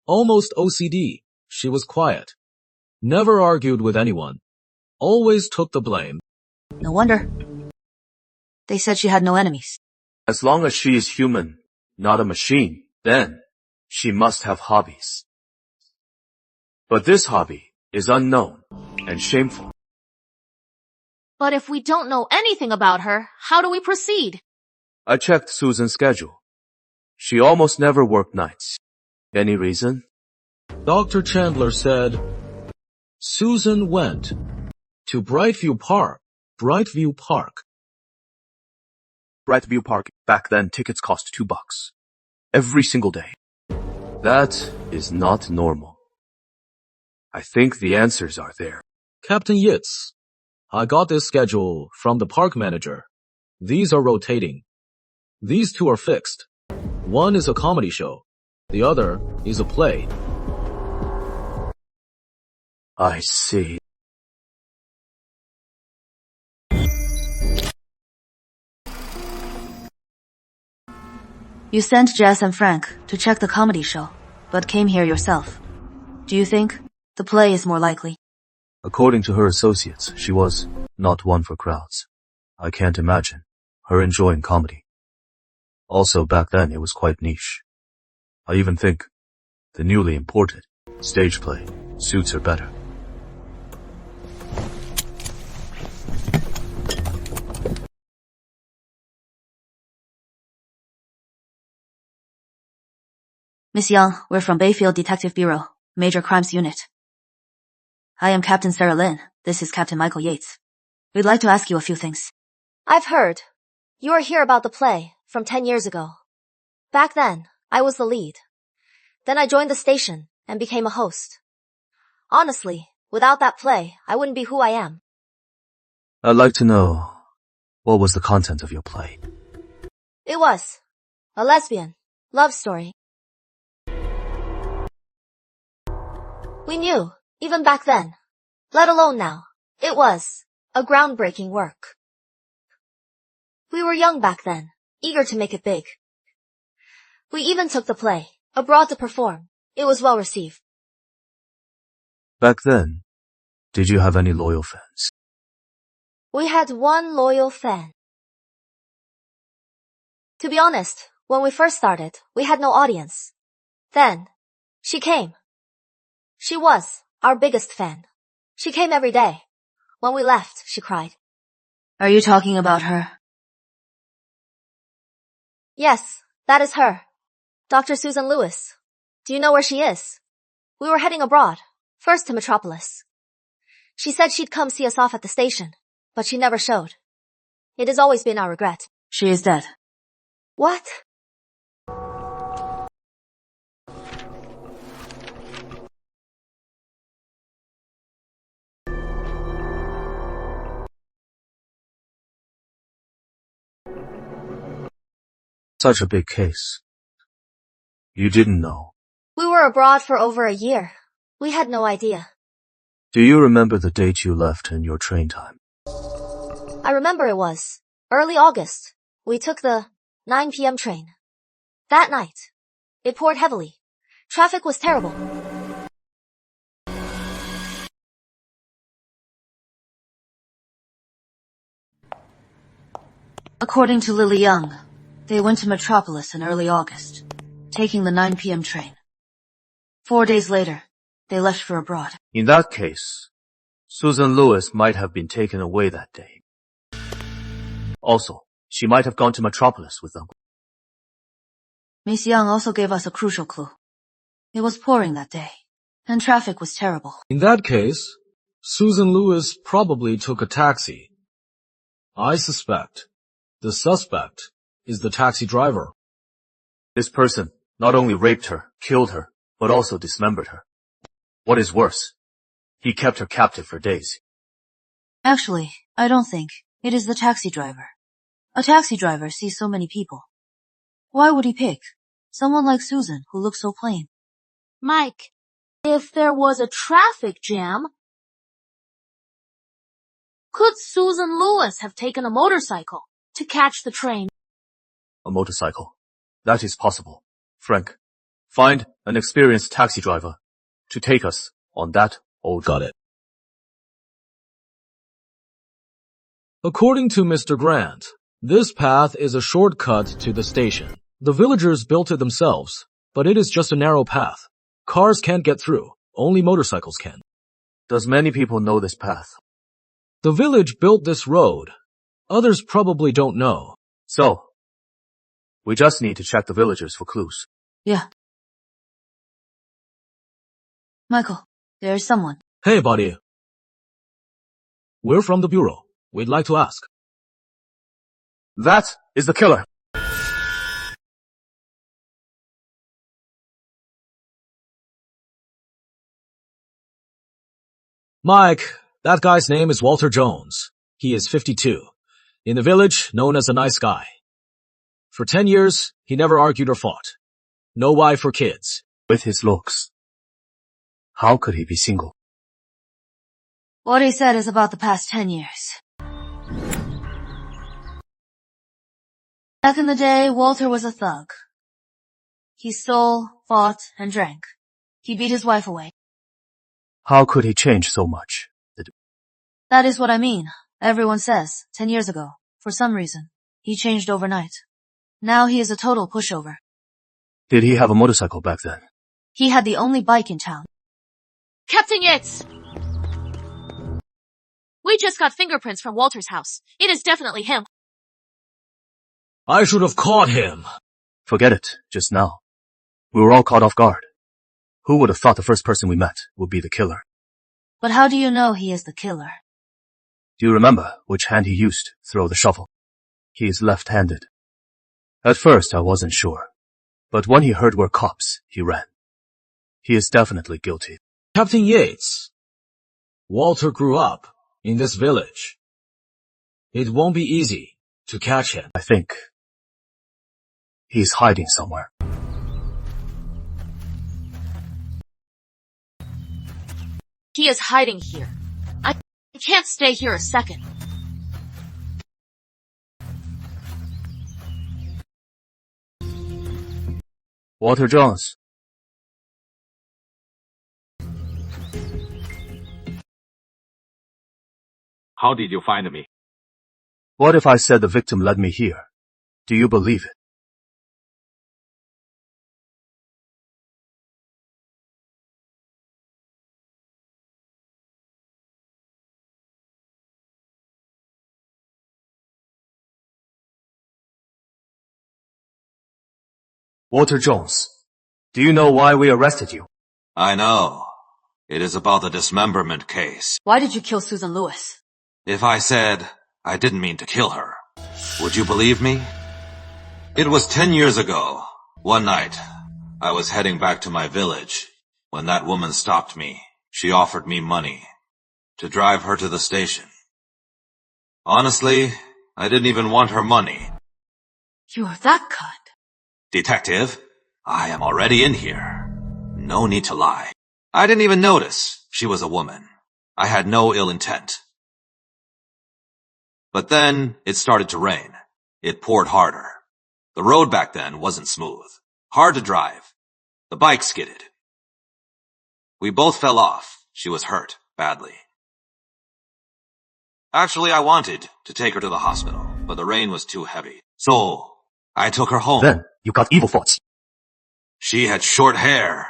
almost OCD. She was quiet, never argued with anyone, always took the blame.
No wonder. They said she had no enemies.
As long as she is human, not a machine, then she must have hobbies. But this hobby is unknown and shameful.
But if we don't know anything about her, how do we proceed?
I checked Susan's schedule. She almost never worked nights. Any reason?
Dr. Chandler said Susan went to Brightview Park. Brightview Park.
Brightview Park, back then tickets cost $2. Every single day. That is not normal. I think the answers are there.
Captain Yates, I got this schedule from the park manager. These are rotating. These two are fixed. One is a comedy show. The other is a play.
I see.
You sent Jess and Frank to check the comedy show, but came here yourself. Do you think the play is more likely?
According to her associates, she was not one for crowds. I can't imagine her enjoying comedy. Also, back then it was quite niche. I even think the newly imported stage play suits her better.
Miss Young, we're from Bayfield Detective Bureau, Major Crimes Unit. I am Captain Sarah Lynn. This is Captain Michael Yates. We'd like to ask you a few things.
I've heard. You are here about the play from 10 years ago. Back then, I was the lead. Then I joined the station and became a host. Honestly, without that play, I wouldn't be who I am.
I'd like to know, what was the content of your play?
It was a lesbian love story. We knew, even back then, let alone now, it was a groundbreaking work. We were young back then, eager to make it big. We even took the play abroad to perform. It was well received.
Back then, did you have any loyal fans?
We had one loyal fan. To be honest, when we first started, we had no audience. Then, she came. She was our biggest fan. She came every day. When we left, she cried.
Are you talking about her?
Yes, that is her. Dr. Susan Lewis. Do you know where she is? We were heading abroad, first to Metropolis. She said she'd come see us off at the station, but she never showed. It has always been our regret.
She is dead.
What?
Such a big case. You didn't know.
We were abroad for over a year. We had no idea.
Do you remember the date you left and your train time?
I remember it was early August. We took the 9 p.m. train. That night, it poured heavily. Traffic was terrible.
According to Lily Young, they went to Metropolis in early August, taking the 9 p.m. train. 4 days later, they left for abroad.
In that case, Susan Lewis might have been taken away that day. Also, she might have gone to Metropolis with them.
Miss Young also gave us a crucial clue. It was pouring that day, and traffic was terrible.
In that case, Susan Lewis probably took a taxi. I suspect the suspect is the taxi driver.
This person not only raped her, killed her, but also dismembered her. What is worse, he kept her captive for days.
Actually, I don't think it is the taxi driver. A taxi driver sees so many people. Why would he pick someone like Susan who looks so plain?
Mike, if there was a traffic jam, could Susan Lewis have taken a motorcycle to catch the train?
A motorcycle. That is possible. Frank, find an experienced taxi driver to take us on that old...
Got it. According to Mr. Grant, this path is a shortcut to the station. The villagers built it themselves, but it is just a narrow path. Cars can't get through. Only motorcycles can.
Does many people know this path?
The village built this road. Others probably don't know.
So, we just need to check the villagers for clues.
Yeah. Michael, there's someone.
Hey, buddy. We're from the bureau. We'd like to ask.
That is the killer.
Mike, that guy's name is Walter Jones. He is 52. In the village, known as a nice guy. For 10 years, he never argued or fought. No wife or kids.
With his looks, how could he be single?
What he said is about the past 10 years. Back in the day, Walter was a thug. He stole, fought, and drank. He beat his wife away.
How could he change so much?
That is what I mean. Everyone says, 10 years ago, for some reason, he changed overnight. Now he is a total pushover.
Did he have a motorcycle back then?
He had the only bike in town.
Captain Yates! We just got fingerprints from Walter's house. It is definitely him.
I should have caught him.
Forget it, just now. We were all caught off guard. Who would have thought the first person we met would be the killer?
But how do you know he is the killer?
Do you remember which hand he used to throw the shovel? He is left-handed. At first I wasn't sure, but when he heard we're cops, he ran. He is definitely guilty.
Captain Yates, Walter grew up in this village. It won't be easy to catch him.
I think he's hiding somewhere.
He is hiding here. I can't stay here a second.
Walter Jones.
How did you find me?
What if I said the victim led me here? Do you believe it? Walter Jones, do you know why we arrested you?
I know. It is about the dismemberment case.
Why did you kill Susan Lewis?
If I said I didn't mean to kill her, would you believe me? It was 10 years ago. One night, I was heading back to my village when that woman stopped me. She offered me money to drive her to the station. Honestly, I didn't even want her money.
You're that kind.
Detective, I am already in here. No need to lie. I didn't even notice she was a woman. I had no ill intent. But then it started to rain. It poured harder. The road back then wasn't smooth. Hard to drive. The bike skidded. We both fell off. She was hurt badly. Actually, I wanted to take her to the hospital, but the rain was too heavy. So, I took her home.
Then, you got evil thoughts.
She had short hair,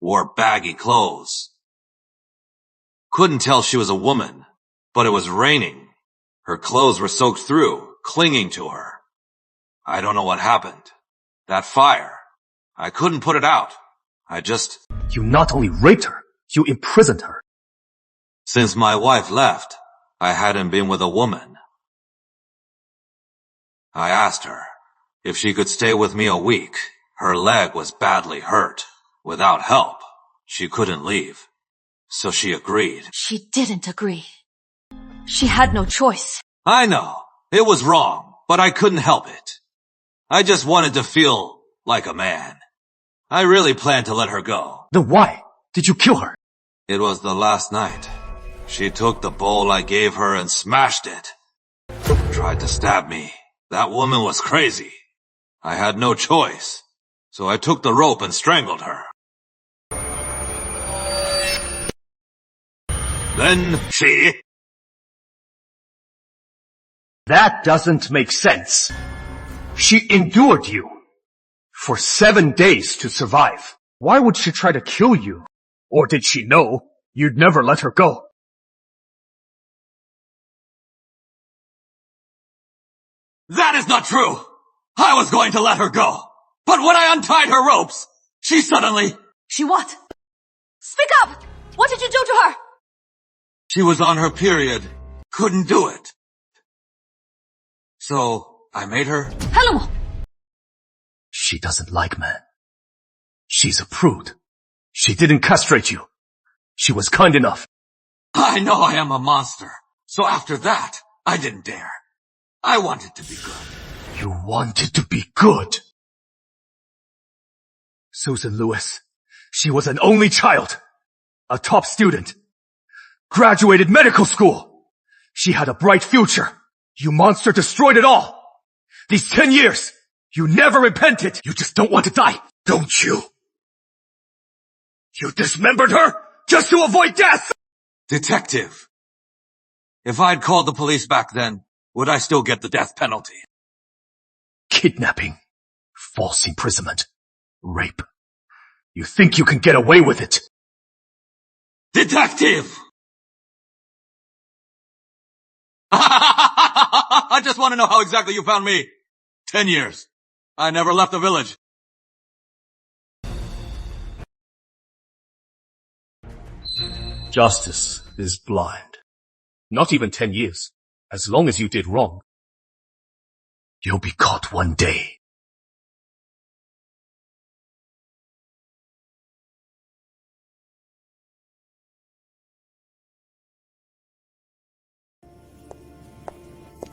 wore baggy clothes. Couldn't tell she was a woman, but it was raining. Her clothes were soaked through, clinging to her. I don't know what happened. That fire, I couldn't put it out.
You not only raped her, you imprisoned her.
Since my wife left, I hadn't been with a woman. I asked her if she could stay with me a week. Her leg was badly hurt. Without help, she couldn't leave. So she agreed.
She didn't agree. She had no choice.
I know. It was wrong, but I couldn't help it. I just wanted to feel like a man. I really planned to let her go.
Then why did you kill her?
It was the last night. She took the bowl I gave her and smashed it. Tried to stab me. That woman was crazy. I had no choice. So I took the rope and strangled her. Then she...
That doesn't make sense. She endured you for 7 days to survive. Why would she try to kill you? Or did she know you'd never let her go?
That is not true! I was going to let her go. But when I untied her ropes, she suddenly...
She what? Speak up! What did you do to her?
She was on her period. Couldn't do it. So, I made her...
Hello!
She doesn't like men. She's a prude. She didn't castrate you. She was kind enough.
I know I am a monster. So after that, I didn't dare. I wanted to be good.
You wanted to be good? Susan Lewis, she was an only child. A top student. Graduated medical school. She had a bright future. You monster destroyed it all. These 10 years, you never repented. You just don't want to die, don't you? You dismembered her just to avoid death!
Detective, if I'd called the police back then, would I still get the death penalty?
Kidnapping, false imprisonment, rape. You think you can get away with it?
Detective! I just want to know how exactly you found me. 10 years. I never left the village.
Justice is blind. Not even 10 years. As long as you did wrong.
You'll be caught one day.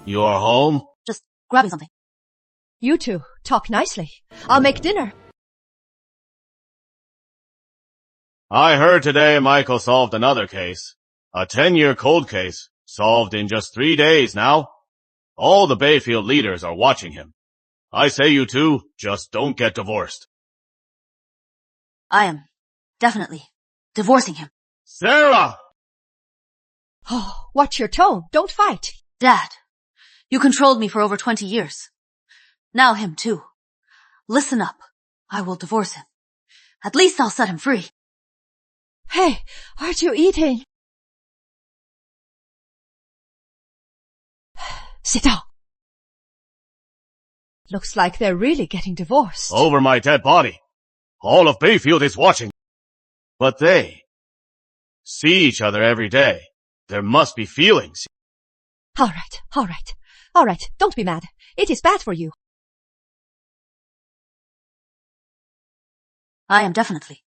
You are home?
Just grabbing something.
You two, talk nicely. I'll make dinner.
I heard today Michael solved another case. A 10-year cold case, solved in just 3 days now. All the Bayfield leaders are watching him. I say you two, just don't get divorced.
I am definitely divorcing him.
Sarah!
Oh, watch your tone. Don't fight.
Dad, you controlled me for over 20 years. Now him too. Listen up. I will divorce him. At least I'll set him free.
Hey, aren't you eating? Sit down. Looks like they're really getting divorced.
Over my dead body. All of Bayfield is watching. But they see each other every day. There must be feelings.
All right. Don't be mad. It is bad for you.
I am definitely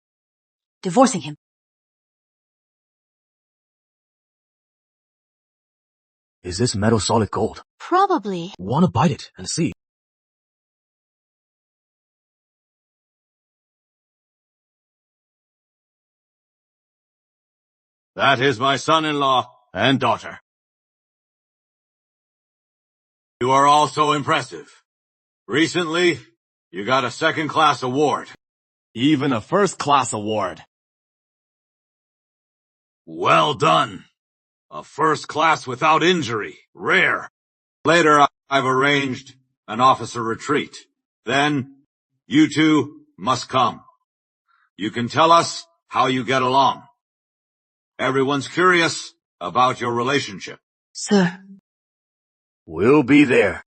divorcing him.
Is this metal solid gold?
Probably.
Wanna bite it and see.
That is my son-in-law and daughter. You are all so impressive. Recently, you got a second-class award. Even a first-class award. Well done. A first class without injury. Rare. Later, I've arranged an officer retreat. Then, you two must come. You can tell us how you get along. Everyone's curious about your relationship.
Sir.
We'll be there.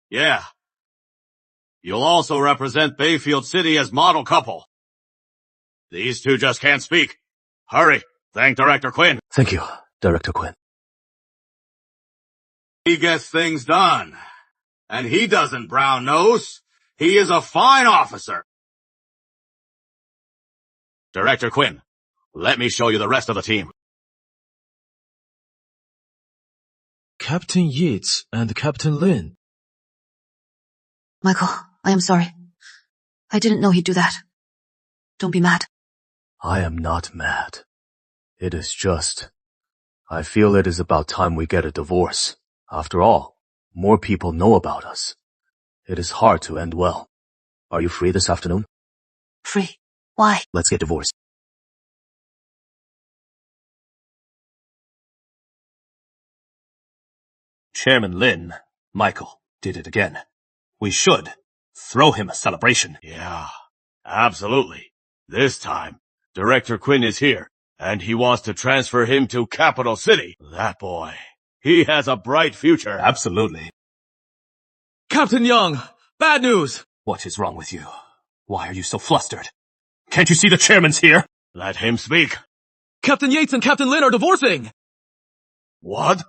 Yeah. You'll also represent Bayfield City as model couple. These two just can't speak. Hurry. Thank Director Quinn.
Thank you, Director Quinn.
He gets things done. And he doesn't brown nose. He is a fine officer. Director Quinn, let me show you the rest of the team.
Captain Yates and Captain Lin.
Michael, I am sorry. I didn't know he'd do that. Don't be mad.
I am not mad. It is just, I feel it is about time we get a divorce. After all, more people know about us. It is hard to end well. Are you free this afternoon?
Free? Why?
Let's get divorced.
Chairman Lin, Michael, did it again. We should throw him a celebration.
Yeah, absolutely. This time, Director Quinn is here. And he wants to transfer him to Capital City. That boy. He has a bright future.
Absolutely.
Captain Young, bad news.
What is wrong with you? Why are you so flustered? Can't you see the chairman's here?
Let him speak.
Captain Yates and Captain Lin are divorcing.
What?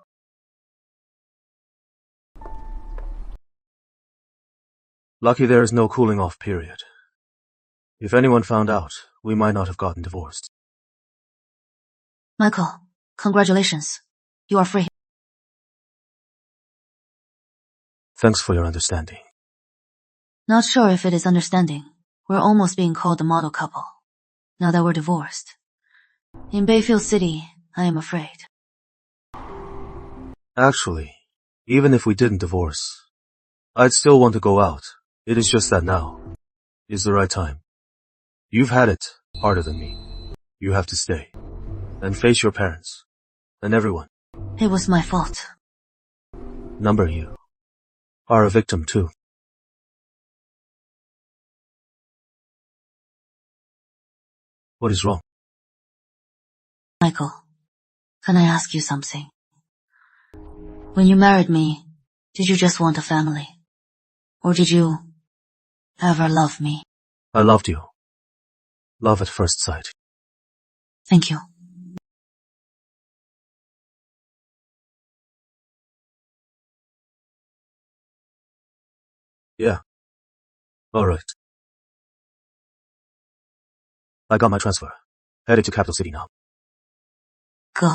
Lucky there is no cooling off period. If anyone found out, we might not have gotten divorced.
Michael, congratulations. You are free.
Thanks for your understanding.
Not sure if it is understanding. We're almost being called a model couple. Now that we're divorced. In Bayfield City, I am afraid.
Actually, even if we didn't divorce, I'd still want to go out. It is just that now is the right time. You've had it harder than me. You have to stay. And face your parents. And everyone.
It was my fault.
Number you are a victim too. What is wrong?
Michael, can I ask you something? When you married me, did you just want a family? Or did you ever love me?
I loved you. Love at first sight.
Thank you.
Yeah. All right. I got my transfer. Headed to Capital City now.
Go.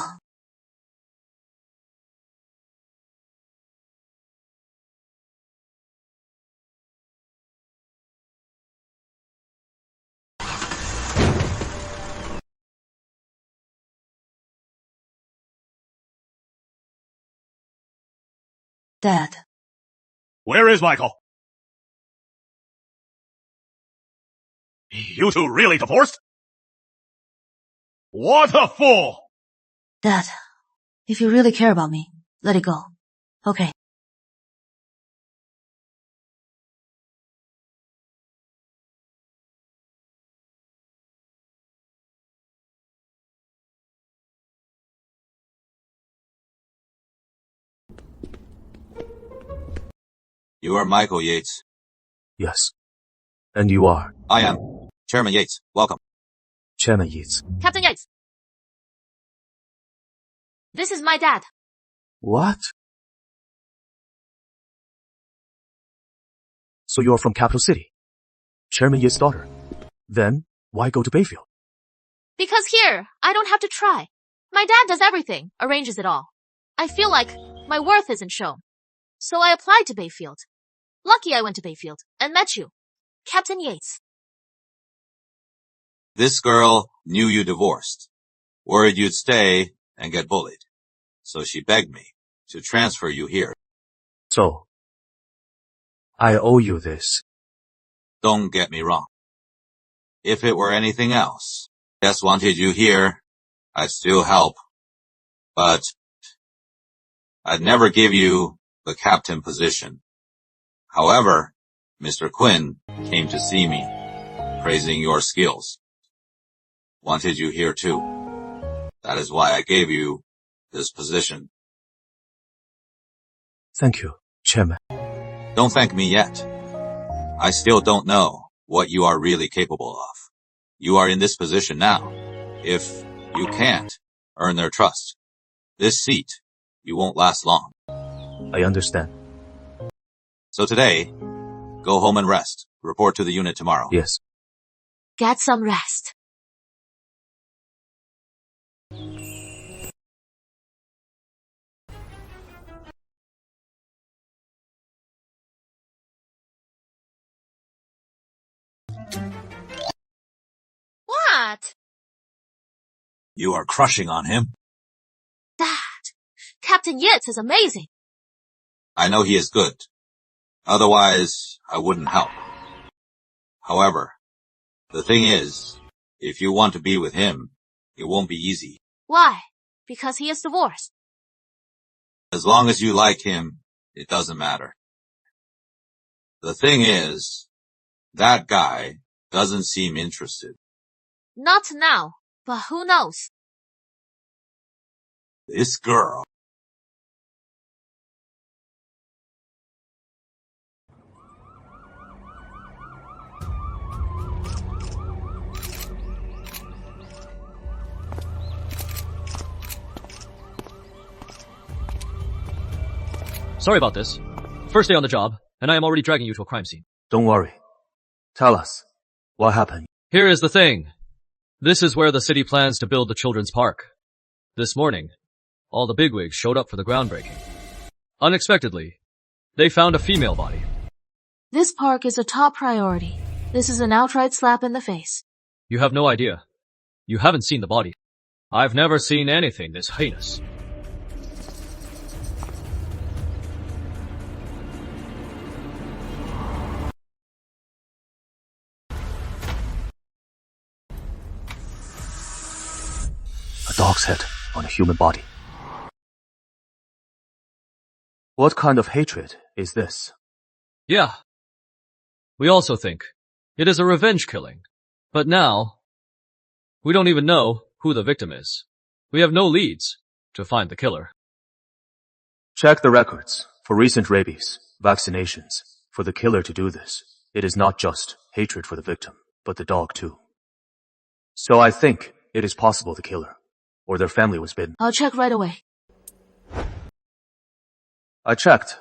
Dad.
Where is Michael? You two really divorced? What a fool!
Dad, if you really care about me, let it go. Okay.
You are Michael Yates.
Yes. And you are?
I am. Chairman Yates, welcome.
Chairman Yates.
Captain Yates. This is my dad.
What? So you're from Capital City? Chairman Yates' daughter. Then, why go to Bayfield?
Because here, I don't have to try. My dad does everything, arranges it all. I feel like my worth isn't shown. So I applied to Bayfield. Lucky I went to Bayfield and met you. Captain Yates.
This girl knew you divorced, worried you'd stay and get bullied. So she begged me to transfer you here.
So, I owe you this.
Don't get me wrong. If it were anything else, just wanted you here, I'd still help. But I'd never give you the captain position. However, Mr. Quinn came to see me, praising your skills. Wanted you here too. That is why I gave you this position.
Thank you, Chairman.
Don't thank me yet. I still don't know what you are really capable of. You are in this position now. If you can't earn their trust, this seat, you won't last long.
I understand.
So today, go home and rest. Report to the unit tomorrow.
Yes.
Get some rest. What?
You are crushing on him.
Dad, Captain Yates is amazing.
I know he is good. Otherwise, I wouldn't help. However, the thing is, if you want to be with him, it won't be easy.
Why? Because he is divorced.
As long as you like him, it doesn't matter. The thing is, that guy doesn't seem interested.
Not now, but who knows?
This girl.
Sorry about this. First day on the job, and I am already dragging you to a crime scene.
Don't worry. Tell us, what happened?
Here is the thing. This is where the city plans to build the children's park. This morning, all the bigwigs showed up for the groundbreaking. Unexpectedly, they found a female body.
This park is a top priority. This is an outright slap in the face.
You have no idea. You haven't seen the body. I've never seen anything this heinous.
A dog's head on a human body. What kind of hatred is this?
Yeah. We also think it is a revenge killing. But now, we don't even know who the victim is. We have no leads to find the killer.
Check the records for recent rabies, vaccinations. For the killer to do this, it is not just hatred for the victim, but the dog too. So I think it is possible the killer, or their family was bitten.
I'll check right away.
I checked.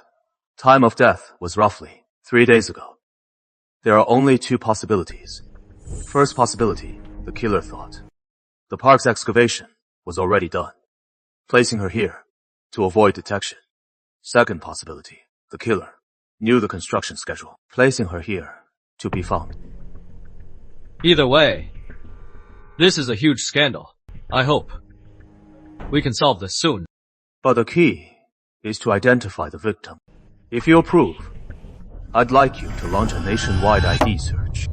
Time of death was roughly 3 days ago. There are only two possibilities. First possibility, the killer thought the park's excavation was already done, placing her here to avoid detection. Second possibility, the killer knew the construction schedule, placing her here to be found.
Either way, this is a huge scandal. I hope we can solve this soon.
But the key is to identify the victim. If you approve, I'd like you to launch a nationwide ID search.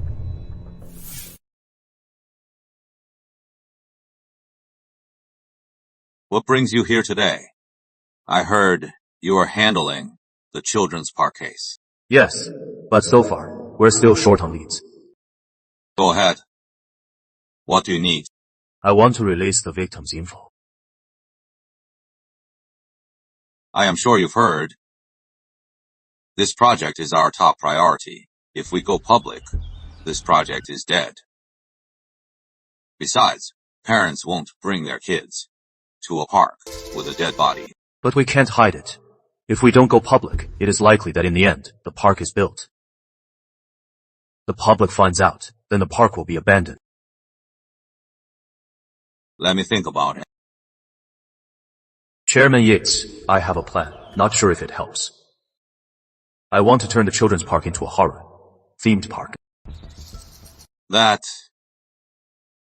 What brings you here today? I heard you are handling the children's park case.
Yes, but so far, we're still short on leads.
Go ahead. What do you need?
I want to release the victim's info.
I am sure you've heard. This project is our top priority. If we go public, this project is dead. Besides, parents won't bring their kids to a park with a dead body.
But we can't hide it. If we don't go public, it is likely that in the end, the park is built. The public finds out, then the park will be abandoned.
Let me think about it.
Chairman Yates, I have a plan. Not sure if it helps. I want to turn the children's park into a horror-themed park.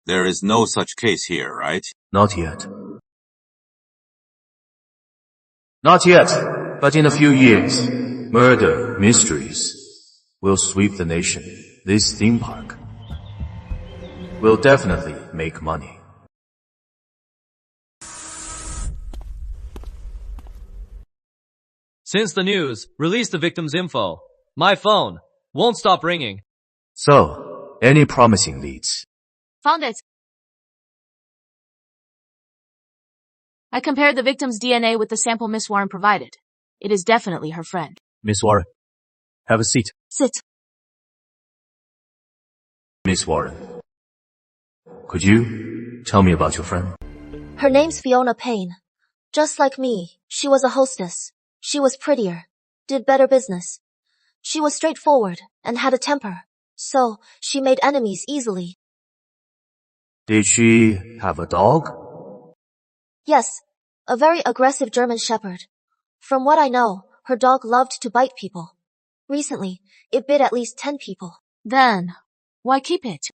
There is no such case here, right?
Not yet. Not yet, but in a few years, murder mysteries will sweep the nation. This theme park will definitely make money.
Since the news released the victim's info, my phone won't stop ringing.
So, any promising leads?
Found it. I compared the victim's DNA with the sample Miss Warren provided. It is definitely her friend.
Miss Warren, have a seat.
Sit.
Miss Warren, could you tell me about your friend?
Her name's Fiona Payne. Just like me, she was a hostess. She was prettier, did better business. She was straightforward and had a temper, so she made enemies easily.
Did she have a dog?
Yes, a very aggressive German shepherd. From what I know, her dog loved to bite people. Recently, it bit at least 10 people. Then, why keep it?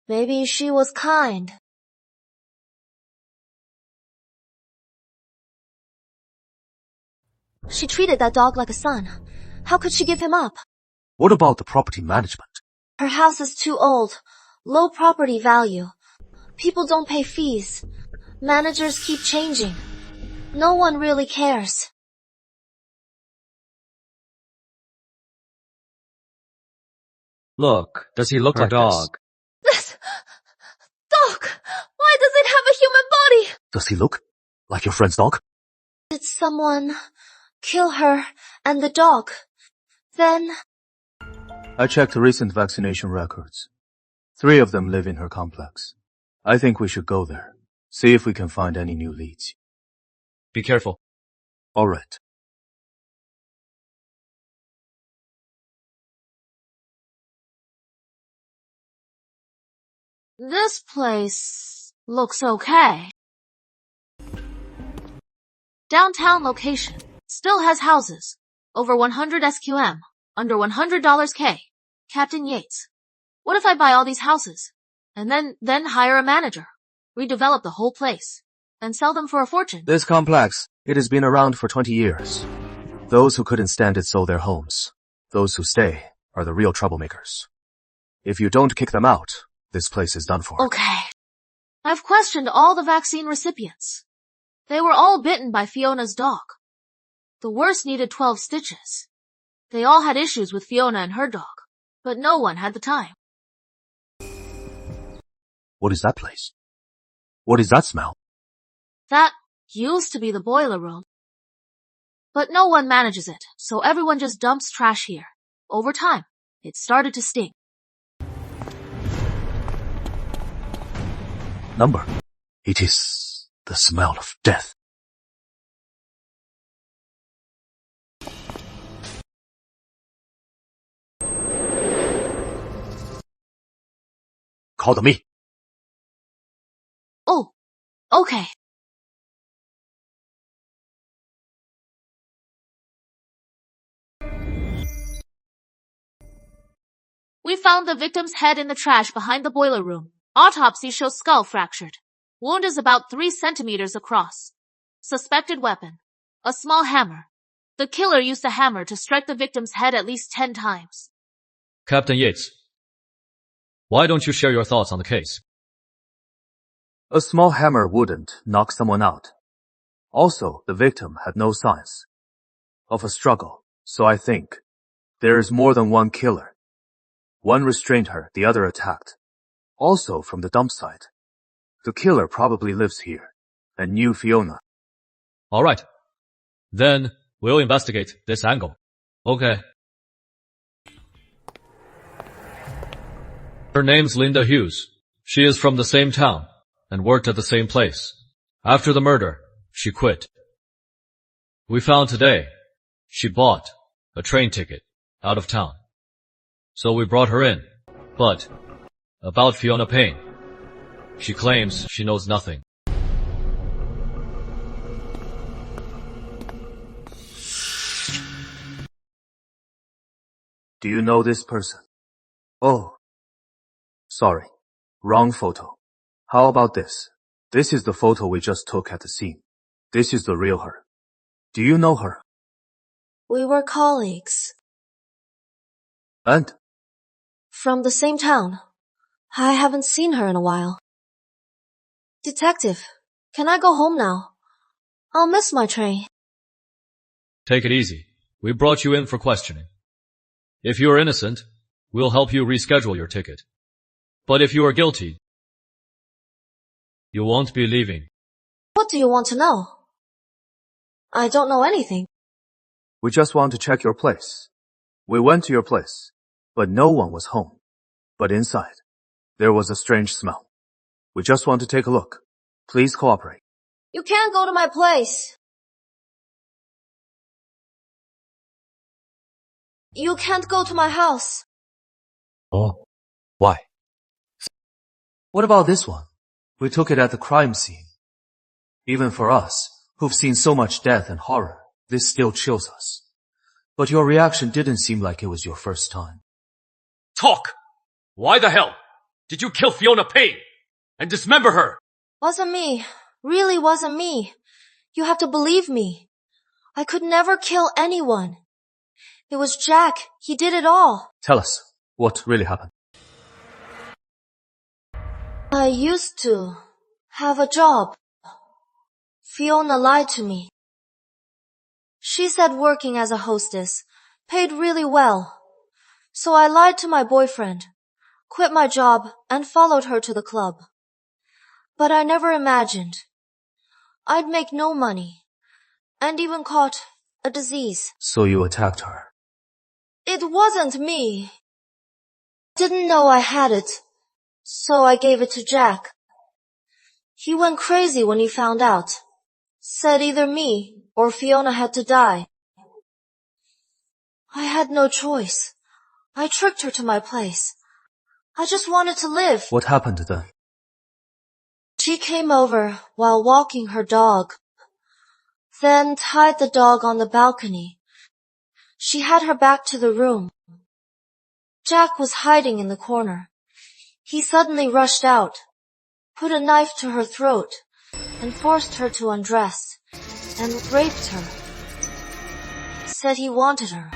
Maybe she was kind. She treated that dog like a son. How could she give him up?
What about the property management?
Her house is too old. Low property value. People don't pay fees. Managers keep changing. No one really cares.
Look, does he look like a dog?
This dog! Why does it have a human body?
Does he look like your friend's dog?
Did someone kill her and the dog? Then...
I checked recent vaccination records. 3 of them live in her complex. I think we should go there. See if we can find any new leads.
Be careful.
All right.
This place looks okay. Downtown location. Still has houses. Over 100 SQM. Under $100 K. Captain Yates. What if I buy all these houses? And then hire a manager. Redevelop the whole place. And sell them for a fortune.
This complex, it has been around for 20 years. Those who couldn't stand it sold their homes. Those who stay are the real troublemakers. If you don't kick them out, this place is done for.
Okay. I've questioned all the vaccine recipients. They were all bitten by Fiona's dog. The worst needed 12 stitches. They all had issues with Fiona and her dog, but no one had the time.
What is that place? What is that smell?
That used to be the boiler room. But no one manages it, so everyone just dumps trash here. Over time, it started to stink.
Number. It is the smell of death. Call to me.
Oh, okay. We found the victim's head in the trash behind the boiler room. Autopsy shows skull fractured. Wound is about 3 centimeters across. Suspected weapon. A small hammer. The killer used the hammer to strike the victim's head at least 10 times.
Captain Yates, why don't you share your thoughts on the case?
A small hammer wouldn't knock someone out. Also, the victim had no signs of a struggle, so I think there is more than one killer. One restrained her, the other attacked. Also, from the dump site. The killer probably lives here and knew Fiona.
All right. Then we'll investigate this angle. Okay. Her name's Linda Hughes. She is from the same town and worked at the same place. After the murder, she quit. We found today she bought a train ticket out of town. So we brought her in. But about Fiona Payne, she claims she knows nothing.
Do you know this person? Oh. Sorry. Wrong photo. How about this? This is the photo we just took at the scene. This is the real her. Do you know her?
We were colleagues.
And?
From the same town. I haven't seen her in a while. Detective, can I go home now? I'll miss my train.
Take it easy. We brought you in for questioning. If you are innocent, we'll help you reschedule your ticket. But if you are guilty, you won't be leaving.
What do you want to know? I don't know anything.
We just want to check your place. We went to your place, but no one was home. But inside, there was a strange smell. We just want to take a look. Please cooperate.
You can't go to my place. You can't go to my house.
Oh. Why? What about this one? We took it at the crime scene. Even for us, who've seen so much death and horror, this still chills us. But your reaction didn't seem like it was your first time.
Talk! Why the hell did you kill Fiona Payne and dismember her?
Wasn't me. Really wasn't me. You have to believe me. I could never kill anyone. It was Jack. He did it all.
Tell us, what really happened?
I used to have a job. Fiona lied to me. She said working as a hostess paid really well. So I lied to my boyfriend, quit my job, and followed her to the club. But I never imagined I'd make no money and even caught a disease.
So you attacked her?
It wasn't me. Didn't know I had it, so I gave it to Jack. He went crazy when he found out. Said either me or Fiona had to die. I had no choice. I tricked her to my place. I just wanted to live.
What happened then?
She came over while walking her dog. Then tied the dog on the balcony. She had her back to the room. Jack was hiding in the corner. He suddenly rushed out, put a knife to her throat, and forced her to undress, and raped her. Said he wanted her.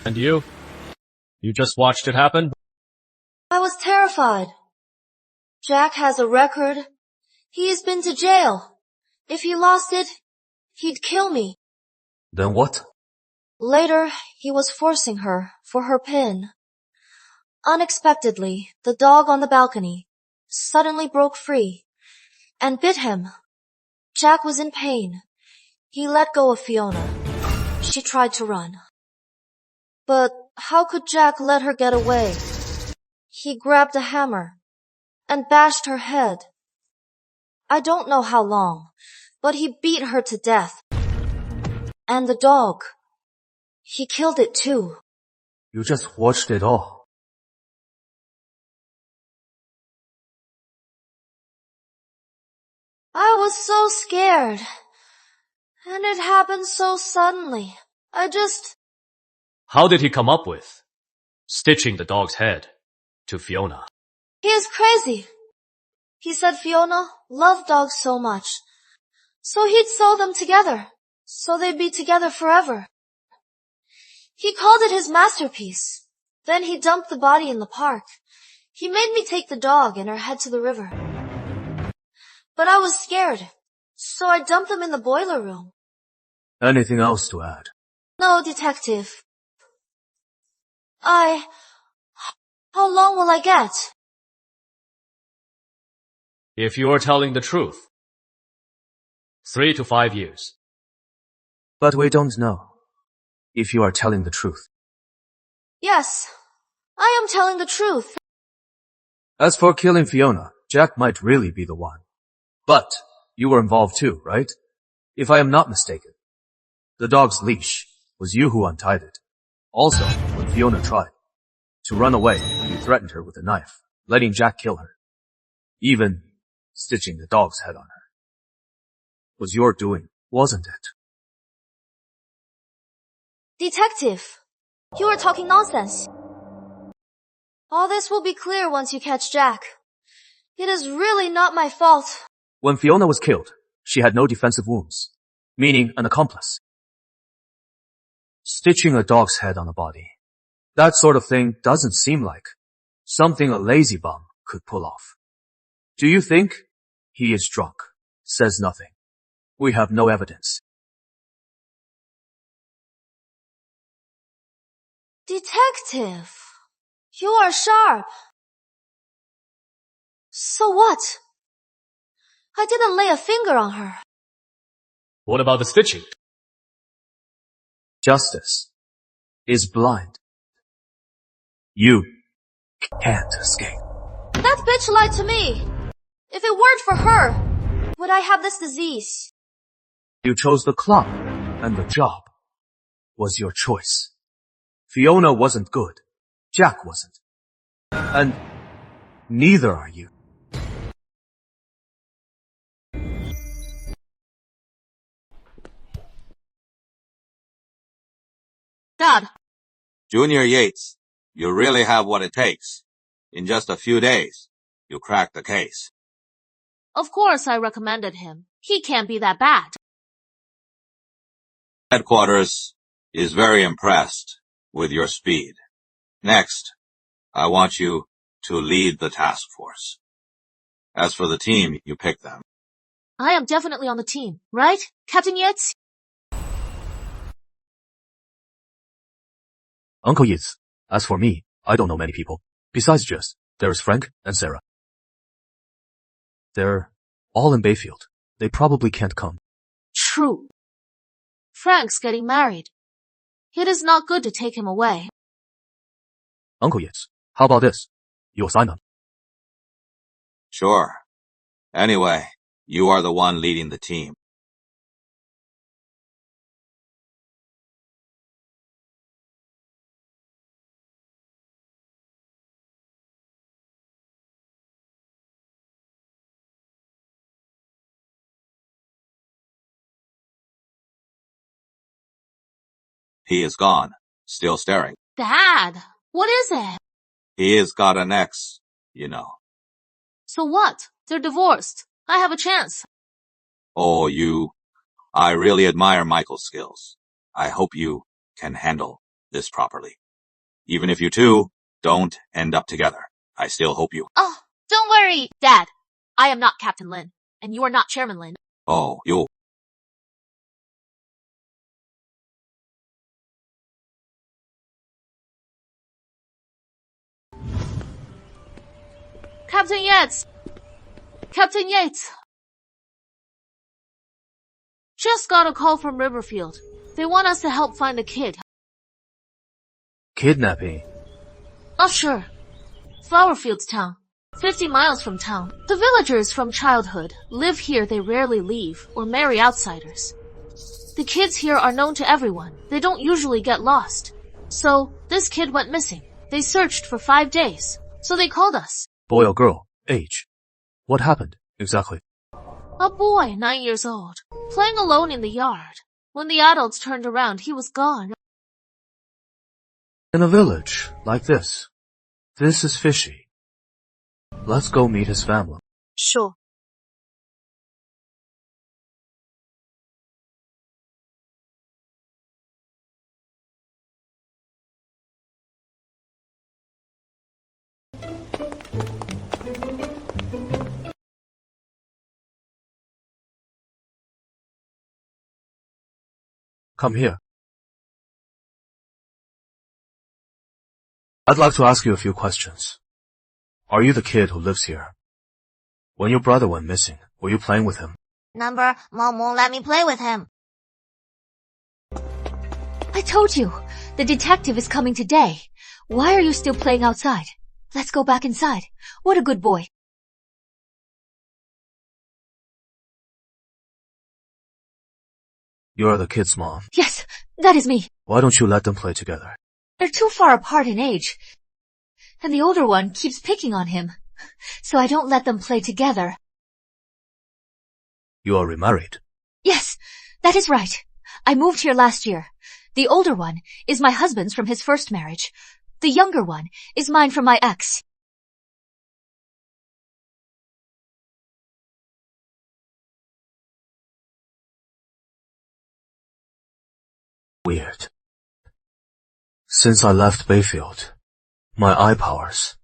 And you? You just watched it happen?
I was terrified. Jack has a record. He's been to jail. If he lost it, he'd kill me.
Then what?
Later, he was forcing her for her pin. Unexpectedly, the dog on the balcony suddenly broke free and bit him. Jack was in pain. He let go of Fiona. She tried to run. But how could Jack let her get away? He grabbed a hammer and bashed her head. I don't know how long, but he beat her to death. And the dog, he killed it too.
You just watched it all.
I was so scared. And it happened so suddenly.
How did he come up with stitching the dog's head to Fiona?
He is crazy. He said Fiona loved dogs so much. So he'd sew them together, so they'd be together forever. He called it his masterpiece. Then he dumped the body in the park. He made me take the dog and her head to the river. But I was scared, so I dumped them in the boiler room.
Anything else to add?
No, Detective. How long will I get?
If you are telling the truth, 3 to 5 years.
But we don't know if you are telling the truth.
Yes, I am telling the truth.
As for killing Fiona, Jack might really be the one. But you were involved too, right? If I am not mistaken. The dog's leash was you who untied it. Also, when Fiona tried to run away, you threatened her with a knife, letting Jack kill her. Even stitching the dog's head on her. Was your doing, wasn't it?
Detective, you are talking nonsense. All this will be clear once you catch Jack. It is really not my fault.
When Fiona was killed, she had no defensive wounds, meaning an accomplice. Stitching a dog's head on a body, that sort of thing doesn't seem like something a lazy bum could pull off. Do you think he is drunk? Says nothing. We have no evidence.
Detective, you are sharp. So what? I didn't lay a finger on her.
What about the stitching?
Justice is blind. You can't escape.
That bitch lied to me. If it weren't for her, would I have this disease?
You chose the club, and the job was your choice. Fiona wasn't good. Jack wasn't. And neither are you.
Dad.
Junior Yates, you really have what it takes. In just a few days, you cracked the case.
Of course I recommended him. He can't be that bad.
Headquarters is very impressed with your speed. Next, I want you to lead the task force. As for the team, you pick them.
I am definitely on the team, right, Captain Yates?
Uncle Yates, as for me, I don't know many people. Besides Jess, there's Frank and Sarah. They're all in Bayfield. They probably can't come.
True. Frank's getting married. It is not good to take him away.
Uncle Yates, how about this? You'll sign them.
Sure. Anyway, you are the one leading the team. He is gone, still staring.
Dad, what is it?
He has got an ex, you know.
So what? They're divorced. I have a chance.
Oh, I really admire Michael's skills. I hope you can handle this properly. Even if you two don't end up together, I still hope you...
Oh, don't worry, Dad. I am not Captain Lin, and you are not Chairman Lin.
Oh, you...
Captain Yates! Captain Yates! Just got a call from Riverfield. They want us to help find a kid.
Kidnapping?
Not sure. Flowerfields town. 50 miles from town. The villagers from childhood live here. They rarely leave or marry outsiders. The kids here are known to everyone. They don't usually get lost. So, this kid went missing. They searched for 5 days. So they called us.
Boy or girl? Age? What happened, exactly?
A boy, 9 years old, playing alone in the yard. When the adults turned around, he was gone.
In a village like this. This is fishy. Let's go meet his family.
Sure.
Come here. I'd like to ask you a few questions. Are you the kid who lives here? When your brother went missing, were you playing with him?
Mom won't let me play with him.
I told you, the detective is coming today. Why are you still playing outside? Let's go back inside. What a good boy.
You're the kid's mom.
Yes, that is me.
Why don't you let them play together?
They're too far apart in age. And the older one keeps picking on him. So I don't let them play together.
You are remarried.
Yes, that is right. I moved here last year. The older one is my husband's from his first marriage. The younger one is mine from my ex.
Weird. Since I left Bayfield, my eye powers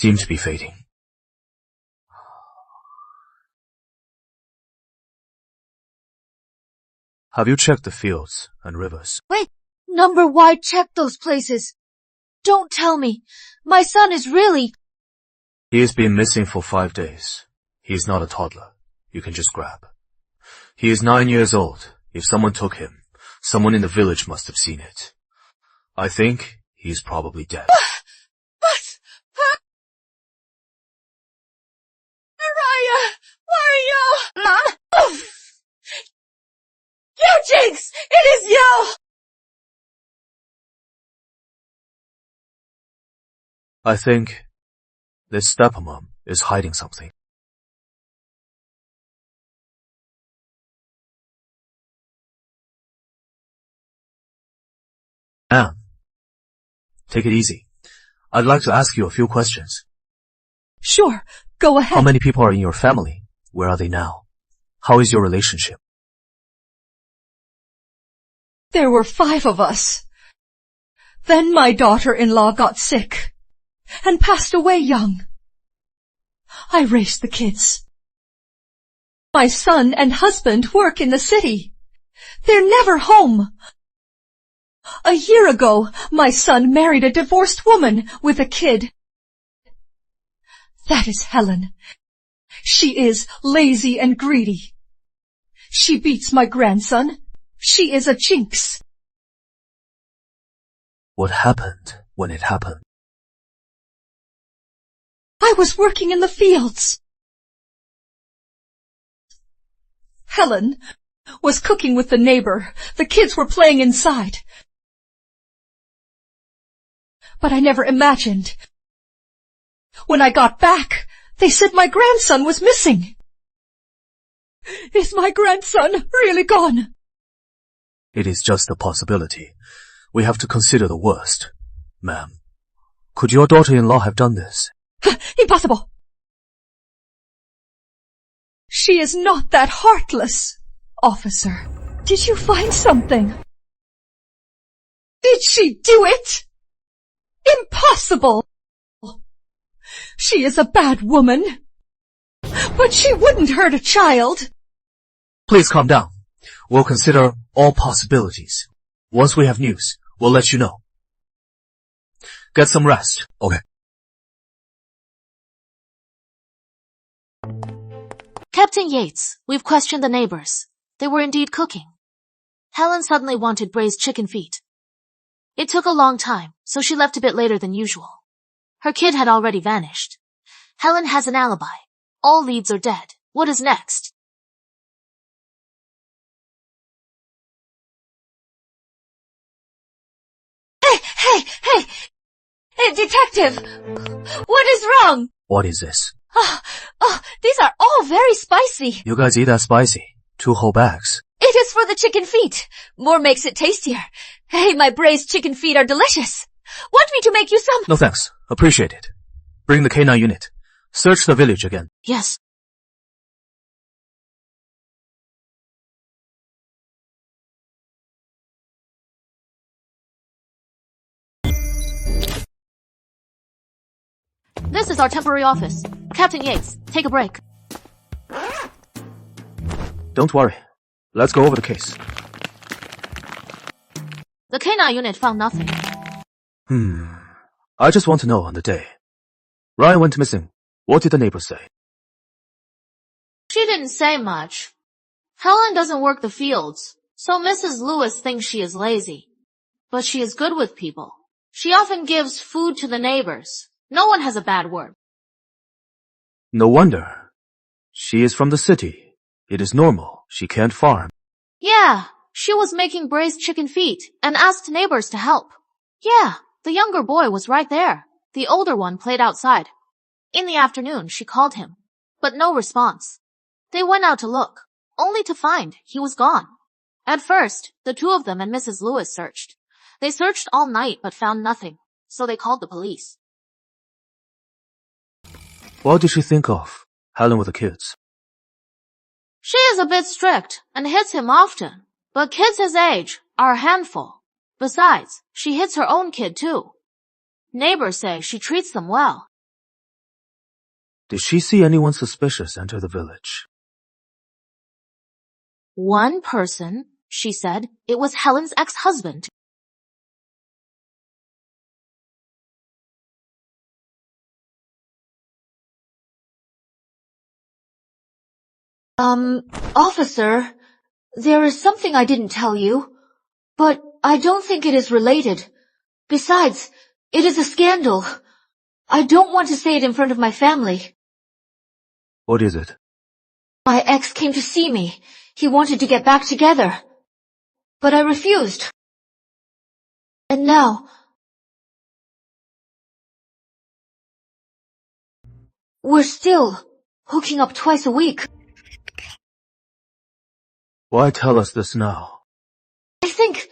seem to be fading. Have you checked the fields and rivers?
Wait, Number, why check those places? Don't tell me. My son is really...
He has been missing for 5 days. He is not a toddler. You can just grab. He is 9 years old. If someone took him, someone in the village must have seen it. I think he is probably dead.
Mom? You Jinx! It is you!
I think this stepmom is hiding something. Anne, take it easy. I'd like to ask you a few questions.
Sure, go ahead.
How many people are in your family? Where are they now? How is your relationship?
There were 5 of us. Then my daughter-in-law got sick and passed away young. I raised the kids. My son and husband work in the city. They're never home. A year ago, my son married a divorced woman with a kid. That is Helen. She is lazy and greedy. She beats my grandson. She is a jinx.
What happened when it happened?
I was working in the fields. Helen was cooking with the neighbor. The kids were playing inside. But I never imagined. When I got back, they said my grandson was missing. Is my grandson really gone?
It is just a possibility. We have to consider the worst. Ma'am, could your daughter-in-law have done this?
Impossible. She is not that heartless. Officer, did you find something? Did she do it? Impossible. She is a bad woman. But she wouldn't hurt a child.
Please calm down. We'll consider all possibilities. Once we have news, we'll let you know. Get some rest. Okay.
Captain Yates, we've questioned the neighbors. They were indeed cooking. Helen suddenly wanted braised chicken feet. It took a long time, so she left a bit later than usual. Her kid had already vanished. Helen has an alibi. All leads are dead. What is next?
Hey, detective! What is wrong?
What is this?
These are all very spicy.
You guys eat that spicy? 2 whole bags.
It is for the chicken feet. More makes it tastier. Hey, my braised chicken feet are delicious. Want me to make you some?
No thanks. Appreciate it. Bring the K9 unit. Search the village again.
Yes. This is our temporary office. Captain Yates, take a break.
Don't worry. Let's go over the case.
The K9 unit found nothing.
I just want to know on the day Ryan went missing, what did the neighbors say?
She didn't say much. Helen doesn't work the fields, so Mrs. Lewis thinks she is lazy. But she is good with people. She often gives food to the neighbors. No one has a bad word.
No wonder. She is from the city. It is normal. She can't farm.
Yeah, she was making braised chicken feet and asked neighbors to help. Yeah, the younger boy was right there. The older one played outside. In the afternoon, she called him, but no response. They went out to look, only to find he was gone. At first, the two of them and Mrs. Lewis searched. They searched all night but found nothing, so they called the police.
What did she think of, Helen with the kids?
She is a bit strict and hits him often, but kids his age are a handful. Besides, she hits her own kid too. Neighbors say she treats them well.
Did she see anyone suspicious enter the village?
One person, she said, it was Helen's ex-husband.
Officer, there is something I didn't tell you, but I don't think it is related. Besides, it is a scandal. I don't want to say it in front of my family.
What is it?
My ex came to see me. He wanted to get back together. But I refused. And now, we're still hooking up twice a week.
Why tell us this now?
I think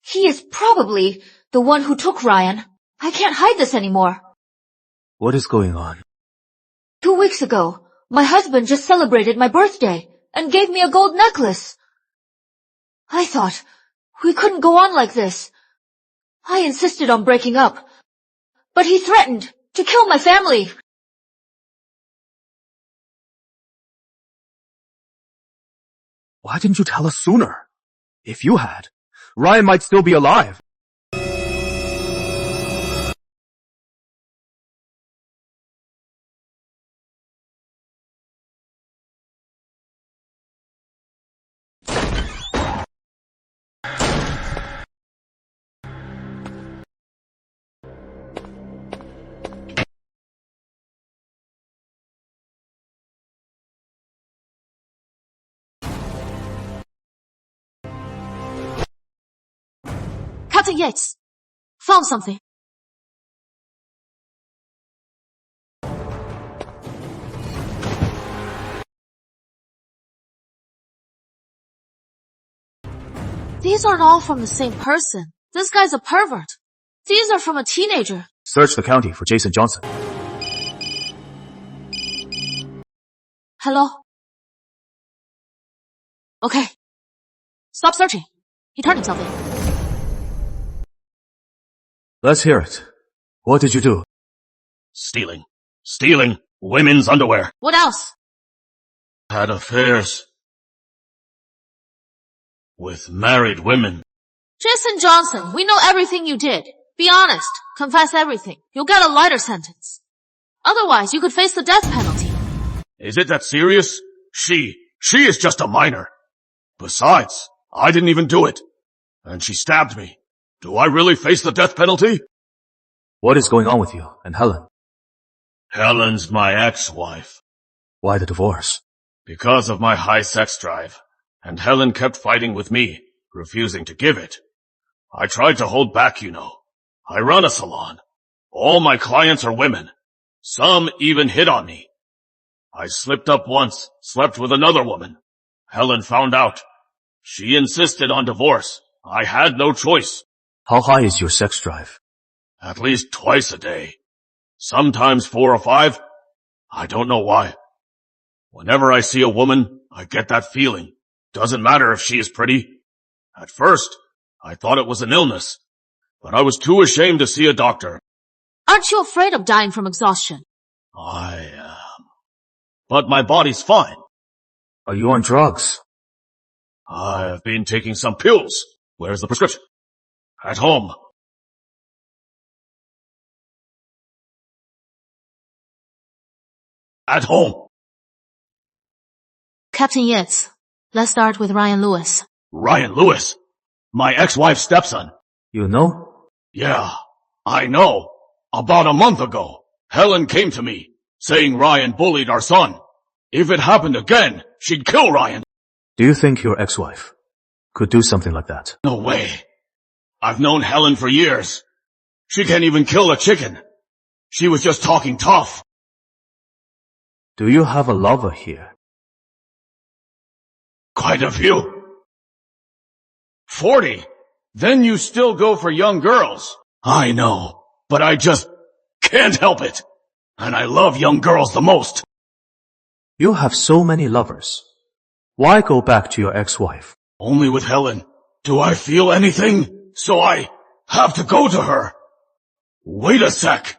he is probably the one who took Ryan. I can't hide this anymore.
What is going on?
2 weeks ago, my husband just celebrated my birthday and gave me a gold necklace. I thought we couldn't go on like this. I insisted on breaking up, but he threatened to kill my family.
Why didn't you tell us sooner? If you had, Ryan might still be alive.
Captain Yates, found something. These aren't all from the same person. This guy's a pervert. These are from a teenager.
Search the county for Jason Johnson.
Hello? Okay. Stop searching. He turned himself in.
Let's hear it. What did you do?
Stealing. Stealing women's underwear.
What else?
Had affairs with married women.
Jason Johnson, we know everything you did. Be honest. Confess everything. You'll get a lighter sentence. Otherwise, you could face the death penalty.
Is it that serious? She is just a minor. Besides, I didn't even do it. And she stabbed me. Do I really face the death penalty?
What is going on with you and Helen?
Helen's my ex-wife.
Why the divorce?
Because of my high sex drive. And Helen kept fighting with me, refusing to give it. I tried to hold back, you know. I run a salon. All my clients are women. Some even hit on me. I slipped up once, slept with another woman. Helen found out. She insisted on divorce. I had no choice.
How high is your sex drive?
At least twice a day. Sometimes 4 or 5. I don't know why. Whenever I see a woman, I get that feeling. Doesn't matter if she is pretty. At first, I thought it was an illness, but I was too ashamed to see a doctor.
Aren't you afraid of dying from exhaustion?
I am. But my body's fine.
Are you on drugs?
I've been taking some pills. Where's the prescription? At home. At home.
Captain Yates, let's start with Ryan Lewis.
Ryan Lewis? My ex-wife's stepson.
You know?
Yeah, I know. About a month ago, Helen came to me, saying Ryan bullied our son. If it happened again, she'd kill Ryan.
Do you think your ex-wife could do something like that?
No way. I've known Helen for years. She can't even kill a chicken. She was just talking tough.
Do you have a lover here?
Quite a few. 40. Then you still go for young girls. I know, but I just can't help it. And I love young girls the most.
You have so many lovers. Why go back to your ex-wife?
Only with Helen do I feel anything, so I have to go to her. Wait a sec.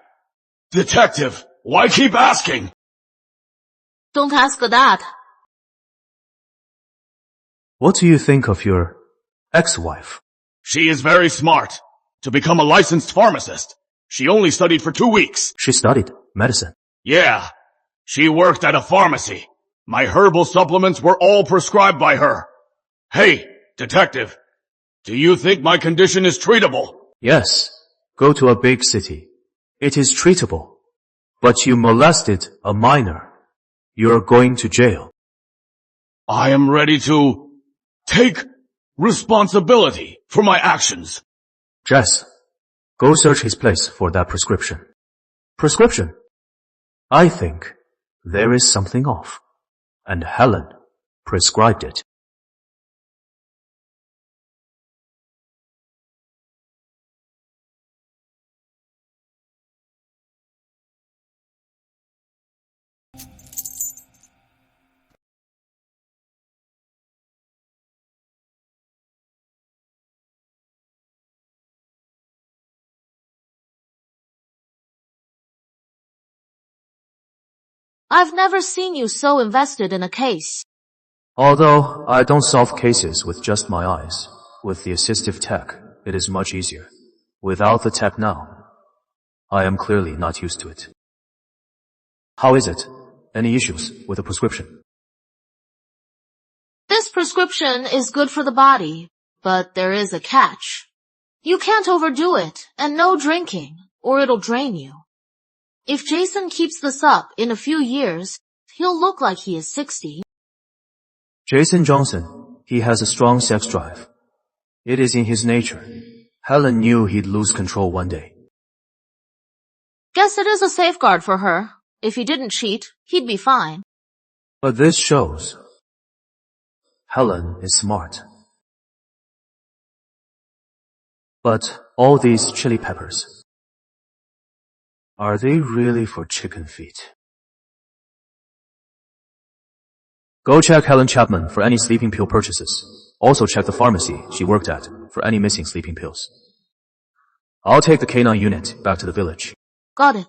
Detective, why keep asking?
Don't ask that.
What do you think of your ex-wife?
She is very smart. To become a licensed pharmacist, she only studied for 2 weeks.
She studied medicine.
Yeah, she worked at a pharmacy. My herbal supplements were all prescribed by her. Hey, detective, do you think my condition is treatable?
Yes, go to a big city. It is treatable. But you molested a minor. You're going to jail.
I am ready to take responsibility for my actions.
Jess, go search his place for that prescription. Prescription? I think there is something off. And Helen prescribed it.
I've never seen you so invested in a case.
Although I don't solve cases with just my eyes, with the assistive tech, it is much easier. Without the tech now, I am clearly not used to it. How is it? Any issues with the prescription?
This prescription is good for the body, but there is a catch. You can't overdo it, and no drinking, or it'll drain you. If Jason keeps this up in a few years, he'll look like he is 60.
Jason Johnson, he has a strong sex drive. It is in his nature. Helen knew he'd lose control one day.
Guess it is a safeguard for her. If he didn't cheat, he'd be fine.
But this shows Helen is smart. But all these chili peppers, are they really for chicken feet? Go check Helen Chapman for any sleeping pill purchases. Also check the pharmacy she worked at for any missing sleeping pills. I'll take the K9 unit back to the village.
Got it.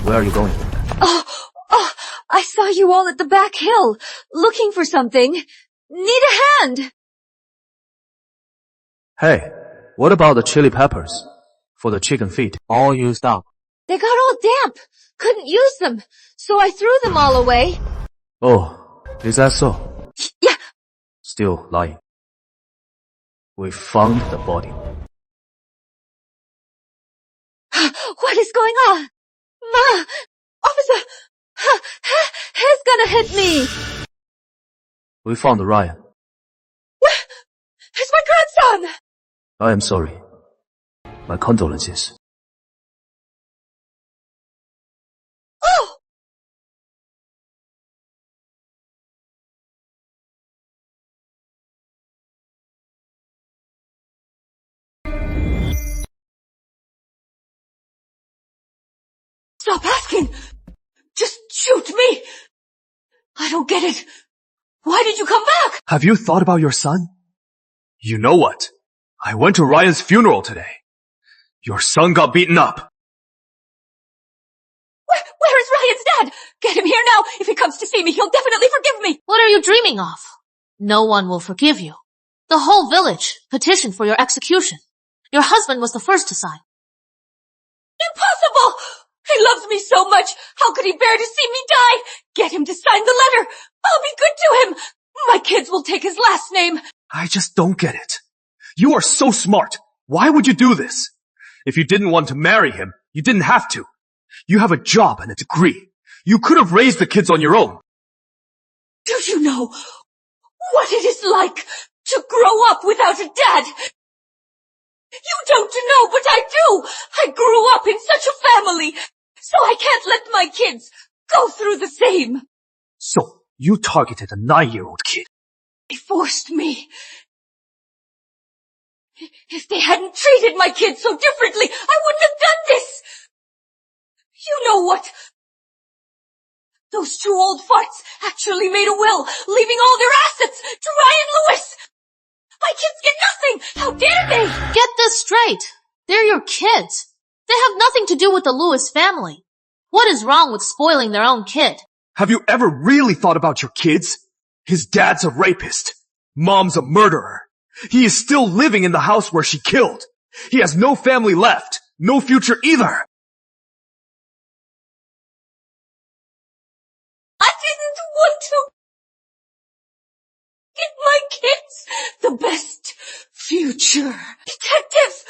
Where are you going?
I saw you all at the back hill, looking for something. Need a hand.
Hey, what about the chili peppers? For the chicken feet. All used up.
They got all damp. Couldn't use them, so I threw them all away.
Oh, is that so?
Yeah.
Still lying. We found the body.
What is going on? Ma! Officer! He's gonna hit me!
We found Ryan.
It's my grandson!
I am sorry. My condolences.
Oh! Stop asking! Just shoot me! I don't get it. Why did you come back?
Have you thought about your son? You know what? I went to Ryan's funeral today. Your son got beaten up.
Where is Ryan's dad? Get him here now. If he comes to see me, he'll definitely forgive me.
What are you dreaming of? No one will forgive you. The whole village petitioned for your execution. Your husband was the first to sign.
Impossible! He loves me so much. How could he bear to see me die? Get him to sign the letter. I'll be good to him. My kids will take his last name.
I just don't get it. You are so smart. Why would you do this? If you didn't want to marry him, you didn't have to. You have a job and a degree. You could have raised the kids on your own.
Do you know what it is like to grow up without a dad? You don't know, but I do. I grew up in such a family, so I can't let my kids go through the same.
So, you targeted a 9-year-old kid.
They forced me. If they hadn't treated my kids so differently, I wouldn't have done this. You know what? Those two old farts actually made a will, leaving all their assets to Ryan Lewis. My kids get nothing. How dare they?
Get this straight. They're your kids. They have nothing to do with the Lewis family. What is wrong with spoiling their own kid?
Have you ever really thought about your kids? His dad's a rapist. Mom's a murderer. He is still living in the house where she killed. He has no family left. No future either.
I didn't want to give my kids the best future. Detectives,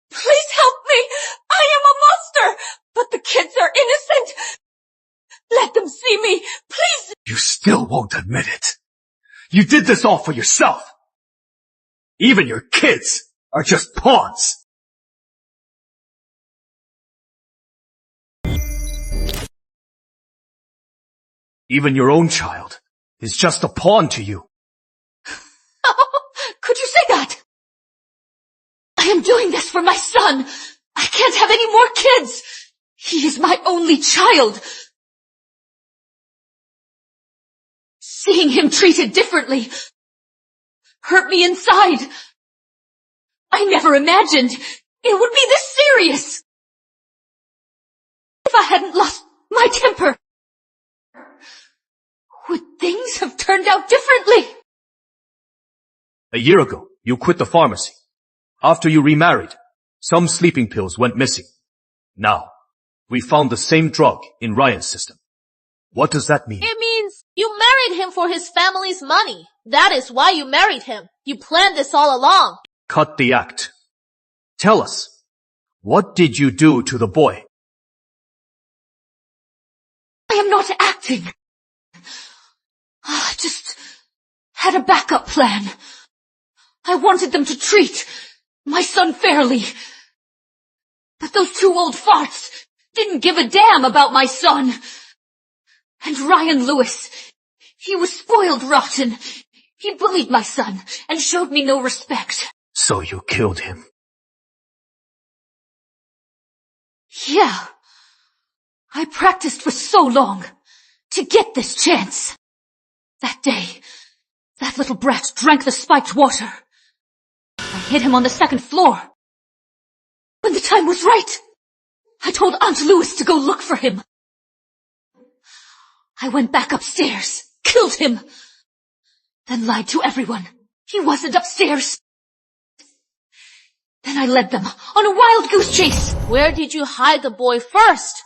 please help me. I am a monster, but the kids are innocent. Let them see me, please.
You still won't admit it. You did this all for yourself. Even your kids are just pawns. Even your own child is just a pawn to you.
Could you say that? I am doing this for my son. I can't have any more kids. He is my only child. Seeing him treated differently hurt me inside. I never imagined it would be this serious. If I hadn't lost my temper, would things have turned out differently?
A year ago, you quit the pharmacy. After you remarried, some sleeping pills went missing. Now, we found the same drug in Ryan's system. What does that mean?
It means you married him for his family's money. That is why you married him. You planned this all along.
Cut the act. Tell us, what did you do to the boy?
I am not acting. I just had a backup plan. I wanted them to treat my son fairly. But those two old farts didn't give a damn about my son. And Ryan Lewis, he was spoiled rotten. He bullied my son and showed me no respect.
So you killed him.
Yeah. I practiced for so long to get this chance. That day, that little brat drank the spiked water. I hid him on the second floor. When the time was right, I told Aunt Lewis to go look for him. I went back upstairs, killed him, then lied to everyone. He wasn't upstairs. Then I led them on a wild goose chase.
Where did you hide the boy first?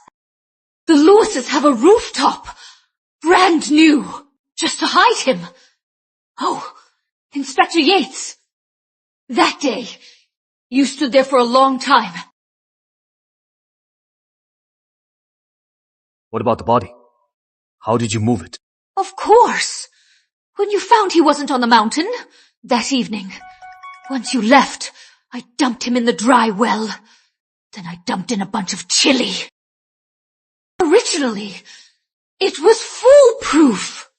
The Lewises have a rooftop, brand new, just to hide him. Oh, Inspector Yates. That day, you stood there for a long time.
What about the body? How did you move it?
Of course. When you found he wasn't on the mountain, that evening. Once you left, I dumped him in the dry well. Then I dumped in a bunch of chili. Originally, it was foolproof.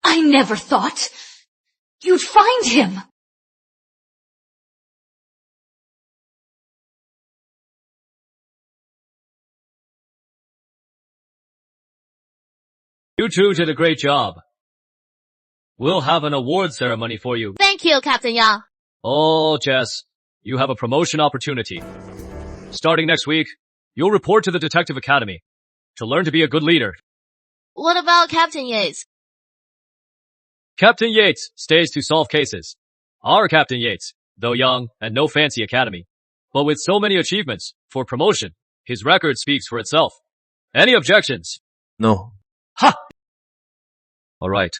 I never thought you'd find him.
You two did a great job. We'll have an award ceremony for you.
Thank you, Captain Yang.
Oh, Jess, you have a promotion opportunity. Starting next week, you'll report to the Detective Academy to learn to be a good leader.
What about Captain Yates?
Captain Yates stays to solve cases. Our Captain Yates, though young and no fancy academy, but with so many achievements for promotion, his record speaks for itself. Any objections?
No.
Ha! All right.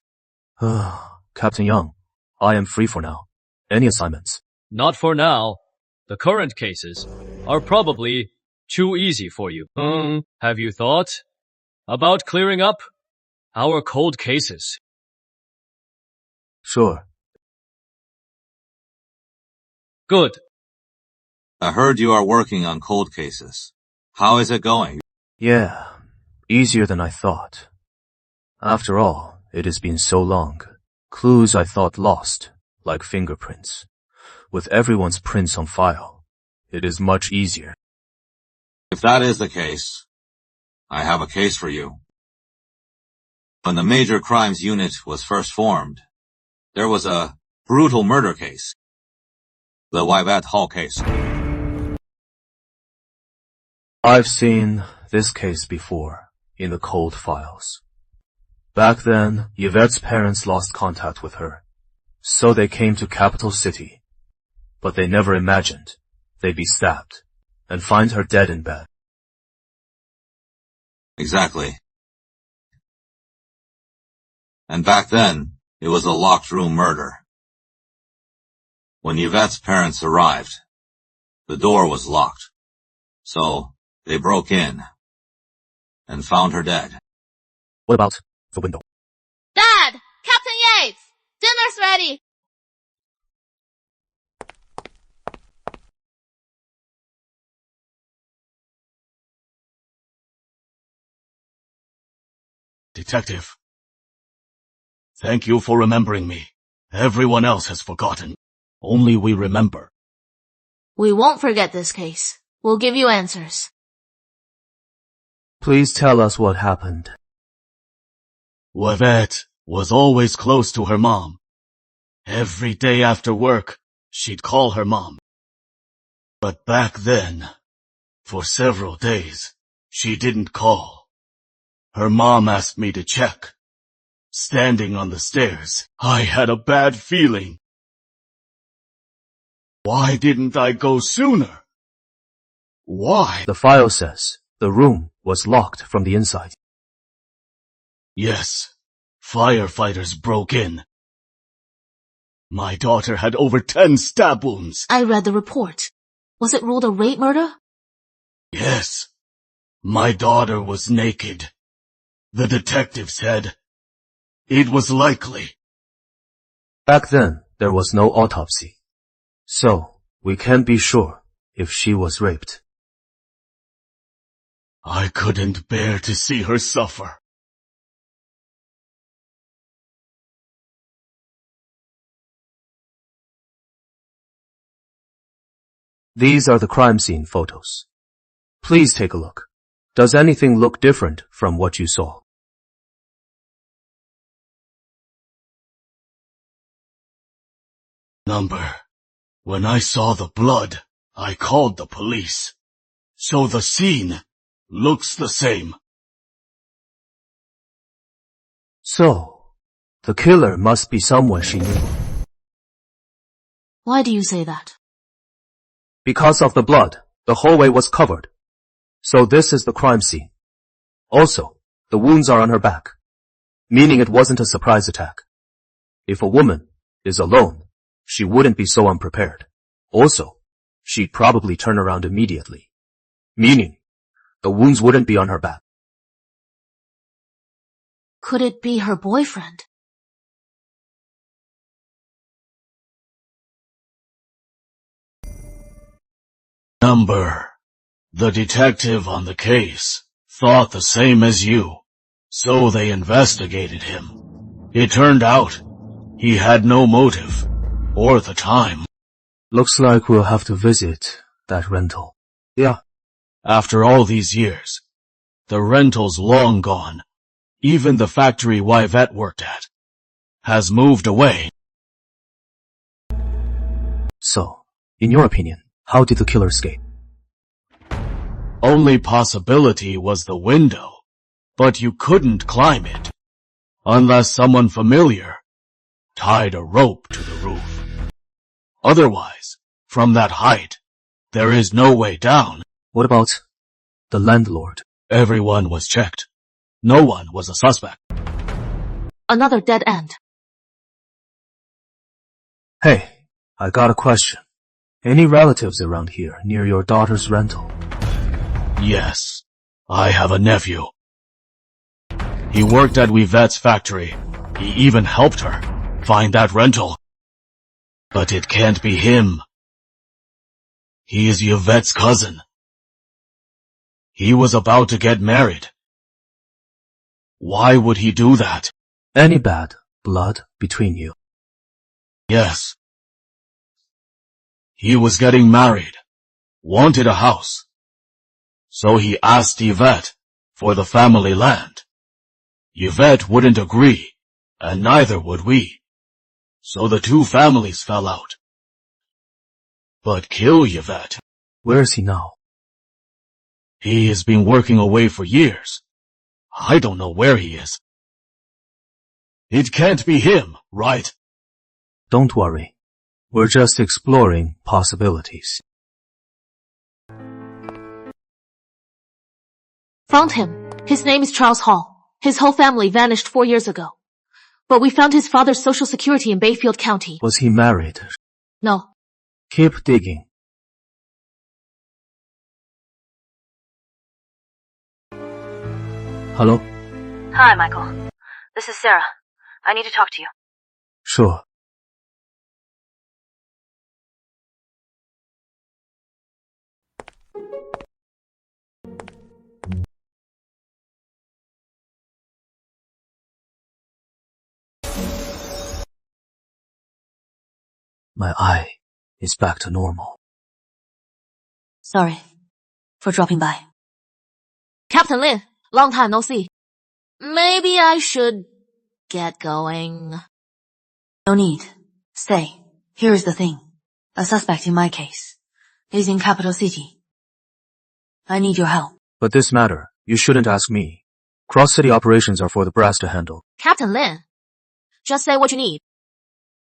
Captain Young, I am free for now. Any assignments?
Not for now. The current cases are probably too easy for you. Have you thought about clearing up our cold cases?
Sure.
Good.
I heard you are working on cold cases. How is it going?
Yeah, easier than I thought. After all, it has been so long. Clues I thought lost, like fingerprints. With everyone's prints on file, it is much easier.
If that is the case, I have a case for you. When the Major Crimes Unit was first formed, there was a brutal murder case. The Wybet Hall case.
I've seen this case before, in the cold files. Back then, Yvette's parents lost contact with her, so they came to Capital City. But they never imagined they'd be stabbed and find her dead in bed.
Exactly. And back then, it was a locked room murder. When Yvette's parents arrived, the door was locked, so they broke in and found her dead.
What about the window?
Dad! Captain Yates! Dinner's ready!
Detective. Thank you for remembering me. Everyone else has forgotten. Only we remember.
We won't forget this case. We'll give you answers.
Please tell us what happened.
Yvette was always close to her mom. Every day after work, she'd call her mom. But back then, for several days, she didn't call. Her mom asked me to check. Standing on the stairs, I had a bad feeling. Why didn't I go sooner? Why?
The file says the room was locked from the inside.
Yes, firefighters broke in. My daughter had over 10 stab wounds.
I read the report. Was it ruled a rape murder?
Yes. My daughter was naked. The detective said it was likely.
Back then, there was no autopsy. So, we can't be sure if she was raped.
I couldn't bear to see her suffer.
These are the crime scene photos. Please take a look. Does anything look different from what you saw?
Number. When I saw the blood, I called the police. So the scene looks the same.
So, the killer must be someone she knew.
Why do you say that?
Because of the blood, the hallway was covered. So this is the crime scene. Also, the wounds are on her back, meaning it wasn't a surprise attack. If a woman is alone, she wouldn't be so unprepared. Also, she'd probably turn around immediately, meaning the wounds wouldn't be on her back.
Could it be her boyfriend?
Number. The detective on the case thought the same as you, so they investigated him. It turned out he had no motive or the time.
Looks like we'll have to visit that rental.
Yeah. After all these years, the rental's long gone. Even the factory Yvette worked at. has moved away.
So, in your opinion, how did the killer escape?
Only possibility was the window, but you couldn't climb it, unless someone familiar tied a rope to the roof. Otherwise, from that height, there is no way down.
What about the landlord?
Everyone was checked. No one was a suspect.
Another dead end.
Hey, I got a question. Any relatives around here near your daughter's rental?
Yes, I have a nephew. He worked at Yvette's factory. He even helped her find that rental. But it can't be him. He is Yvette's cousin. He was about to get married. Why would he do that?
Any bad blood between you?
Yes. He was getting married, wanted a house. So he asked Yvette for the family land. Yvette wouldn't agree, and neither would we. So the two families fell out. But kill Yvette.
Where is he now?
He has been working away for years. I don't know where he is. It can't be him, right?
Don't worry. We're just exploring possibilities.
Found him. His name is Charles Hall. His whole family vanished 4 years ago. But we found his father's social security in Bayfield County.
Was he married?
No.
Keep digging. Hello?
Hi, Michael. This is Sarah. I need to talk to you.
Sure. My eye is back to normal.
Sorry for dropping by.
Captain Lin, long time no see. Maybe I should get going.
No need. Stay. Here is the thing. A suspect in my case is in capital city. I need your help.
But this matter, you shouldn't ask me. Cross-city operations are for the brass to handle.
Captain Lin, just say what you need.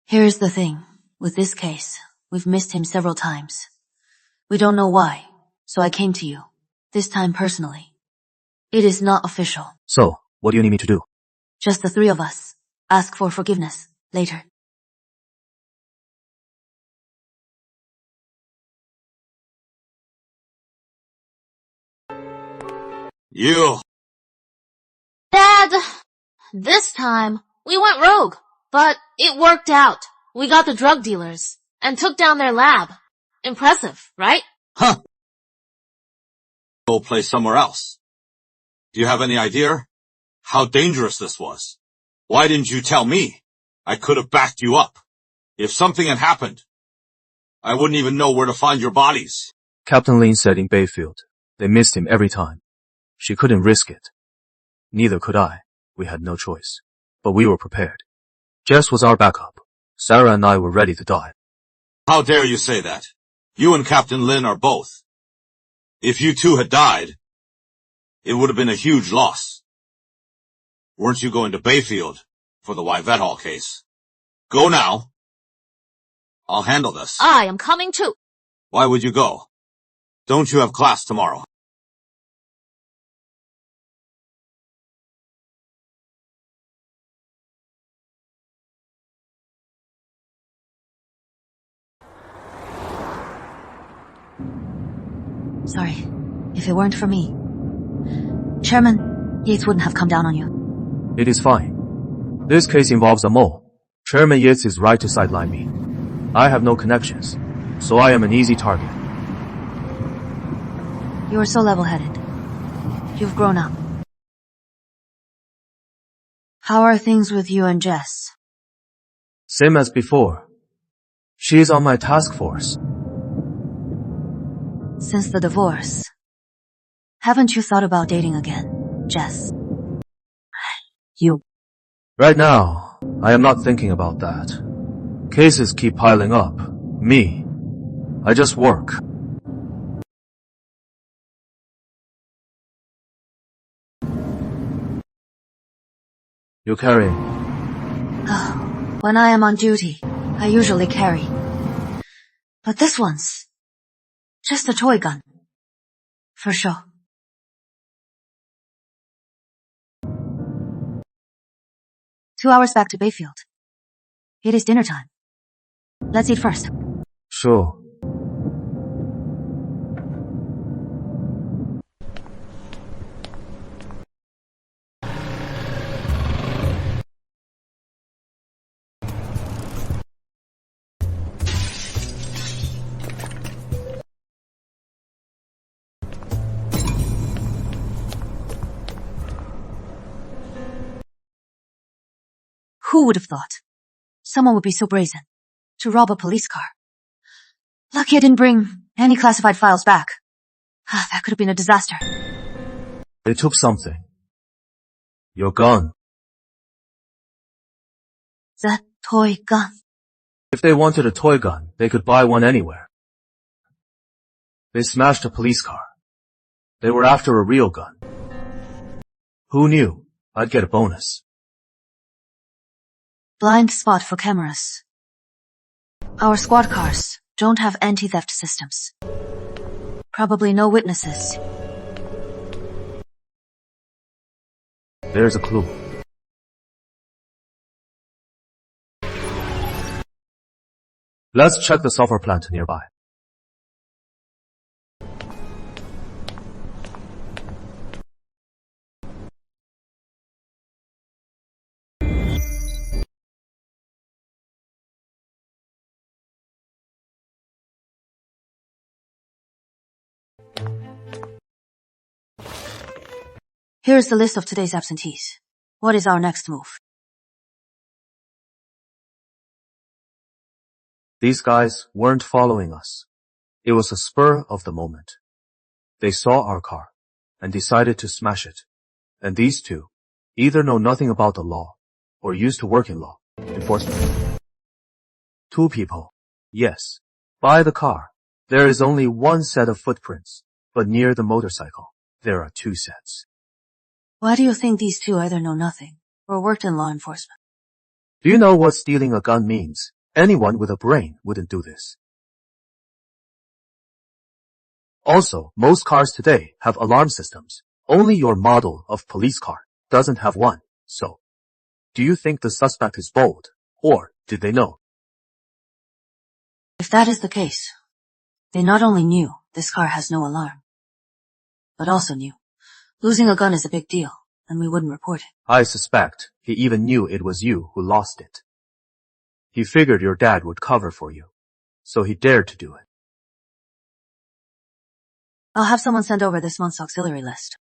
Here is the thing. With this case, we've missed him several times. We don't know why, so I came to you. This time personally. It is not official.
So, what do you need me to do?
Just the three of us. Ask for forgiveness later.
You!
Dad! This time, we went rogue, but it worked out. We got the drug dealers and took down their lab. Impressive, right?
Huh. Go play somewhere else. Do you have any idea how dangerous this was? Why didn't you tell me? I could have backed you up. If something had happened, I wouldn't even know where to find your bodies.
Captain Lin said in Bayfield, they missed him every time. She couldn't risk it. Neither could I. We had no choice. But we were prepared. Jess was our backup. Sarah and I were ready to die.
How dare you say that? You and Captain Lin are both. If you two had died, it would have been a huge loss. Weren't you going to Bayfield for the Yvette Hall case? Go now. I'll handle this.
I am coming too.
Why would you go? Don't you have class tomorrow?
Sorry. If it weren't for me, Chairman Yates wouldn't have come down on you.
It is fine. This case involves a mole. Chairman Yates is right to sideline me. I have no connections, so I am an easy target.
You are so level-headed. You've grown up. How are things with you and Jess?
Same as before. She is on my task force.
Since the divorce, haven't you thought about dating again, Jess? You
Right now, I am not thinking about that. Cases keep piling up. Me, I just work. You carrying?
When I am on duty, I usually carry. But this one's just a toy gun. For sure. Two hours back to Bayfield. It is dinner time. Let's eat first.
Sure.
Who would have thought someone would be so brazen to rob a police car? Lucky I didn't bring any classified files back. That could have been a disaster.
They took something. Your gun.
The toy gun.
If they wanted a toy gun, they could buy one anywhere. They smashed a police car. They were after a real gun. Who knew I'd get a bonus?
Blind spot for cameras. Our squad cars don't have anti-theft systems. Probably no witnesses.
There's a clue. Let's check the sulfur plant nearby.
Here's the list of today's absentees. What is our next move?
These guys weren't following us. It was a spur of the moment. They saw our car and decided to smash it. And these two either know nothing about the law or used to work in law enforcement. Two people, yes, by the car. There is only one set of footprints, but near the motorcycle, there are two sets.
Why do you think these two either know nothing or worked in law enforcement?
Do you know what stealing a gun means? Anyone with a brain wouldn't do this. Also, most cars today have alarm systems. Only your model of police car doesn't have one. So, do you think the suspect is bold, or did they know?
If that is the case, they not only knew this car has no alarm, but also knew losing a gun is a big deal, and we wouldn't report it.
I suspect he even knew it was you who lost it. He figured your dad would cover for you, so he dared to do it.
I'll have someone send over this month's auxiliary list.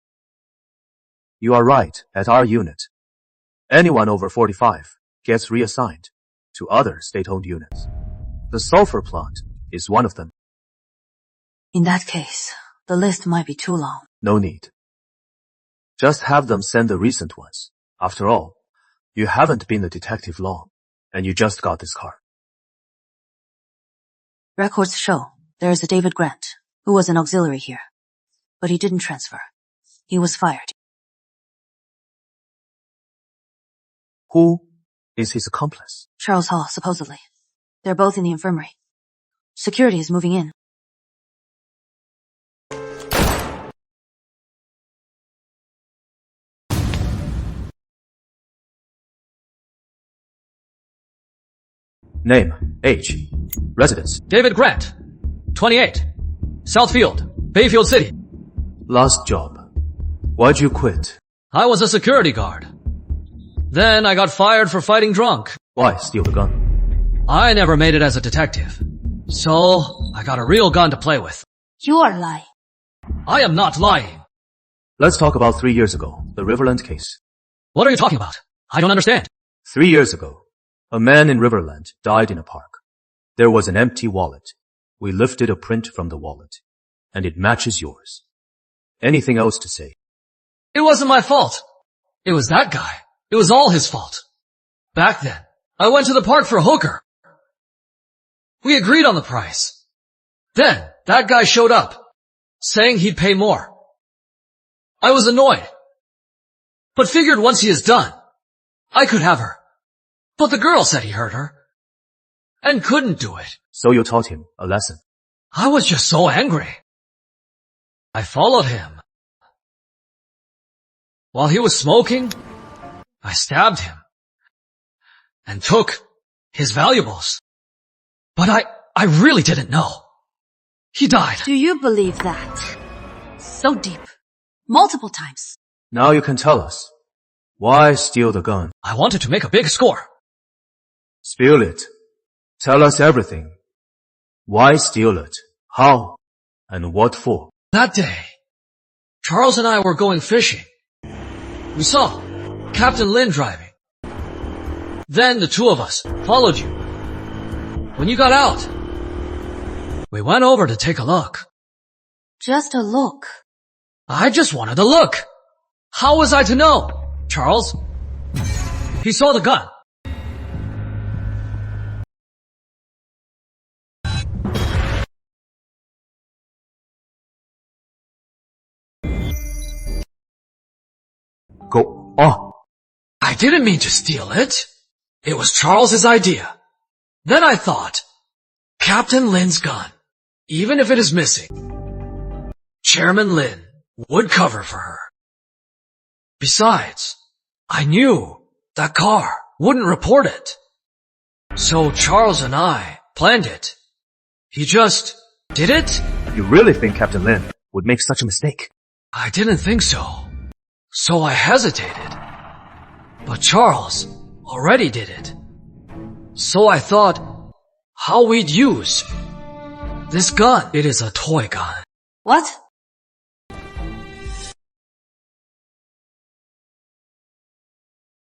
You are right, at our unit. Anyone over 45 gets reassigned to other state-owned units. The sulfur plant is one of them.
In that case, the list might be too long.
No need. Just have them send the recent ones. After all, you haven't been a detective long, and you just got this car.
Records show there is a David Grant, who was an auxiliary here. But he didn't transfer. He was fired.
Who is his accomplice?
Charles Hall, supposedly. They're both in the infirmary. Security is moving in.
Name, age, residence.
David Grant, 28, Southfield, Bayfield City.
Last job. Why'd you quit?
I was a security guard. Then I got fired for fighting drunk.
Why steal the gun?
I never made it as a detective. So, I got a real gun to play with.
You are lying.
I am not lying.
Let's talk about 3 years ago, the Riverland case.
What are you talking about? I don't understand.
3 years ago, a man in Riverland died in a park. There was an empty wallet. We lifted a print from the wallet, and it matches yours. Anything else to say?
It wasn't my fault. It was that guy. It was all his fault.
Back then, I went to the park for a hooker. We agreed on the price. Then, that guy showed up, saying he'd pay more. I was annoyed, but figured once he is done, I could have her. But the girl said he hurt her, and couldn't do it.
So you taught him a lesson.
I was just so angry. I followed him. While he was smoking, I stabbed him and took his valuables. But I really didn't know. He died.
Do you believe that? So deep. Multiple times.
Now you can tell us. Why steal the gun?
I wanted to make a big score.
Spill it. Tell us everything. Why steal it? How? And what for?
That day, Charles and I were going fishing. We saw Captain Lin driving. Then the two of us followed you. When you got out, we went over to take a look.
Just a look.
I just wanted to look. How was I to know? Charles, he saw the gun.
Go on.
I didn't mean to steal it. It was Charles's idea. Then I thought, Captain Lin's gun, even if it is missing, Chairman Lin would cover for her. Besides, I knew that car wouldn't report it. So Charles and I planned it. He just did it?
You really think Captain Lin would make such a mistake?
I didn't think so. So I hesitated. But Charles already did it. So I thought how we'd use this gun. It is a toy gun.
What?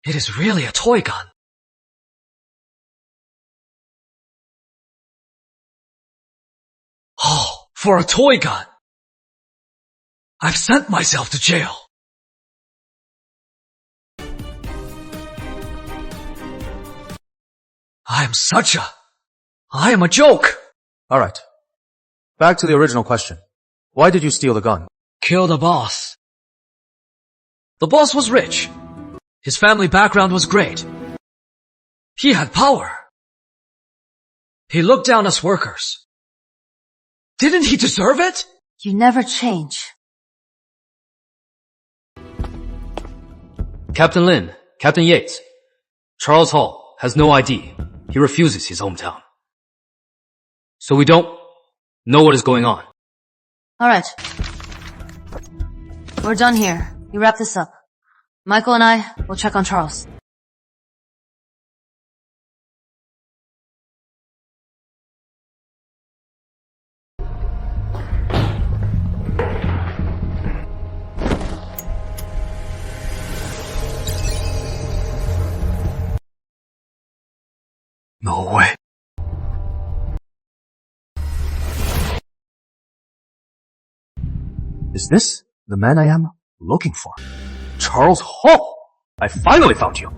It is really a toy gun. Oh, for a toy gun. I've sent myself to jail. I am a joke.
Alright. Back to the original question. Why did you steal the gun?
Kill the boss. The boss was rich. His family background was great. He had power. He looked down us workers. Didn't he deserve it?
You never change.
Captain Lin, Captain Yates. Charles Hall has no ID. He refuses his hometown. So we don't know what is going on.
Alright. We're done here. You wrap this up. Michael and I will check on Charles.
No way. Is this the man I am looking for? Charles Hall! I finally found you!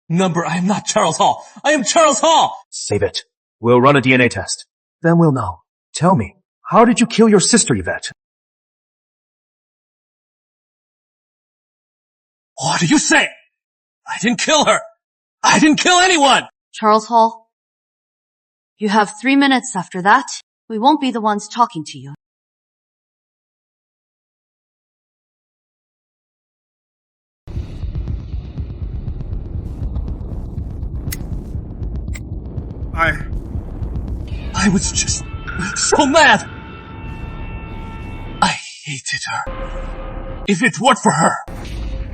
Number, I am not Charles Hall. I am Charles Hall!
Save it. We'll run a DNA test. Then we'll know. Tell me, how did you kill your sister, Yvette?
What are you saying? I didn't kill her! I didn't kill anyone!
Charles Hall, you have 3 minutes after that. We won't be the ones talking to you.
I was just so mad. I hated her. If it weren't for her,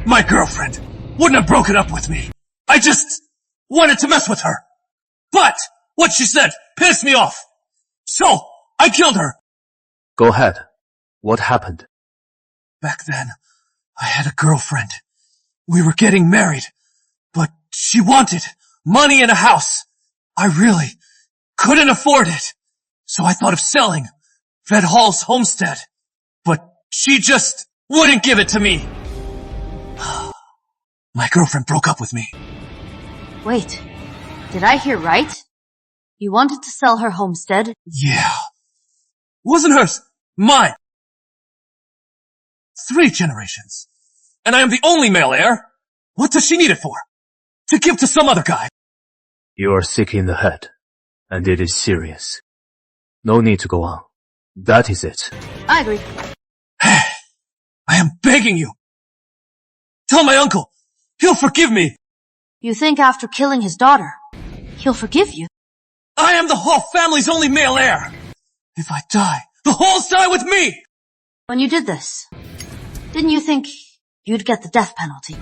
my girlfriend wouldn't have broken up with me. I just wanted to mess with her. But what she said pissed me off. So I killed her.
Go ahead. What happened?
Back then, I had a girlfriend. We were getting married, but she wanted money and a house. I really couldn't afford it. So I thought of selling Ved Hall's homestead, but she just wouldn't give it to me. My girlfriend broke up with me.
Wait, did I hear right? You wanted to sell her homestead?
Yeah. Wasn't hers. Mine. 3 generations. And I am the only male heir. What does she need it for? To give to some other guy.
You are sick in the head, and it is serious. No need to go on. That is it.
I agree.
I am begging you. Tell my uncle. He'll forgive me.
You think after killing his daughter, he'll forgive you?
I am the whole family's only male heir. If I die, the wholes die with me.
When you did this, didn't you think you'd get the death penalty?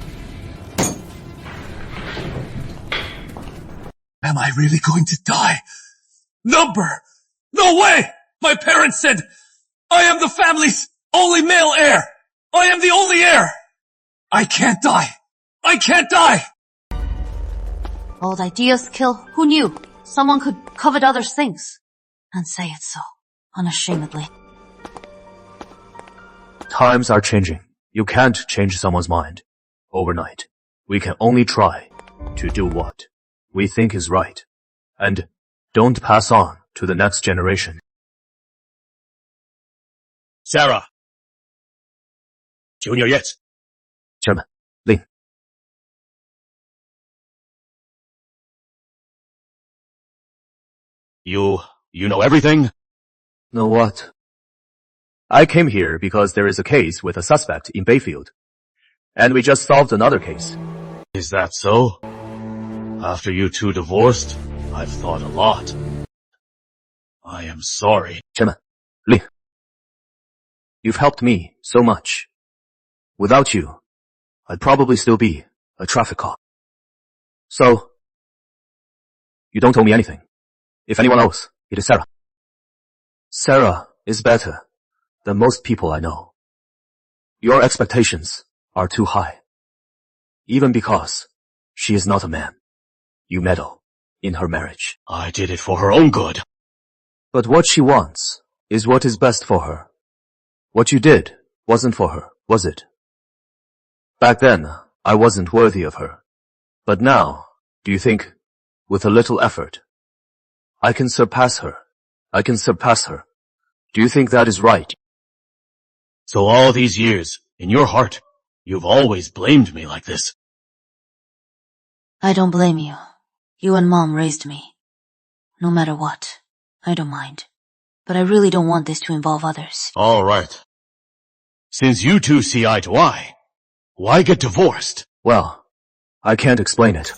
Am I really going to die? Number! No way! My parents said, I am the family's only male heir. I am the only heir. I can't die. I can't die.
Old ideas kill. Who knew? Someone could covet others' things. And say it so, unashamedly.
Times are changing. You can't change someone's mind overnight. We can only try to do what we think is right. And don't pass on to the next generation.
Sarah. Junior Yates.
Chairman, Lin.
You know everything?
Know what? I came here because there is a case with a suspect in Bayfield. And we just solved another case.
Is that so? After you two divorced, I've thought a lot. I am sorry.
Chairman, Lin. You've helped me so much. Without you, I'd probably still be a traffic cop. So, you don't owe me anything. If anyone owes, it is Sarah. Sarah is better than most people I know. Your expectations are too high. Even because she is not a man, you meddle in her marriage.
I did it for her own good.
But what she wants is what is best for her. What you did wasn't for her, was it? Back then, I wasn't worthy of her. But now, do you think, with a little effort, I can surpass her? I can surpass her. Do you think that is right?
So all these years, in your heart, you've always blamed me like this.
I don't blame you. You and Mom raised me. No matter what, I don't mind. But I really don't want this to involve others.
All right. Since you two see eye to eye, why get divorced?
Well, I can't explain it.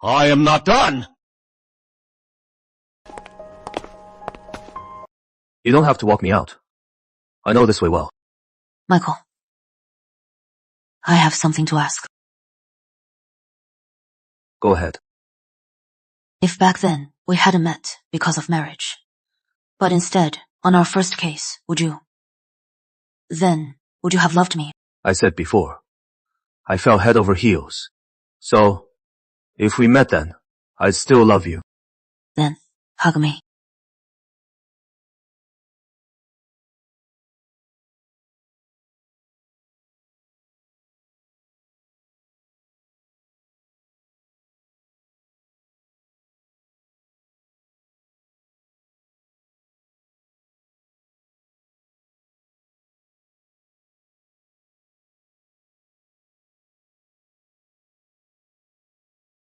I am not done.
You don't have to walk me out. I know this way well.
Michael, I have something to ask.
Go ahead.
If back then we hadn't met because of marriage, but instead, on our first case, would you have loved me?
I said before, I fell head over heels. So, if we met then, I'd still love you.
Then, hug me.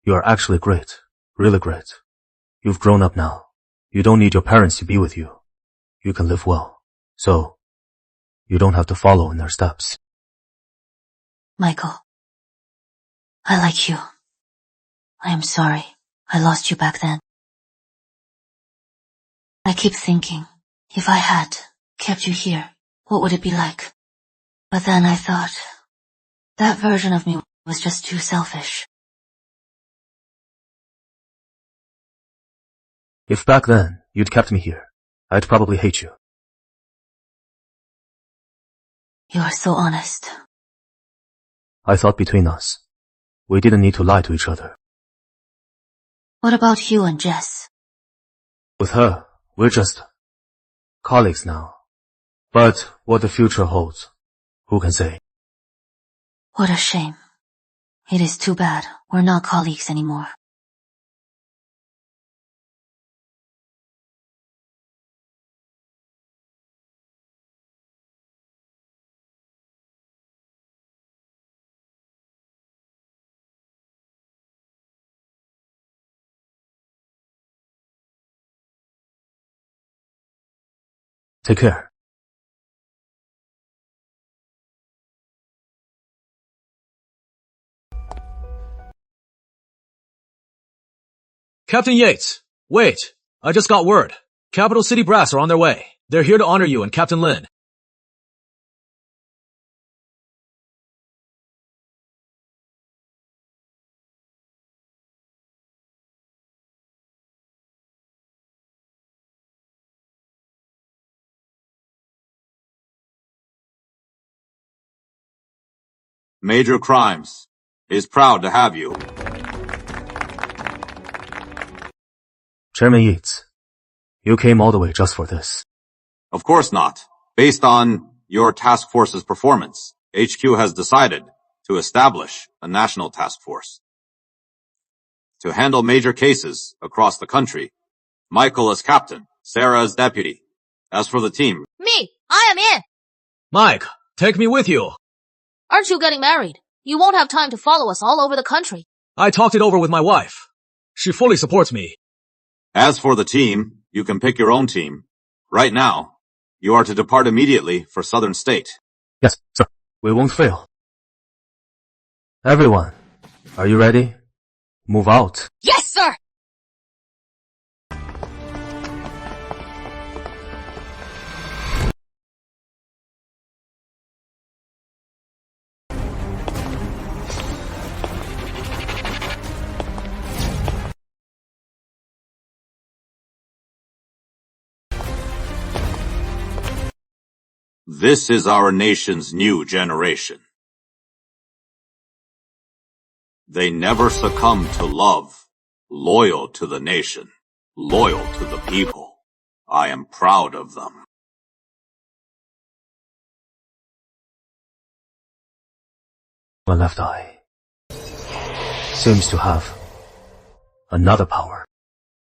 You are actually great. Really great. You've grown up now. You don't need your parents to be with you. You can live well. So, you don't have to follow in their steps.
Michael, I like you. I am sorry I lost you back then. I keep thinking, if I had kept you here, what would it be like? But then I thought, that version of me was just too selfish.
If back then you'd kept me here, I'd probably hate you.
You are so honest.
I thought between us, we didn't need to lie to each other.
What about Hugh and Jess?
With her, we're just colleagues now. But what the future holds, who can say?
What a shame. It is too bad. We're not colleagues anymore.
Take care.
Captain Yates, wait. I just got word. Capital City Brass are on their way. They're here to honor you and Captain Lin.
Major Crimes is proud to have you.
Chairman Yates, you came all the way just for this.
Of course not. Based on your task force's performance, HQ has decided to establish a national task force to handle major cases across the country. Michael as captain, Sarah as deputy. As for the team,
Me! I am in!
Mike, take me with you.
Aren't you getting married? You won't have time to follow us all over the country.
I talked it over with my wife. She fully supports me.
As for the team, you can pick your own team. Right now, you are to depart immediately for Southern State.
Yes, sir. We won't fail. Everyone, are you ready? Move out.
Yes, sir!
This is our nation's new generation. They never succumb to love, loyal to the nation, loyal to the people. I am proud of them.
One left eye seems to have another power.